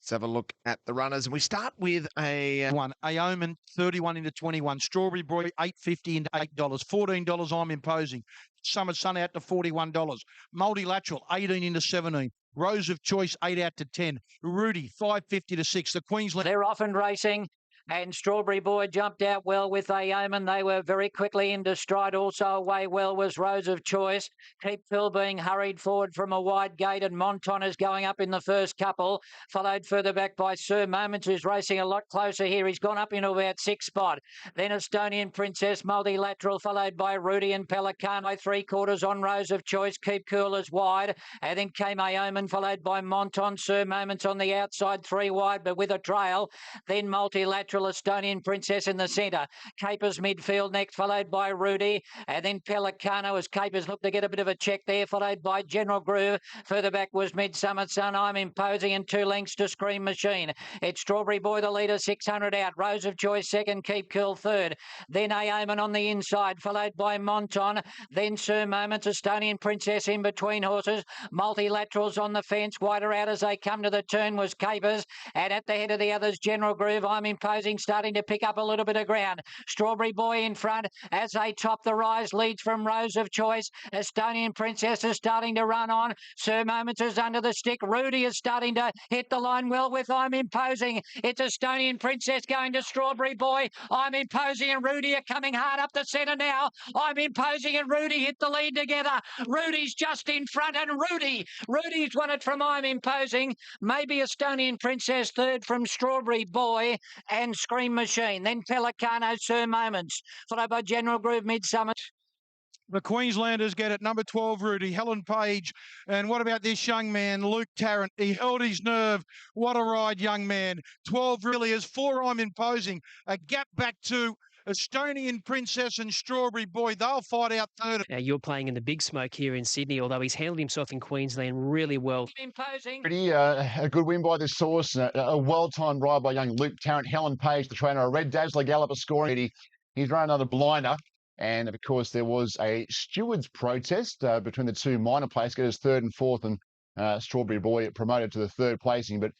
Let's have a look at the runners. And we start with a Aomen, 31 into 21. Strawberry Boy, $8.50 into $8. $14, I'm Imposing. Summer Sun out to $41. Multilateral, 18 into 17. Rose of Choice, 8 out to 10. Rudy, $5.50 to 6. The Queensland. They're off and racing. And Strawberry Boy jumped out well with Aomen. They were very quickly into stride. Also away well was Rose of Choice. Keep Phil being hurried forward from a wide gate, and Monton is going up in the first couple, followed further back by Sir Moments, who's racing a lot closer here. He's gone up into about 6th spot. Then Estonian Princess, Multilateral, followed by Rudy and Pelicano. 3/4 on Rose of Choice. Keep Cool is wide. And then came Aomen, followed by Monton. Sir Moments on the outside, 3 wide, but with a trail. Then Multilateral, Estonian Princess in the centre. Capers midfield next, followed by Rudy. And then Pelicano as Capers looked to get a bit of a check there, followed by General Groove. Further back was Midsummer Sun. I'm Imposing, and 2 lengths to Scream Machine. It's Strawberry Boy, the leader, 600 out. Rose of Choice second, Keep Cool third. Then Aomen on the inside, followed by Monton. Then Sir Moments, Estonian Princess in between horses. Multilaterals on the fence. Wider out as they come to the turn was Capers. And at the head of the others, General Groove, I'm Imposing, starting to pick up a little bit of ground. Strawberry Boy in front as they top the rise, leads from Rose of Choice. Estonian Princess is starting to run on. Sir Moments is under the stick. Rudy is starting to hit the line well with I'm Imposing. It's Estonian Princess going to Strawberry Boy. I'm Imposing and Rudy are coming hard up the centre now. I'm Imposing and Rudy hit the lead together. Rudy's just in front, and Rudy's won it from I'm Imposing. Maybe Estonian Princess third from Strawberry Boy and Scream Machine. Then Pelicano, Sir Moments, followed by General Groove, Midsummer. The Queenslanders get it. Number 12, Rudy. Helen Page. And what about this young man, Luke Tarrant? He held his nerve. What a ride, young man. 12 really is 4 I'm Imposing. A gap back to Estonian Princess and Strawberry Boy. They'll fight out third. Now, you're playing in the big smoke here in Sydney, although he's handled himself in Queensland really well. Pretty, a good win by this source. A well-timed ride by young Luke Tarrant. Helen Page, the trainer. A Red Dazzler galloper scoring. He's run another blinder. And, of course, there was a stewards protest between the 2 minor place getters, 3rd and 4th, and Strawberry Boy promoted to the 3rd placing. But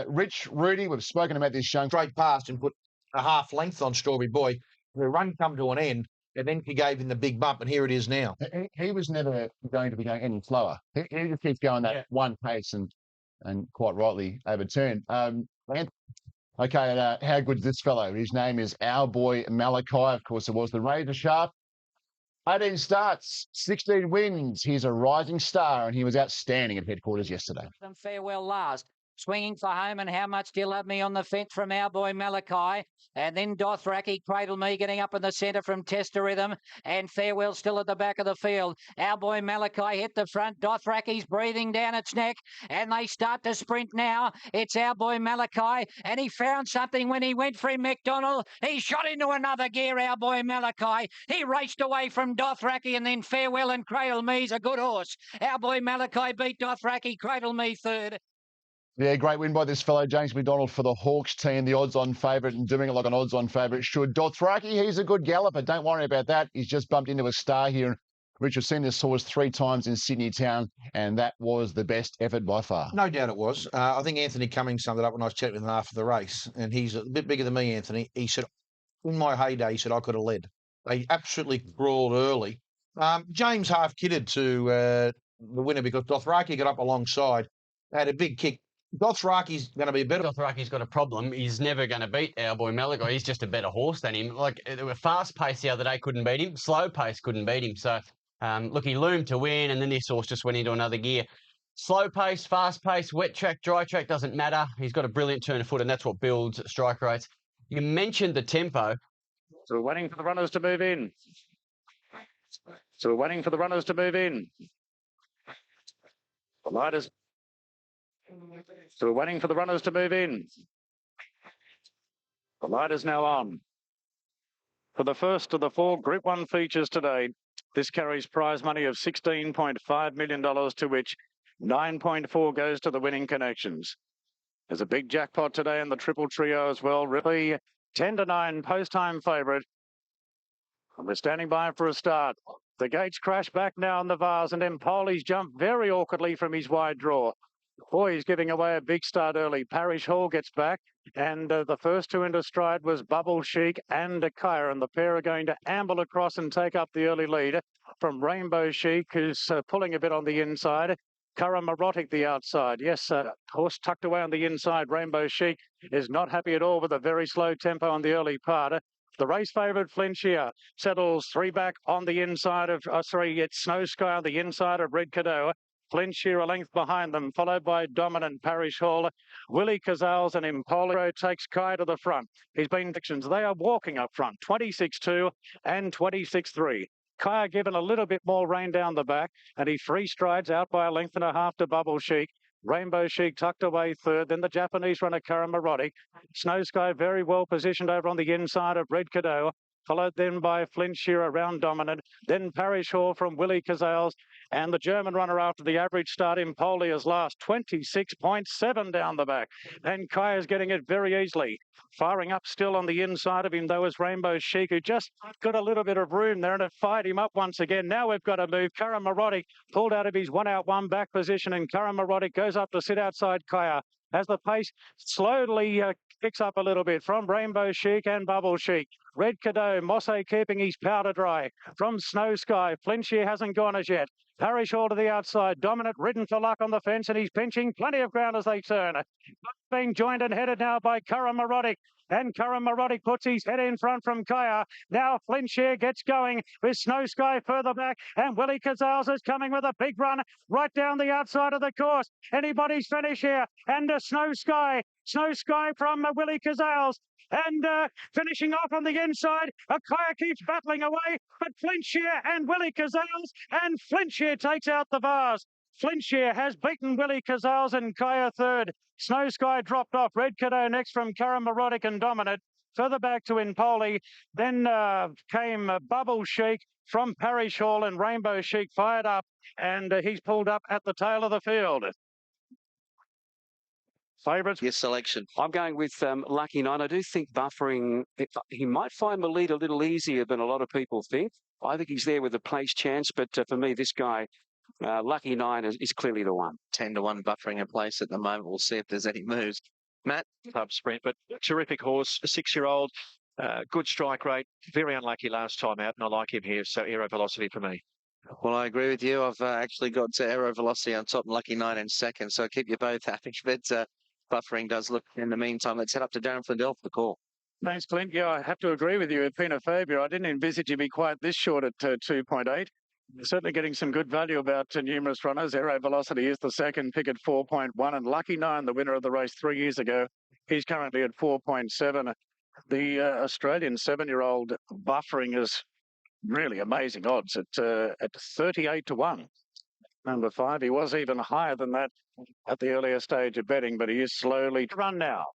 Rich, Rudy, we've spoken about this young. Straight past and put a half length on Strawberry Boy. The run come to an end, and then he gave him the big bump, and here it is now. He was never going to be going any slower. He just keeps going that one pace and quite rightly overturned. Okay, how good is this fellow? His name is Our Boy Malachi. Of course, it was the Razor Sharp. 18 starts, 16 wins. He's a rising star, and he was outstanding at headquarters yesterday. Farewell last. Swinging for home, and How Much Do You Love Me on the fence from Our Boy Malachi. And then Dothraki, Cradle Me, getting up in the centre from Tester Rhythm. And Farewell still at the back of the field. Our Boy Malachi hit the front. Dothraki's breathing down its neck. And they start to sprint now. It's Our Boy Malachi. And he found something when he went for him, McDonald. He shot into another gear, Our Boy Malachi. He raced away from Dothraki, and then Farewell and Cradle Me's a good horse. Our Boy Malachi beat Dothraki, Cradle Me third. Yeah, great win by this fellow, James McDonald, for the Hawks team, the odds-on favourite, and doing it like an odds-on favourite should. Dothraki, he's a good galloper. Don't worry about that. He's just bumped into a star here. Rich, has seen this horse 3 times in Sydney Town, and that was the best effort by far. No doubt it was. I think Anthony Cummings summed it up when I was chatting with him after the race, and he's a bit bigger than me, Anthony. He said, in my heyday, he said, I could have led. They absolutely crawled early. James half-kitted to the winner because Dothraki got up alongside, had a big kick. Dothraki's going to be better. Dothraki's got a problem. He's never going to beat Our Boy Malachi. He's just a better horse than him. Like, they were fast pace the other day, couldn't beat him. Slow pace couldn't beat him. So, look, he loomed to win, and then this horse just went into another gear. Slow pace, fast pace, wet track, dry track doesn't matter. He's got a brilliant turn of foot, and that's what builds strike rates. You mentioned the tempo. So we're waiting for the runners to move in. So we're waiting for the runners to move in. The light is... So we're waiting for the runners to move in. The light is now on. For the first of the 4 Group 1 features today, this carries prize money of $16.5 million, to which 9.4 goes to the winning connections. There's a big jackpot today in the triple trio as well. Really 10-9 post-time favourite. And we're standing by for a start. The gates crash back now in the vase, and Empoli's jumped very awkwardly from his wide draw. Boy, he's giving away a big start early. Parish Hall gets back, and the first 2 into stride was Bubble Chic and Akira, and the pair are going to amble across and take up the early lead from Rainbow Chic, who's pulling a bit on the inside. Karamarotic the outside. Yes, horse tucked away on the inside. Rainbow Chic is not happy at all with a very slow tempo on the early part. The race favourite Flinchier settles 3 back on the inside of, it's Snow Sky on the inside of Red Cadeau. Flinchier a length behind them, followed by dominant Parish Hall. Willie Cazales and Impolo takes Kai to the front. He's been sections. They are walking up front, 26-2 and 26-3. Kai given a little bit more rain down the back, and he free strides out by a length and a half to Bubble Chic. Rainbow Chic tucked away third. Then the Japanese runner Karamarotic. Snow Sky very well positioned over on the inside of Red Cadeau, followed then by Flinchier around dominant. Then Parish Hall from Willie Cazales, and the German runner after the average start, Impolia's last, 26.7 down the back. And Kai is getting it very easily. Firing up still on the inside of him, though, is Rainbow Chic, who just got a little bit of room there, and it fired him up once again. Now we've got to move. Karamarotic pulled out of his 1-out-1 back position, and Karamarotic goes up to sit outside Kaya as the pace slowly picks up a little bit from Rainbow Chic and Bubble Chic. Red Cadeau, Mosse keeping his powder dry. From Snow Sky, Flinchier hasn't gone as yet. Parish Hall to the outside, dominant, ridden for luck on the fence, and he's pinching plenty of ground as they turn. Being joined and headed now by Karamarotic, and Karamarotic puts his head in front from Kaya. Now Flinchier gets going with Snow Sky further back, and Willie Cazales is coming with a big run right down the outside of the course. Anybody's finish here, and Snow Sky from Willie Cazales. And finishing off on the inside, Akaya keeps battling away, but Flinchier and Willie Cazales, and Flinchier takes out the vase. Flinchier has beaten Willie Cazales and Kaya third. Snow Sky dropped off. Red Cadeau next from Karamarotic and Dominant. Further back to Impoli. Then came Bubble Chic from Parish Hall, and Rainbow Chic fired up, and he's pulled up at the tail of the field. Favourites? Yes, selection. I'm going with Lucky Nine. I do think buffering, he might find the lead a little easier than a lot of people think. I think he's there with a place chance, but for me, this guy, Lucky Nine is clearly the one. 10-1 buffering in place at the moment. We'll see if there's any moves. Matt? Club sprint, but terrific horse, a 6-year-old, good strike rate, very unlucky last time out, and I like him here, so Aero Velocity for me. Well, I agree with you. I've actually got Aero Velocity on top and Lucky Nine in second, so keep you both happy. But buffering does look in the meantime. Let's head up to Darren Flindell for the call. Thanks, Clint. Yeah, I have to agree with you. At Pina Fabia, I didn't envisage he'd be quite this short at 2.8. certainly getting some good value about numerous runners. Aero Velocity is the second pick at 4.1, and Lucky 9, the winner of the race 3 years ago, he's currently at 4.7. The Australian 7-year-old Buffering is really amazing odds at 38 to 1. Number 5, he was even higher than that at the earlier stage of betting, but he is slowly to run now.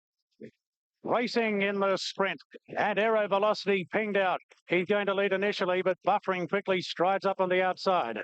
Racing in the sprint, and Aero Velocity pinged out. He's going to lead initially, but Buffering quickly strides up on the outside.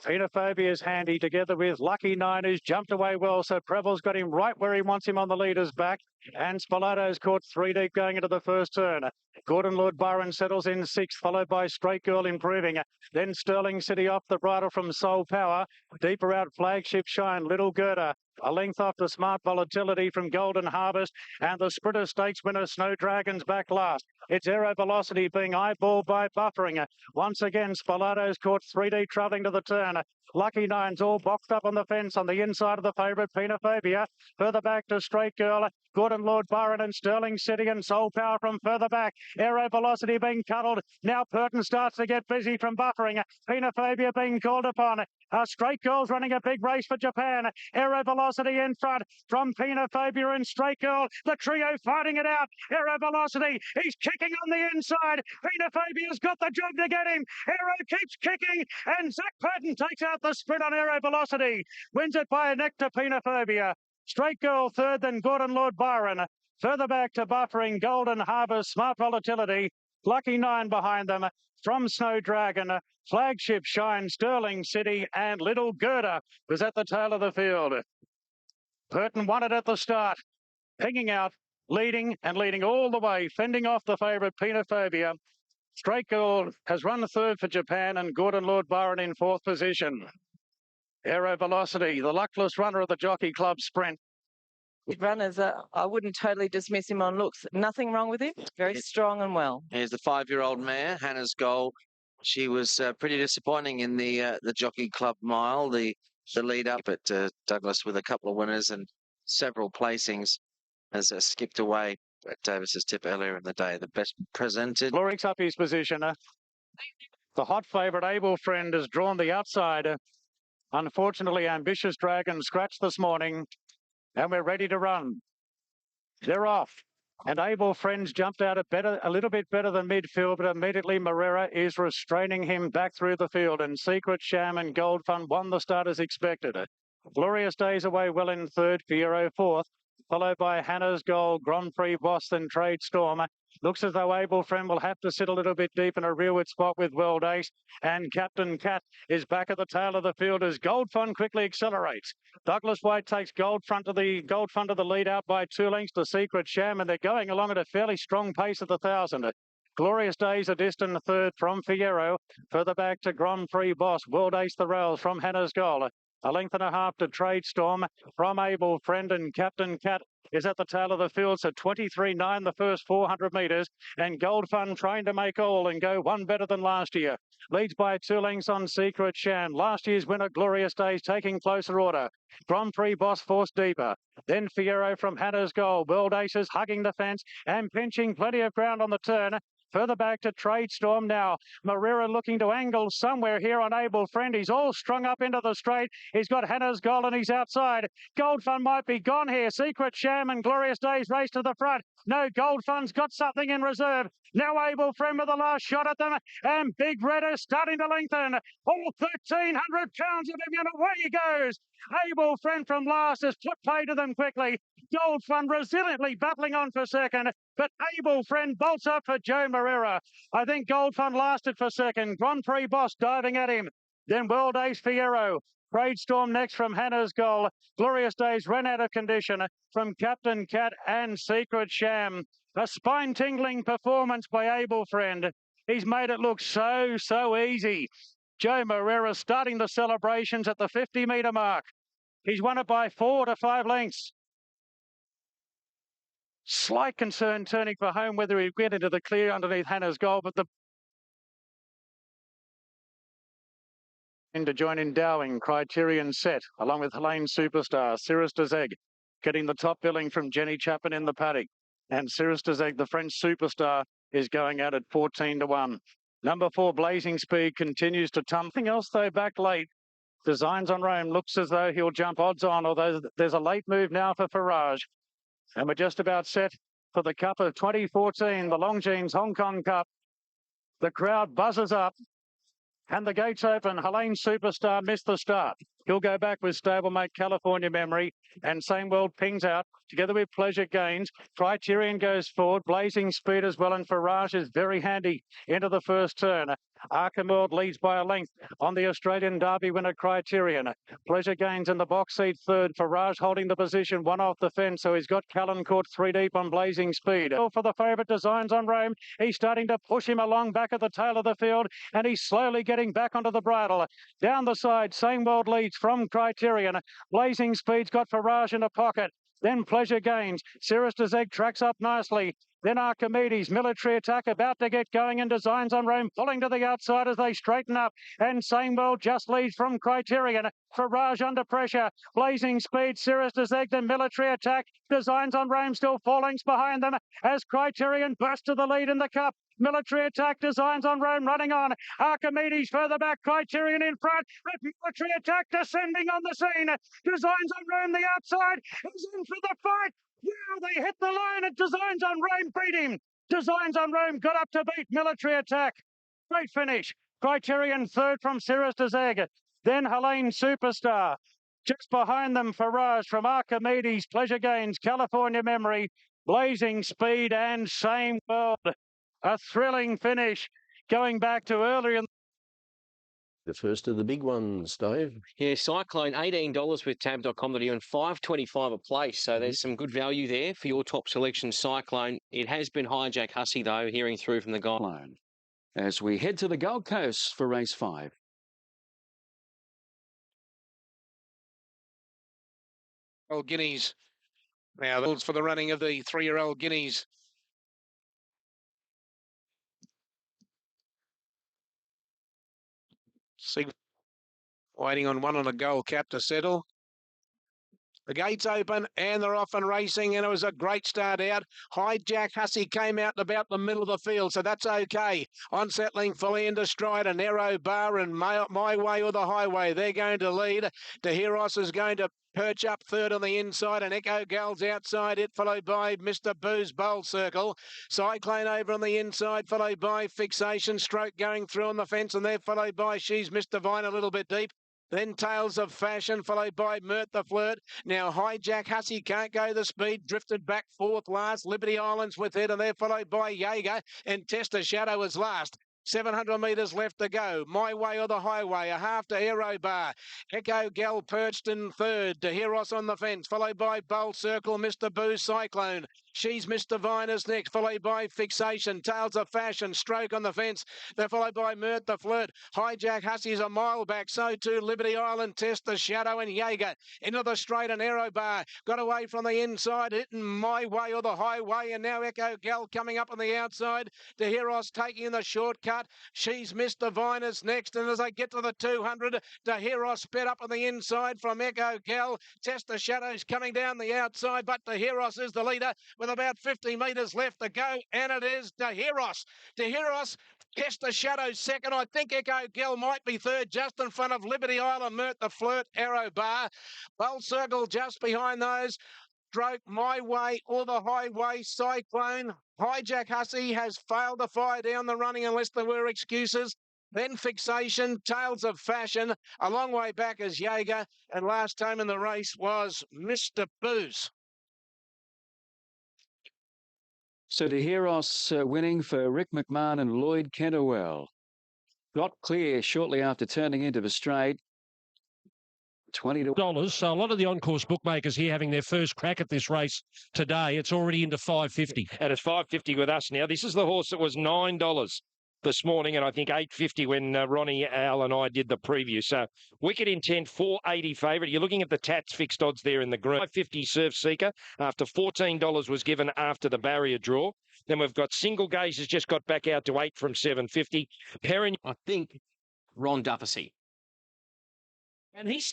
Phenophobia is handy together with Lucky 9, who's jumped away well, so Preville's got him right where he wants him on the leader's back. And Spolato's caught 3 deep going into the first turn. Gordon Lord Byron settles in 6th, followed by Straight Girl improving. Then Sterling City off the bridle from Soul Power. Deeper out, Flagship Shine, Little Gerda. A length off the Smart Volatility from Golden Harvest, and the Sprinter Stakes winner Snow Dragon's back last. It's Aero Velocity being eyeballed by Buffering. Once again, Spolato's caught 3D travelling to the turn. Lucky 9's all boxed up on the fence on the inside of the favourite, Phenophobia. Further back to Straight Girl, Gordon Lord Byron and Sterling City and Soul Power from further back. Aero Velocity being cuddled. Now Purton starts to get busy from Buffering. Phenophobia being called upon. Straight Girl's running a big race for Japan. Aero Velocity in front from Phenophobia and Straight Girl. The trio fighting it out. Aero Velocity, he's kicking on the inside. Phenophobia's got the job to get him. Aero keeps kicking, and Zach Purton takes out the sprint on Aero Velocity. Wins it by a neck to Phenophobia. Straight Girl third, then Gordon Lord Byron. Further back to Buffering, Golden Harvest, Smart Volatility. Lucky 9 behind them. From Snow Dragon, Flagship Shine, Sterling City, and Little Gerda was at the tail of the field. Purton won it at the start, pinging out, leading all the way, fending off the favourite, Phenophobia. Straight Girl has run third for Japan, and Gordon Lord Byron in 4th position. Aero Velocity, the luckless runner of the Jockey Club Sprint. Runners, I wouldn't totally dismiss him on looks. Nothing wrong with him. Very strong and well. Here's the 5-year-old mare, Hannah's Goal. She was pretty disappointing in the Jockey Club Mile, the lead up. But Douglas, with a couple of winners and several placings, has skipped away at Davis's tip earlier in the day. The best presented. Lorix up his position. The hot favourite, Able Friend, has drawn the outside. Unfortunately, Ambitious Dragon scratched this morning, and we're ready to run. They're off. And Able Friends jumped out a little bit better than midfield, but immediately Morera is restraining him back through the field, and Secret Sham and Gold Fund won the start as expected. Glorious Days away well in third, Fiero 4th, followed by Hannah's Goal, Grand Prix Boss, then Trade Storm. Looks as though Able Friend will have to sit a little bit deep in a rearward spot with World Ace. And Captain Cat is back at the tail of the field as Gold Fund quickly accelerates. Douglas White takes Gold Fund to the lead out by 2 lengths to Secret Sham, and they're going along at a fairly strong pace at the 1,000. Glorious Days a distant third from Fierro. Further back to Grand Prix Boss, World Ace the rails from Hannah's Goal. A length and a half to Trade Storm from Able Friend, and Captain Cat is at the tail of the field, so 23.9 the first 400 metres, and Gold Fund trying to make all and go one better than last year. Leads by 2 lengths on Secret Sham. Last year's winner, Glorious Days, taking closer order. Grand Prix Boss forced deeper. Then Fierro from Hannah's Goal. World Aces hugging the fence and pinching plenty of ground on the turn. Further back to Trade Storm now. Morera looking to angle somewhere here on Able Friend. He's all strung up into the straight. He's got Hannah's Goal and he's outside. Gold Fund might be gone here. Secret Sham and Glorious Days race to the front. No, Gold Fund's got something in reserve. Now Able Friend with the last shot at them. And Big Red is starting to lengthen. All 1,300 pounds of him, and away he goes. Able Friend from last has put pay to them quickly. Gold Fund resiliently battling on for second, but Able Friend bolts up for Joe Morera. I think Gold Fund lasted for second. Grand Prix Boss diving at him. Then World Ace Fierro. Trade Storm next from Hannah's Goal. Glorious Days ran out of condition from Captain Cat and Secret Sham. A spine-tingling performance by Able Friend. He's made it look so easy. Joe Morera starting the celebrations at the 50-metre mark. He's won it by 4 to 5 lengths. Slight concern turning for home whether he'd get into the clear underneath Hannah's Goal, but the to join in Dowing, Criterion Set, along with Helene Superstar, Cirrus de Zeg, getting the top billing from Jenny Chapman in the paddock. And Cirrus de Zeg, the French superstar, is going out at 14 to 1. Number 4, Blazing Speed, continues to tumble. Nothing else, though, back late. Designs on Rome looks as though he'll jump odds on, although there's a late move now for Farage. And we're just about set for the Cup of 2014, the Longines Hong Kong Cup. The crowd buzzes up and the gates open. Helene Superstar missed the start. He'll go back with stablemate California Memory, and Same World pings out together with Pleasure Gains. Criterion goes forward, Blazing Speed as well, and Farage is very handy into the first turn. Archimord leads by a length on the Australian Derby winner Criterion. Pleasure Gains in the box seat third. Farage holding the position, one off the fence, so he's got Callan caught 3 deep on Blazing Speed. For the favourite, Designs on Rome. He's starting to push him along back at the tail of the field, and he's slowly getting back onto the bridle. Down the side, Same World leads from Criterion. Blazing Speed's got Farage in a pocket. Then Pleasure Gains. Cirrus Dezeg tracks up nicely. Then Archimedes, Military Attack about to get going, and Designs on Rome pulling to the outside as they straighten up. And Same World just leads from Criterion. Farage under pressure. Blazing Speed, Cirrus Dezeg, then Military Attack. Designs on Rome still 4 lengths behind them as Criterion bursts to the lead in the Cup. Military Attack, Designs on Rome running on. Archimedes further back, Criterion in front. But Military Attack descending on the scene. Designs on Rome the outside is in for the fight. Wow, they hit the line and Designs on Rome beat him. Designs on Rome got up to beat Military Attack. Great finish. Criterion third from Cirrus Dezeg. Then Helene Superstar. Just behind them, Farage from Archimedes, Pleasure Gains, California Memory, Blazing Speed and Same World. A thrilling finish going back to earlier in the first of the big ones, Dave. Yeah, Cyclone, $18 with tab.com that you earn $5.25 a place. So there's some good value there for your top selection, Cyclone. It has been Hijack Hussey, though, hearing through from the guy. As we head to the Gold Coast for race 5. Old Guineas. Now, those for the running of the 3-year-old Guineas. Waiting on one on a gold cap to settle. The gates open and they're off and racing, and it was a great start out. Hijack Hussey came out in about the middle of the field, so that's okay. On settling fully into stride, a narrow bar and My Way or the Highway. They're going to lead. De Heros is going to perch up third on the inside, and Echo Gal's outside it, followed by Mr. Boo's Bowl Circle. Cyclone over on the inside, followed by Fixation, Stroke going through on the fence, and they're followed by She's Mr. Vine a little bit deep. Then Tales of Fashion, followed by Mert the Flirt. Now Hijack Hussey can't go the speed. Drifted back fourth last. Liberty Islands with it, and they're followed by Jaeger. And Tester Shadow is last. 700 metres left to go. My Way or the Highway, a half to Aero Bar. Echo Gal perched in third. De Heros on the fence, followed by Bowl Circle, Mr. Boo Cyclone. She's Mr. Viner's next, followed by Fixation. Tales of Fashion, Stroke on the fence. They're followed by Mert the Flirt. Hijack Hussey's a mile back. So too Liberty Island, Test the Shadow and Jaeger. Into the straight and Aero Bar. Got away from the inside, hitting My Way or the Highway. And now Echo Gal coming up on the outside. De Heros taking the shortcut. She's Mr. Viner's next. And as they get to the 200, De Heros sped up on the inside from Echo Gal. Test the Shadows coming down the outside, but De Heros is the leader with about 50 metres left to go, and it is De Heros. De Heros, Test the Shadows second. I think Echo Gal might be third, just in front of Liberty Island, Mert the Flirt, Aero Bar. Bowl Circle just behind those. Stroke, My Way or the Highway, Cyclone. Hijack Hussey has failed to fire down the running unless there were excuses. Then Fixation, Tales of Fashion. A long way back is Jaeger, and last time in the race was Mr. Booze. So De Heros winning for Rick McMahon and Lloyd Kenterwell. Got clear shortly after turning into the straight. $20. So a lot of the on-course bookmakers here having their first crack at this race today. It's already into $5.50. And it's $5.50 with us now. This is the horse that was $9 this morning, and I think $8.50 when Ronnie, Al and I did the preview. So Wicked Intent, $4.80 favourite. You're looking at the Tats fixed odds there in the green. $5.50 Surf Seeker after $14 was given after the barrier draw. Then we've got Single Gaze has just got back out to 8 from $7.50. Perrin, I think Ron Dufficy. And he's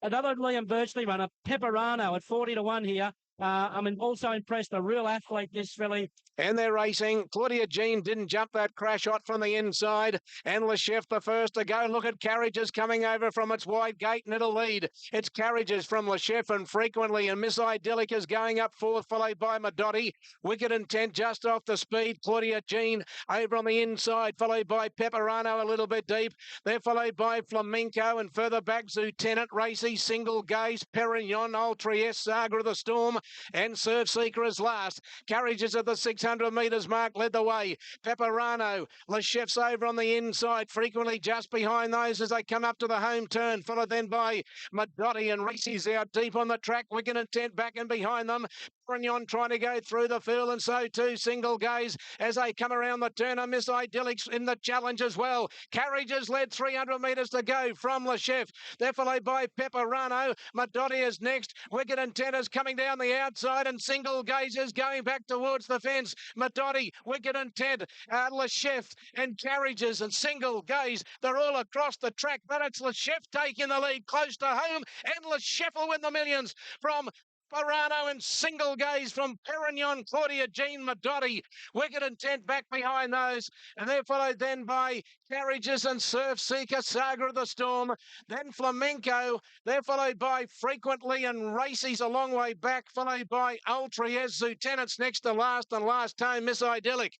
another Liam Birchley runner, Pepperano at 40 to 1 here. I'm also impressed. A real athlete, this filly. And they're racing. Claudia Jean didn't jump that crash hot from the inside. And Le Chef the first to go. Look at Carriages coming over from its wide gate and it'll lead. It's Carriages from Le Chef and Frequently. And Miss Idyllic is going up fourth, followed by Madotti. Wicked Intent just off the speed. Claudia Jean over on the inside, followed by Pepperano a little bit deep. They're followed by Flamenco and further back Lieutenant Racy, Single Gaze, Perignon, Ultriest, Saga of the Storm and Surf Seeker is last. Carriages at the 600 metres mark led the way. Pepperano, Le Chef's over on the inside, Frequently just behind those as they come up to the home turn, followed then by Madotti and Racy's out deep on the track. Wicked Intent back and behind them. Perignon trying to go through the field and so too Single Gaze as they come around the turn. And Miss Idyllic in the challenge as well. Carriages led 300 metres to go from Le Chef. They're followed by Pepperano. Madotti is next. Wicked Intent is coming down the outside and Single Gaze is going back towards the fence. Madotti, Wicked Intent, Le Chef and Carriages and Single Gaze. They're all across the track, but it's Le Chef taking the lead close to home and Le Chef will win the millions from Pepperano and Single Gaze from Perignon, Claudia Jean, Madotti. Wicked Intent back behind those. And they're followed then by Carriages and Surf Seeker, Saga of the Storm. Then Flamenco. They're followed by Frequently and Racy's a long way back, followed by Ultriez. Lieutenant's next to last and last home, Miss Idyllic.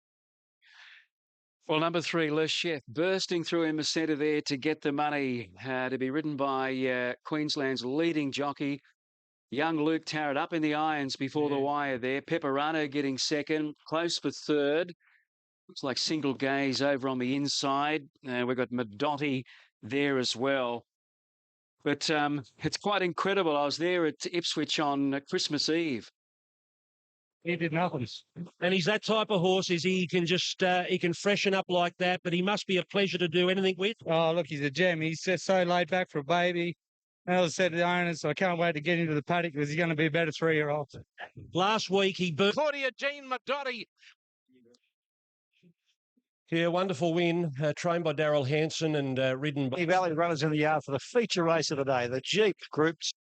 Well, number 3, Le Chef, bursting through in the centre there to get the money, to be ridden by Queensland's leading jockey, young Luke Tarrant, up in the irons before the wire there. Pepperano getting second, close for third. Looks like Single Gaze over on the inside. We've got Madotti there as well. But it's quite incredible. I was there at Ipswich on Christmas Eve. He did nothing. And he's that type of horse, is he can just, he can freshen up like that, but he must be a pleasure to do anything with. Oh, look, he's a gem. He's just so laid back for a baby. And as I said to the owners, I can't wait to get into the paddock because he's going to be a better 3-year-old. Last week he beat Claudia Jean, Madotti. Yeah, wonderful win, trained by Daryl Hanson and ridden by Valley runners in the yard for the feature race of the day, the Jeep Groups.